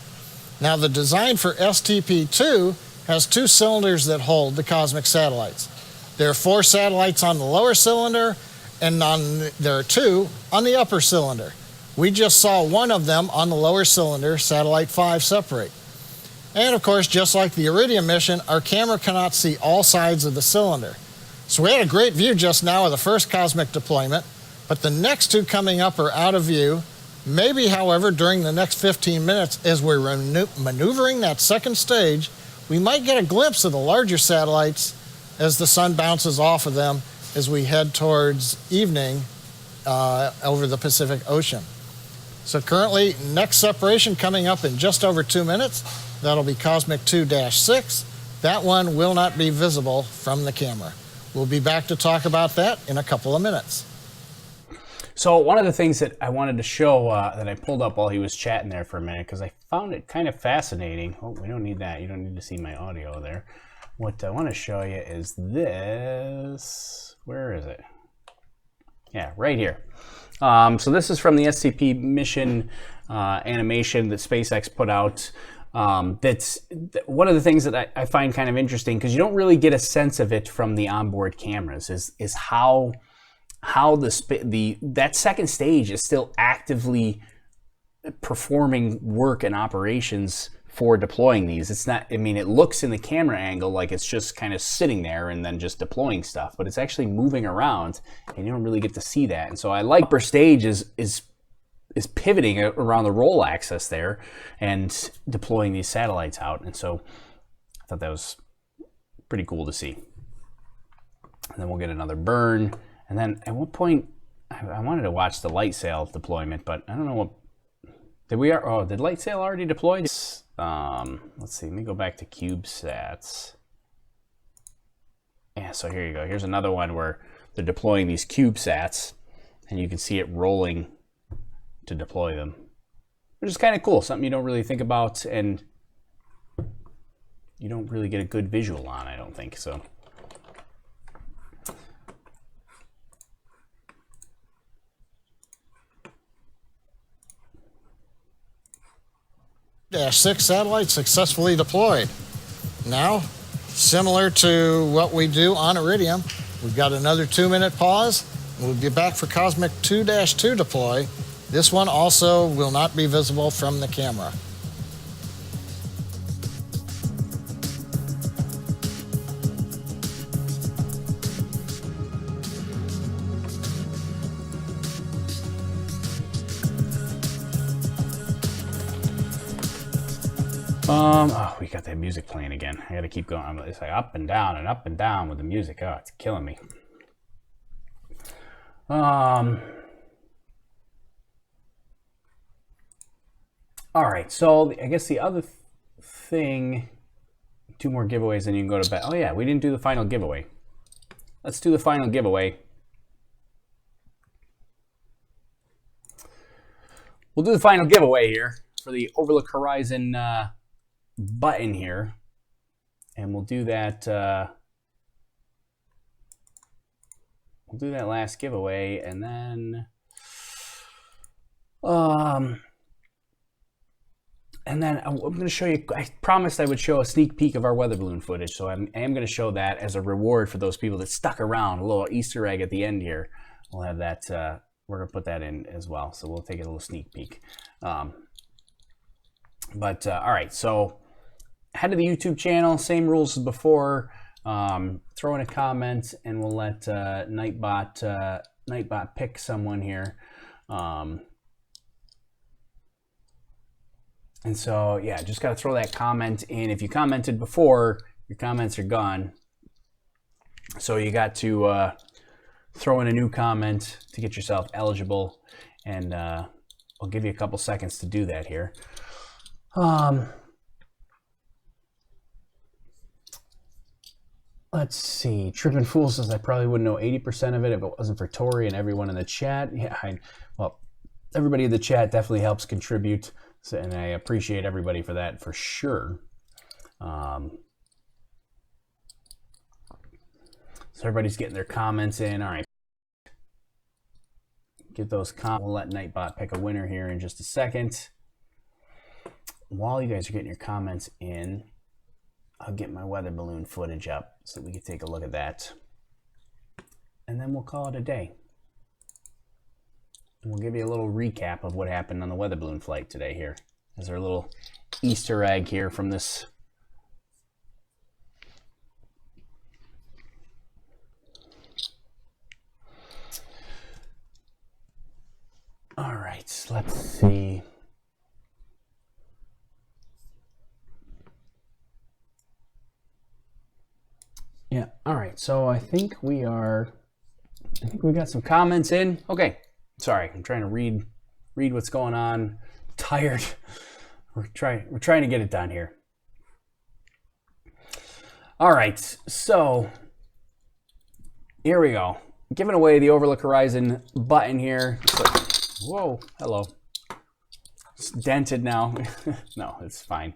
Now the design for STP-2 has 2 cylinders that hold the cosmic satellites. There are 4 satellites on the lower cylinder, and there are 2 on the upper cylinder. We just saw one of them on the lower cylinder, Satellite 5, separate. And of course, just like the Iridium mission, our camera cannot see all sides of the cylinder. So we had a great view just now of the first cosmic deployment, but the next 2 coming up are out of view. Maybe, however, during the next 15 minutes, as we're maneuvering that second stage, we might get a glimpse of the larger satellites as the sun bounces off of them as we head towards evening over the Pacific Ocean. So currently, next separation coming up in just over 2 minutes. That'll be Cosmic 2-6. That one will not be visible from the camera. We'll be back to talk about that in a couple of minutes. So one of the things that I wanted to show that I pulled up while he was chatting there for a minute, because I found it kind of fascinating. Oh, we don't need that. You don't need to see my audio there. What I want to show you is this. Where is it? Yeah, right here. So this is from the SCP mission animation that SpaceX put out. That's one of the things that I find kind of interesting, because you don't really get a sense of it from the onboard cameras, is how that second stage is still actively performing work and operations for deploying these. It's not, I mean, it looks in the camera angle like it's just kind of sitting there and then just deploying stuff, but it's actually moving around, and you don't really get to see that. And so I like upper stage is pivoting around the roll axis there and deploying these satellites out. And so I thought that was pretty cool to see. And then we'll get another burn. And then at what point, I wanted to watch the light sail deployment, but I don't know what, did light sail already deploy? Let's see, let me go back to CubeSats. Yeah, so here you go. Here's another one where they're deploying these CubeSats, and you can see it rolling to deploy them, which is kind of cool. Something you don't really think about, and you don't really get a good visual on, I don't think so. -6 satellites successfully deployed. Now, Similar to what we do on Iridium, we've got another 2-minute pause. We'll be back for Cosmic 2-2 deploy. This one also will not be visible from the camera. Oh, we got that music playing again. I gotta keep going. It's like up and down with the music. Oh, it's killing me. All right, so I guess the other thing, 2 more giveaways and you can go to bed. Oh yeah, we didn't do the final giveaway. Let's do the final giveaway. We'll do the final giveaway here for the Overlook Horizon button here, and we'll do that last giveaway, and then I'm going to show you. I promised I would show a sneak peek of our weather balloon footage, so I am going to show that as a reward for those people that stuck around. A little Easter egg at the end here. We'll have that. We're going to put that in as well, so we'll take a little sneak peek. All right, so head to the YouTube channel, same rules as before. Throw in a comment, and we'll let Nightbot pick someone here. And so, yeah, just got to throw that comment in. If you commented before, your comments are gone. So you got to throw in a new comment to get yourself eligible, and I'll give you a couple seconds to do that here. Let's see. Trippin' Fool says I probably wouldn't know 80% of it if it wasn't for Tori and everyone in the chat. Yeah, well, everybody in the chat definitely helps contribute, so, and I appreciate everybody for that for sure. So everybody's getting their comments in. All right. Get those comments. We'll let Nightbot pick a winner here in just a second. While you guys are getting your comments in, I'll get my weather balloon footage up so we can take a look at that. And then we'll call it a day. And we'll give you a little recap of what happened on the weather balloon flight today here. As our little Easter egg here from this. All right, let's see. Yeah, all right, so I think we got some comments in. Okay, sorry, I'm trying to read what's going on. Tired. We're trying to get it done here. All right, so here we go. Giving away the Overlook Horizon button here. Whoa, hello. It's dented now. No, it's fine.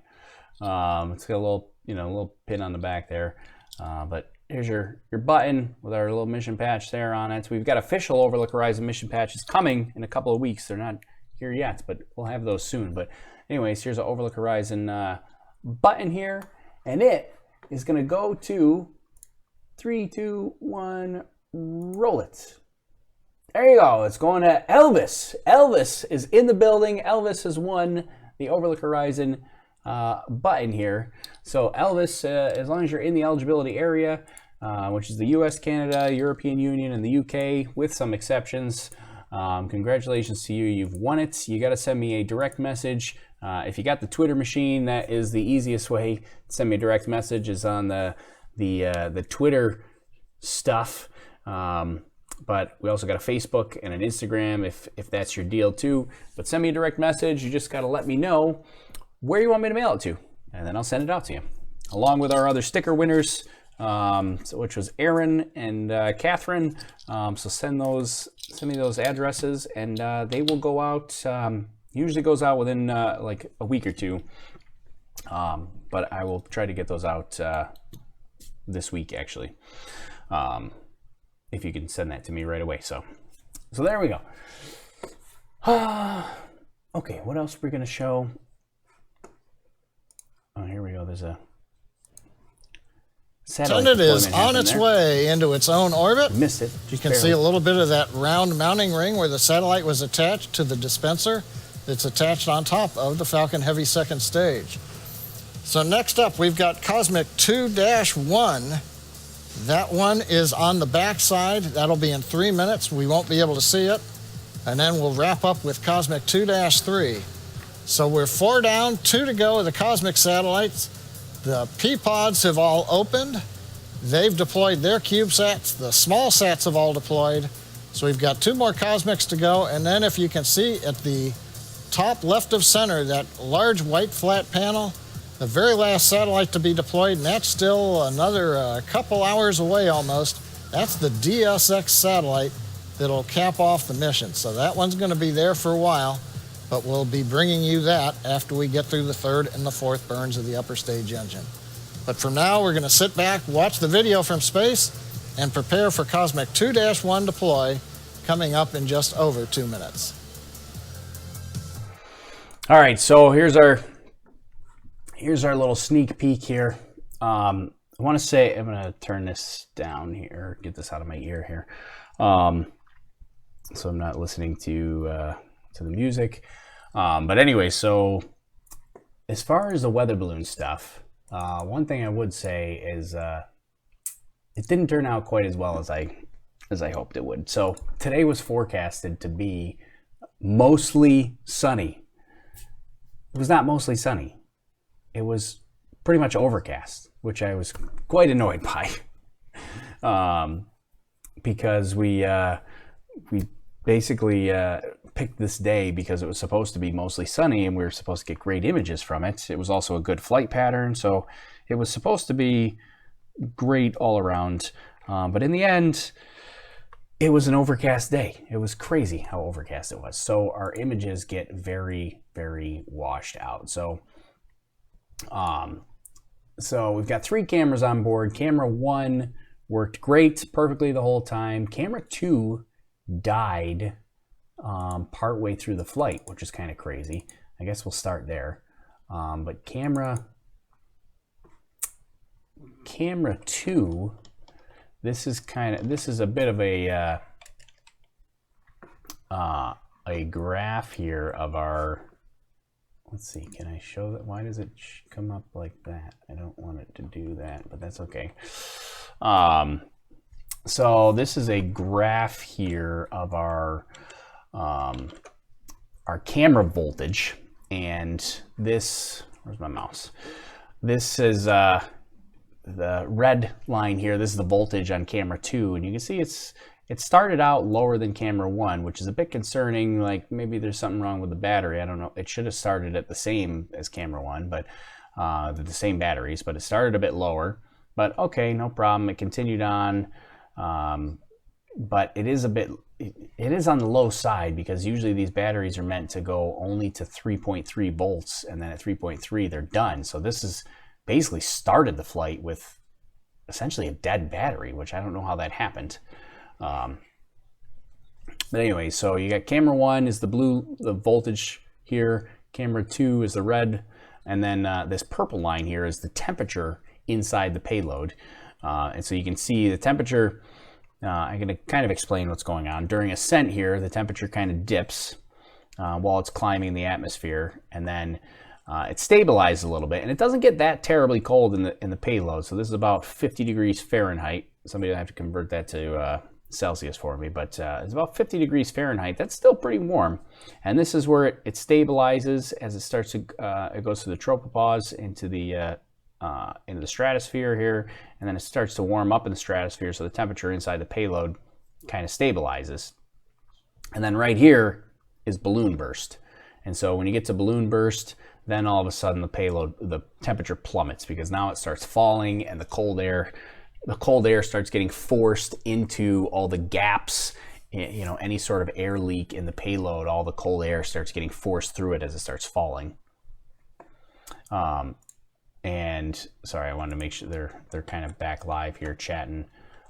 It's got a little pin on the back there. But here's your button with our little mission patch there on it. So we've got official Overlook Horizon mission patches coming in a couple of weeks. They're not here yet, but we'll have those soon. But anyways, here's an Overlook Horizon button here, and it is going to go to 3, 2, 1, roll it. There you go. It's going to Elvis. Elvis is in the building. Elvis has won the Overlook Horizon button here. So Elvis, as long as you're in the eligibility area, which is the US, Canada, European Union, and the UK, with some exceptions, congratulations to you. You've won it. You got to send me a direct message. If you got the Twitter machine, that is the easiest way to send me a direct message, is on the Twitter stuff. But we also got a Facebook and an Instagram if that's your deal too. But send me a direct message. You just got to let me know where you want me to mail it to, and then I'll send it out to you, along with our other sticker winners, which was Aaron and Catherine. So send me those addresses, and they will go out. Usually goes out within like a week or two, but I will try to get those out this week actually. If you can send that to me right away. So there we go. Okay, what else are we gonna show? Oh, here we go. There's a satellite Tenet is deployment on happened its there. way into its own orbit. Missed it. You can see a little bit of that round mounting ring where the satellite was attached to the dispenser that's attached on top of the Falcon Heavy second stage. So next up, we've got Cosmic 2-1. That one is on the back side. That'll be in 3 minutes. We won't be able to see it. And then we'll wrap up with Cosmic 2-3. So we're 4 down, 2 to go with the Cosmic satellites. The P-pods have all opened. They've deployed their CubeSats. The small sats have all deployed. So we've got 2 more Cosmics to go. And then if you can see at the top left of center, that large white flat panel, the very last satellite to be deployed, and that's still another couple hours away almost. That's the DSX satellite that'll cap off the mission. So that one's going to be there for a while, but we'll be bringing you that after we get through the 3rd and the 4th burns of the upper stage engine. But for now, we're going to sit back, watch the video from space, and prepare for Cosmic 2-1 deploy coming up in just over 2 minutes. All right, so here's our little sneak peek here. I want to say, I'm going to turn this down here, get this out of my ear here, so I'm not listening to the music. But anyway, so as far as the weather balloon stuff, one thing I would say is it didn't turn out quite as well as I hoped it would. So today was forecasted to be mostly sunny. It was not mostly sunny. It was pretty much overcast, which I was quite annoyed by, because we basically picked this day because it was supposed to be mostly sunny and we were supposed to get great images from it. It was also a good flight pattern, so it was supposed to be great all around. But in the end, it was an overcast day. It was crazy how overcast it was. So our images get very, very washed out. So we've got 3 cameras on board. Camera 1 worked great, perfectly the whole time. Camera 2 died partway through the flight, which is kind of crazy. I guess we'll start there. But camera 2, this is a bit of a graph here of our. Let's see, can I show that? Why does it come up like that? I don't want it to do that, but that's okay. So this is a graph here of our camera voltage, and this, where's my mouse? This is the red line here. This is the voltage on camera 2, and you can see it started out lower than camera 1, which is a bit concerning. Like maybe there's something wrong with the battery. I don't know. It should have started at the same as camera 1, but the same batteries, but it started a bit lower. But okay, no problem. It continued on, but it is on the low side because usually these batteries are meant to go only to 3.3 volts, and then at 3.3 they're done. So this is basically started the flight with essentially a dead battery, which I don't know how that happened. But anyway, so you got camera 1 is the blue, the voltage here. Camera 2 is the red, and then this purple line here is the temperature inside the payload. And so you can see the temperature. I'm going to kind of explain what's going on. During ascent here, the temperature kind of dips while it's climbing the atmosphere, and then it stabilizes a little bit, and it doesn't get that terribly cold in the payload. So this is about 50 degrees Fahrenheit. Somebody will have to convert that to Celsius for me, but it's about 50 degrees Fahrenheit. That's still pretty warm, and this is where it stabilizes as it starts to it goes through the tropopause into the stratosphere here, and then it starts to warm up in the stratosphere, so the temperature inside the payload kind of stabilizes. And then right here is balloon burst, and so when you get to balloon burst, then all of a sudden the temperature plummets because now it starts falling, and the cold air starts getting forced into all the gaps, you know, any sort of air leak in the payload. All the cold air starts getting forced through it as it starts falling. And sorry, I wanted to make sure they're kind of back live here chatting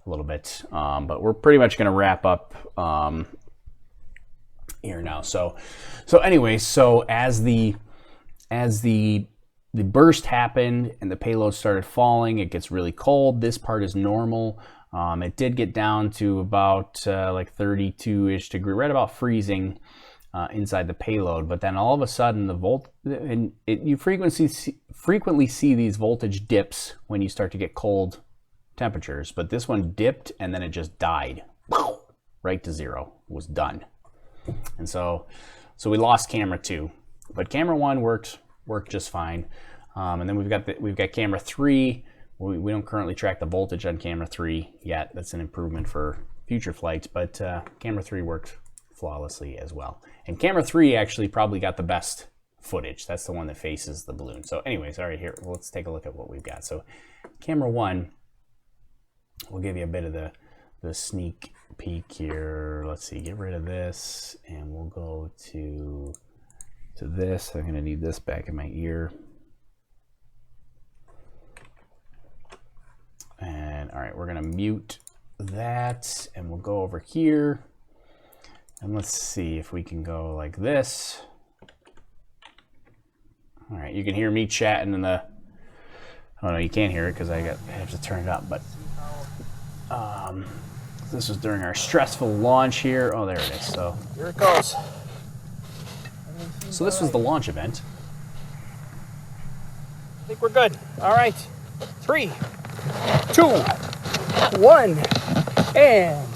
a little bit, but we're pretty much going to wrap up here now. So anyway, so as the the burst happened and the payload started falling. It gets really cold. This part is normal. It did get down to about like 32-ish degree, right about freezing inside the payload. But then all of a sudden, you frequently see these voltage dips when you start to get cold temperatures. But this one dipped and then it just died, right to zero. It was done. And so we lost camera 2, but camera 1 worked just fine. And then we've got camera 3. We don't currently track the voltage on camera 3 yet. That's an improvement for future flights, but camera 3 worked flawlessly as well. And camera 3 actually probably got the best footage. That's the one that faces the balloon. So anyways, all right, here, let's take a look at what we've got. So camera 1, we'll give you a bit of the sneak peek here. Let's see, get rid of this, and we'll go to this. I'm gonna need this back in my ear. And all right, we're gonna mute that, and we'll go over here, and let's see if we can go like this. All right, you can hear me chatting in the, oh no, you can't hear it because I have to turn it up, but this was during our stressful launch here. Oh, there it is. So Here it goes. this was the launch event. I think we're good. All right. 3, 2, 1, and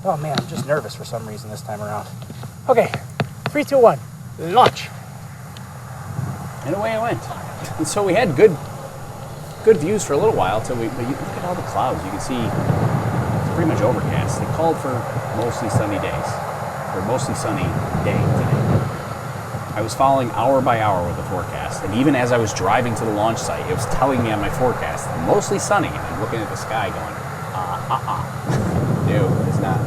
oh man, I'm just nervous for some reason this time around. Okay, 3, 2, 1, launch. And away it went. And so we had good views for a little while till but you look at all the clouds. You can see it's pretty much overcast. They called for mostly sunny days, or mostly sunny day today. I was following hour by hour with the forecast, and even as I was driving to the launch site, it was telling me on my forecast mostly sunny, and I'm looking at the sky going, no, it's not.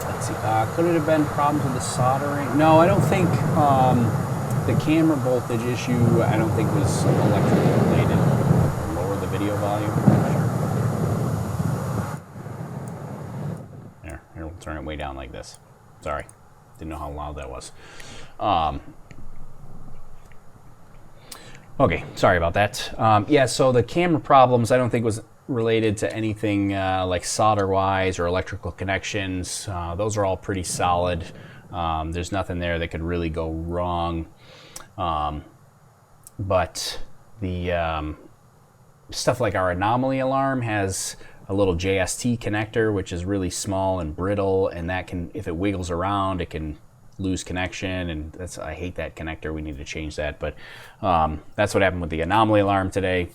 Let's see, could it have been problems with the soldering? No, I don't think. The camera voltage issue, I don't think was electrically related. Lower the video volume. Sure. Here, we'll turn it way down like this. Sorry, didn't know how loud that was. Okay, sorry about that. Yeah, so the camera problems I don't think was related to anything like solder-wise or electrical connections. Those are all pretty solid. There's nothing there that could really go wrong. But the stuff like our anomaly alarm has a little JST connector, which is really small and brittle, and that can, if it wiggles around, it can lose connection, and I hate that connector. We need to change that, but that's what happened with the anomaly alarm today.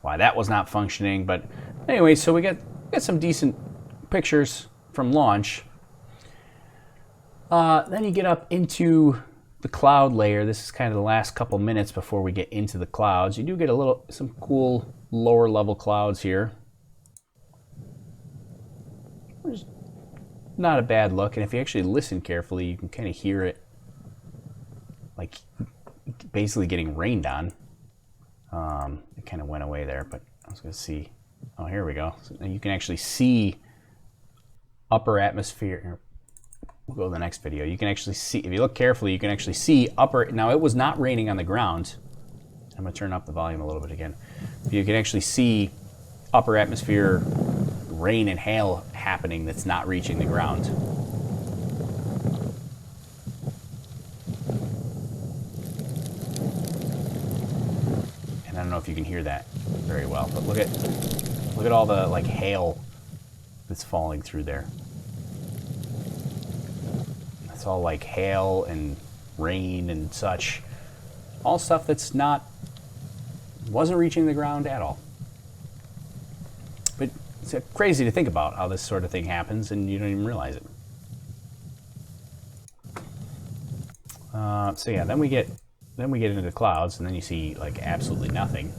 Why that was not functioning, but anyway, so we got some decent pictures from launch. Then you get up into the cloud layer. This is kind of the last couple minutes before we get into the clouds. You do get some cool lower level clouds here. There's not a bad look, and if you actually listen carefully, you can kind of hear it like basically getting rained on. It kind of went away there, but I was going to see. Oh, here we go. So now you can actually see upper atmosphere. Here, we'll go to the next video. You can actually see, if you look carefully, you can actually see upper. Now, it was not raining on the ground. I'm going to turn up the volume a little bit again. You can actually see upper atmosphere rain and hail happening that's not reaching the ground. And I don't know if you can hear that very well, but look at all the like hail that's falling through there. It's all like hail and rain and such. All stuff that's wasn't reaching the ground at all. But it's crazy to think about how this sort of thing happens and you don't even realize it. So yeah, then we get into the clouds, and then you see like absolutely nothing.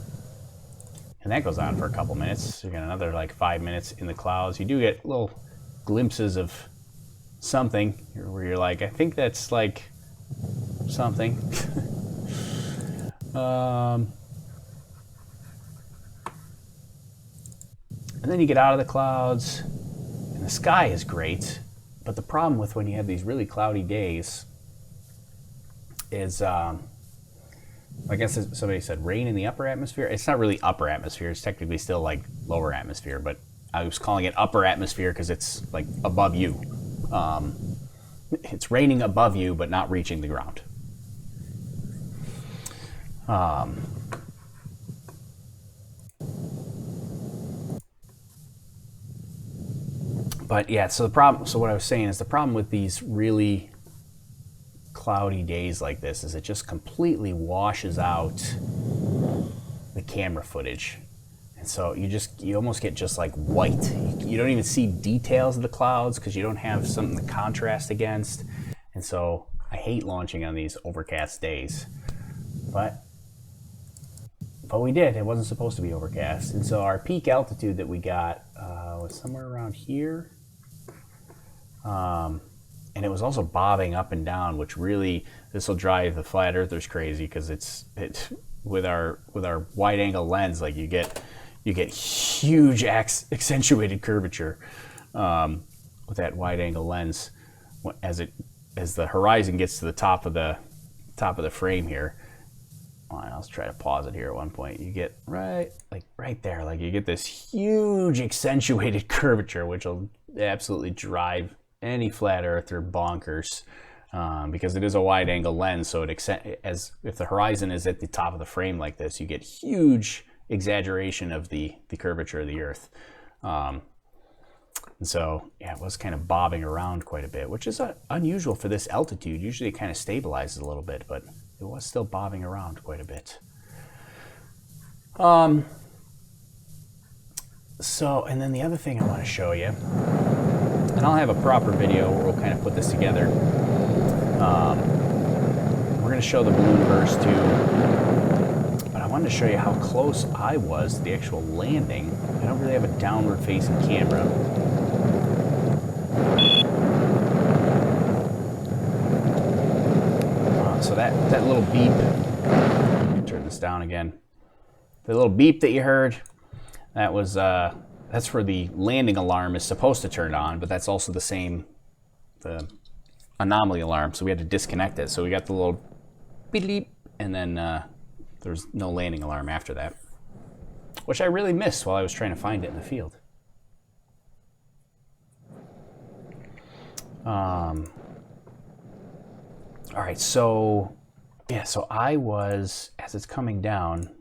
And that goes on for a couple minutes. You get another like 5 minutes in the clouds. You do get little glimpses of something where you're like, I think that's like something. And then you get out of the clouds, and the sky is great. But the problem with when you have these really cloudy days is, I guess somebody said rain in the upper atmosphere. It's not really upper atmosphere. It's technically still like lower atmosphere, but I was calling it upper atmosphere because it's like above you. It's raining above you, but not reaching the ground. But yeah, so what I was saying is the problem with these really cloudy days like this is it just completely washes out the camera footage. And so you almost get just like white. You don't even see details of the clouds because you don't have something to contrast against. And so I hate launching on these overcast days. But we did. It wasn't supposed to be overcast. And so our peak altitude that we got was somewhere around here. And it was also bobbing up and down, which really, this will drive the flat earthers crazy because it's with our wide angle lens, like you get huge accentuated curvature with that wide angle lens as the horizon gets to the top of the frame here. I'll try to pause it here at one point. You get right there, like you get this huge accentuated curvature, which will absolutely drive any flat earther bonkers because it is a wide angle lens. So if the horizon is at the top of the frame like this, you get huge exaggeration of the curvature of the Earth. And so yeah, it was kind of bobbing around quite a bit, which is unusual for this altitude. Usually it kind of stabilizes a little bit, but it was still bobbing around quite a bit. So, and then the other thing I want to show you, and I'll have a proper video where we'll kind of put this together. We're going to show the balloon burst too, but I wanted to show you how close I was to the actual landing. I don't really have a downward facing camera. So that little beep, turn this down again. The little beep that you heard, that was that's where the landing alarm is supposed to turn on, but that's also the anomaly alarm. So we had to disconnect it. So we got the little beep, and then there's no landing alarm after that, which I really missed while I was trying to find it in the field. All right, so yeah, so I was, as it's coming down,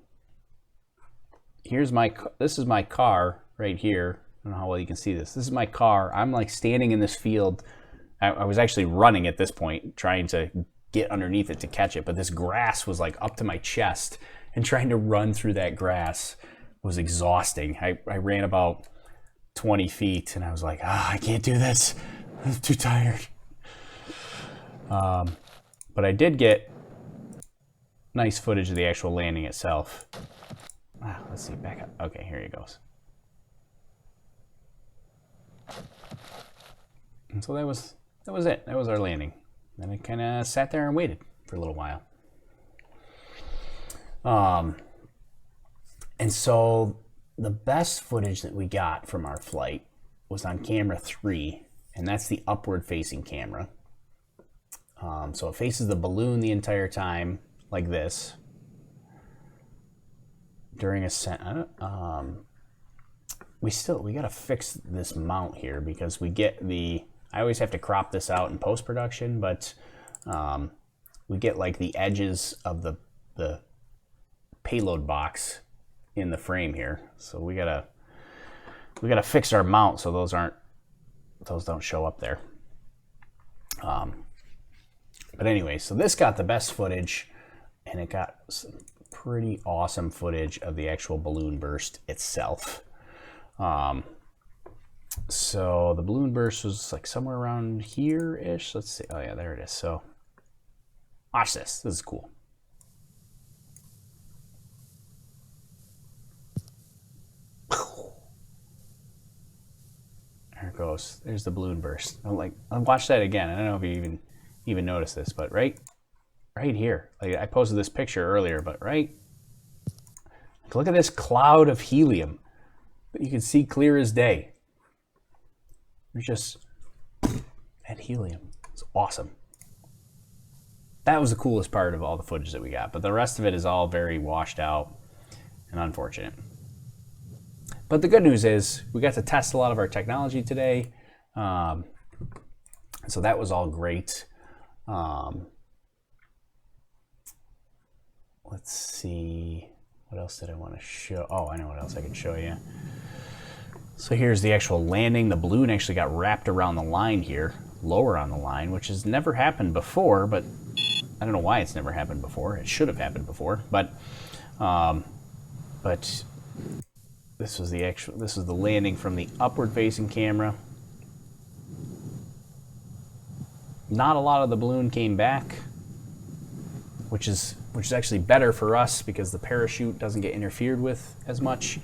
this is my car right here. I don't know how well you can see this. This is my car. I'm like standing in this field. I was actually running at this point, trying to get underneath it to catch it, but this grass was like up to my chest, and trying to run through that grass was exhausting. I ran about 20 feet, and I was like, I can't do this. I'm too tired. But I did get nice footage of the actual landing itself. Let's see, back up. Okay, here he goes. And so that was it. That was our landing. Then I kind of sat there and waited for a little while. And so the best footage that we got from our flight was on camera 3, and that's the upward facing camera. So it faces the balloon the entire time, like this. During ascent, we gotta fix this mount here because I always have to crop this out in post-production, but we get like the edges of the payload box in the frame here. So we gotta fix our mount so those don't show up there. But anyway, so this got the best footage, and it got some pretty awesome footage of the actual balloon burst itself. So the balloon burst was like somewhere around here-ish. Let's see. Oh yeah, there it is. So watch this. This is cool. There it goes. There's the balloon burst. I'll watch that again. I don't know if you even notice this, but right right here. Like I posted this picture earlier, but look at this cloud of helium that you can see clear as day. There's just that helium. It's awesome. That was the coolest part of all the footage that we got, but the rest of it is all very washed out and unfortunate. But the good news is we got to test a lot of our technology today. So that was all great. Let's see. What else did I want to show? Oh, I know what else I can show you. So here's the actual landing. The balloon actually got wrapped around the line here, lower on the line, which has never happened before, but I don't know why it's never happened before. It should have happened before, but this was the landing from the upward facing camera. Not a lot of the balloon came back, which is actually better for us because the parachute doesn't get interfered with as much.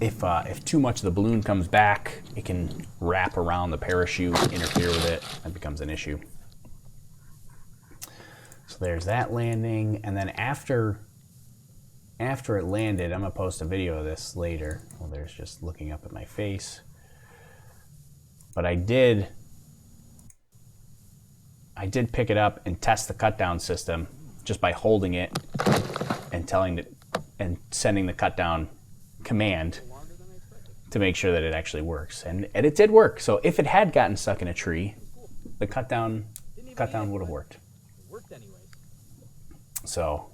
If too much of the balloon comes back, it can wrap around the parachute, interfere with it. That becomes an issue. So there's that landing, and then after it landed, I'm gonna post a video of this later. Well, there's just looking up at my face. But I did pick it up and test the cut down system just by holding it and sending the cut down command to make sure that it actually works. And it did work. So if it had gotten stuck in a tree, the cut down would have worked. It worked anyways. So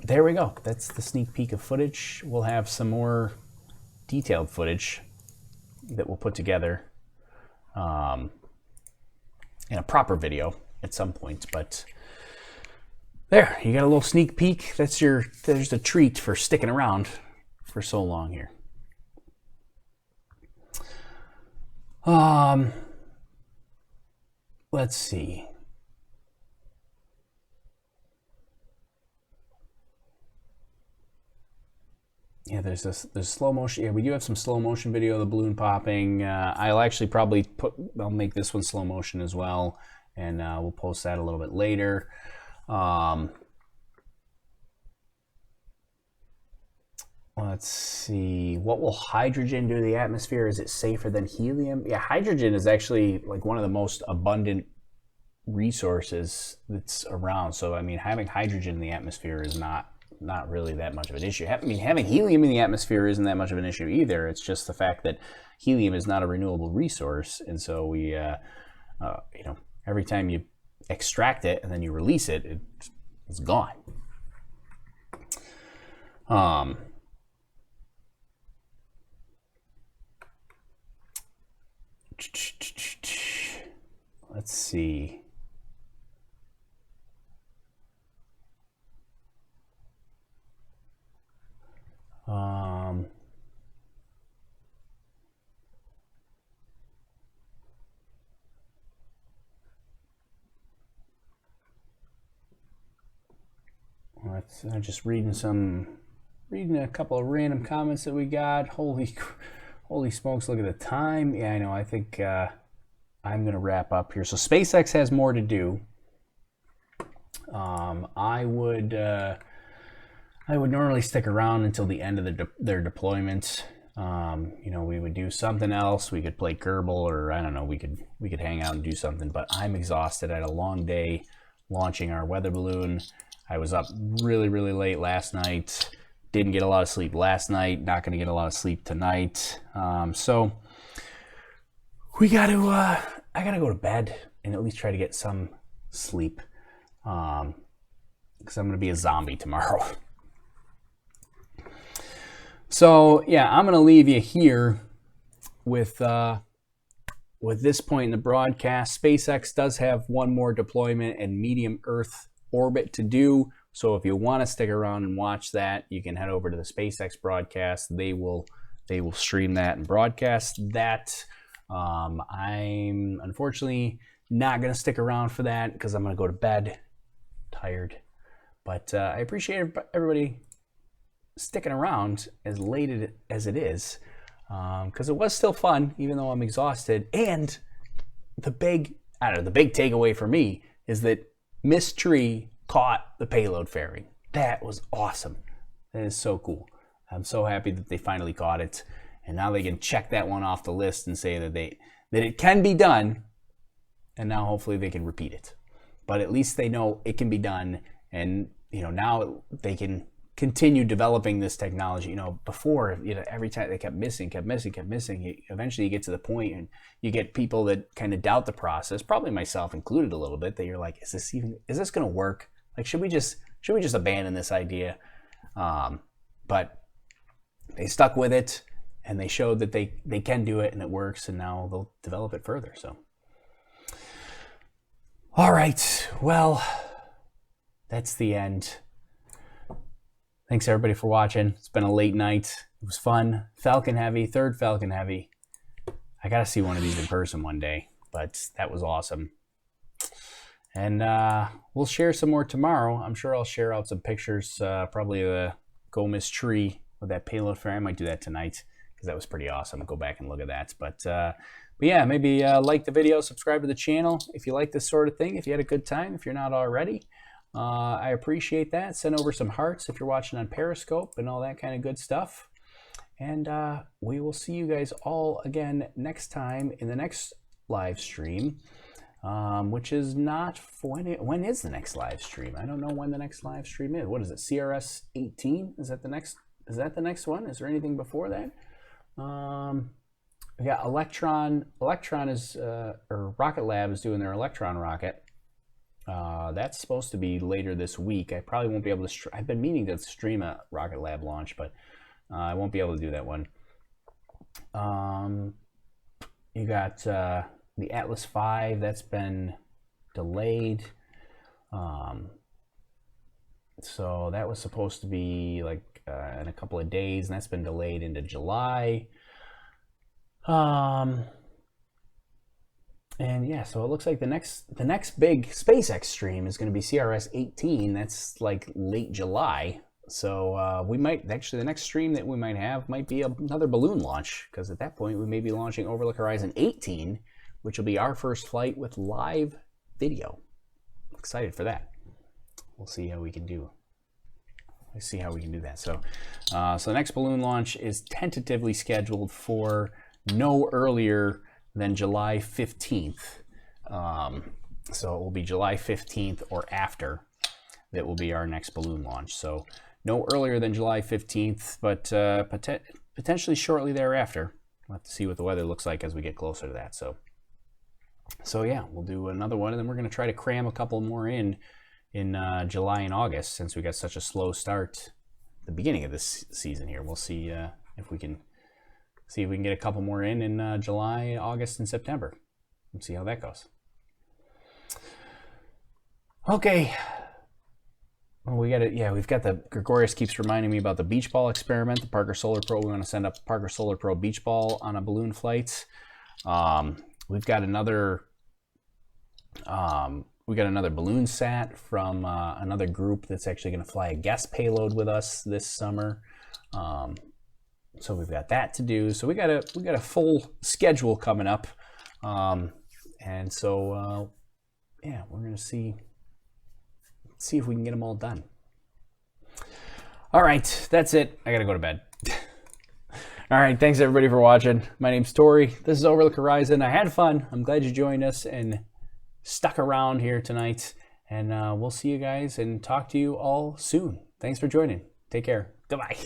there we go. That's the sneak peek of footage. We'll have some more detailed footage that we'll put together in a proper video at some point. But there, you got a little sneak peek. There's the treat for sticking around for so long here. Let's see. Yeah, there's slow motion. Yeah, we do have some slow motion video of the balloon popping. I'll actually probably I'll make this one slow motion as well, and we'll post that a little bit later. Let's see. What will hydrogen do to the atmosphere? Is it safer than helium? Yeah, hydrogen is actually like one of the most abundant resources that's around. So, I mean, having hydrogen in the atmosphere is not really that much of an issue. I mean, having helium in the atmosphere isn't that much of an issue either. It's just the fact that helium is not a renewable resource, and so we, every time you extract it and then you release it, it's gone. Let's see. I'm just reading a couple of random comments that we got. Holy smokes, look at the time. Yeah, I know. I think I'm going to wrap up here. So SpaceX has more to do. I would normally stick around until the end of their deployment. We would do something else. We could play Kerbal, or I don't know. We could hang out and do something. But I'm exhausted. I had a long day launching our weather balloon. I was up really, really late last night. Didn't get a lot of sleep last night. Not going to get a lot of sleep tonight. So I got to go to bed and at least try to get some sleep. Because I'm going to be a zombie tomorrow. So yeah, I'm going to leave you here with this point in the broadcast. SpaceX does have one more deployment and medium Earth orbit to do. So if you want to stick around and watch that, you can head over to the SpaceX broadcast. They will stream that and broadcast that. I'm unfortunately not going to stick around for that because I'm going to go to bed tired. But I appreciate everybody sticking around as late as it is, because it was still fun, even though I'm exhausted. And the big takeaway for me is that Miss Tree caught the payload fairing. That was awesome. That is so cool. I'm so happy that they finally caught it, and now they can check that one off the list and say that it can be done, and now hopefully they can repeat it. But at least they know it can be done, and now they can continue developing this technology. Before, every time they kept missing. Eventually you get to the point and you get people that kind of doubt the process, probably myself included a little bit, that you're like, is this going to work? Like, should we just abandon this idea? But they stuck with it, and they showed that they can do it, and it works, and now they'll develop it further. So, all right, well, that's the end. Thanks everybody for watching. It's been a late night. It was fun. Falcon Heavy, third Falcon Heavy. I gotta see one of these in person one day, but that was awesome. And we'll share some more tomorrow. I'm sure I'll share out some pictures, probably the Go Miss Tree with that payload fair. I might do that tonight because that was pretty awesome. Go back and look at that. But yeah, maybe like the video, subscribe to the channel if you like this sort of thing, if you had a good time, if you're not already. I appreciate that. Send over some hearts if you're watching on Periscope and all that kind of good stuff. And we will see you guys all again next time in the next live stream, which is not when is the next live stream? I don't know when the next live stream is. What is it? CRS 18? Is that the next one? Is there anything before that? We got Electron. Electron is or Rocket Lab is doing their Electron rocket. That's supposed to be later this week. I probably won't be able to. I've been meaning to stream a Rocket Lab launch, but I won't be able to do that one. You got the Atlas V. That's been delayed. So that was supposed to be like in a couple of days, and that's been delayed into July. And yeah, so it looks like the next big SpaceX stream is going to be CRS 18. That's like late July. So we might actually, the next stream that we might have might be another balloon launch, because at that point we may be launching Overlook Horizon 18, which will be our first flight with live video. I'm excited for that. We'll see how we can do. Let's see how we can do that. So, so the next balloon launch is tentatively scheduled for no earlier than July 15th. So it will be July 15th or after that will be our next balloon launch. So no earlier than July 15th, but potentially shortly thereafter. We'll have to see what the weather looks like as we get closer to that. So yeah, we'll do another one, and then we're going to try to cram a couple more in July and August, since we got such a slow start at the beginning of this season here. We'll see if we can get a couple more in July, August, and September. We'll see how that goes. Okay. Well, we've got the Gregorius keeps reminding me about the beach ball experiment, the Parker Solar Pro. We want to send up Parker Solar Pro beach ball on a balloon flight. We've got another balloon sat from another group that's actually going to fly a guest payload with us this summer. So we've got that to do. So we got a full schedule coming up, and so yeah, we're gonna see if we can get them all done. All right, that's it. I gotta go to bed. All right, thanks everybody for watching. My name's Tori. This is Overlook Horizon. I had fun. I'm glad you joined us and stuck around here tonight. And we'll see you guys and talk to you all soon. Thanks for joining. Take care. Goodbye.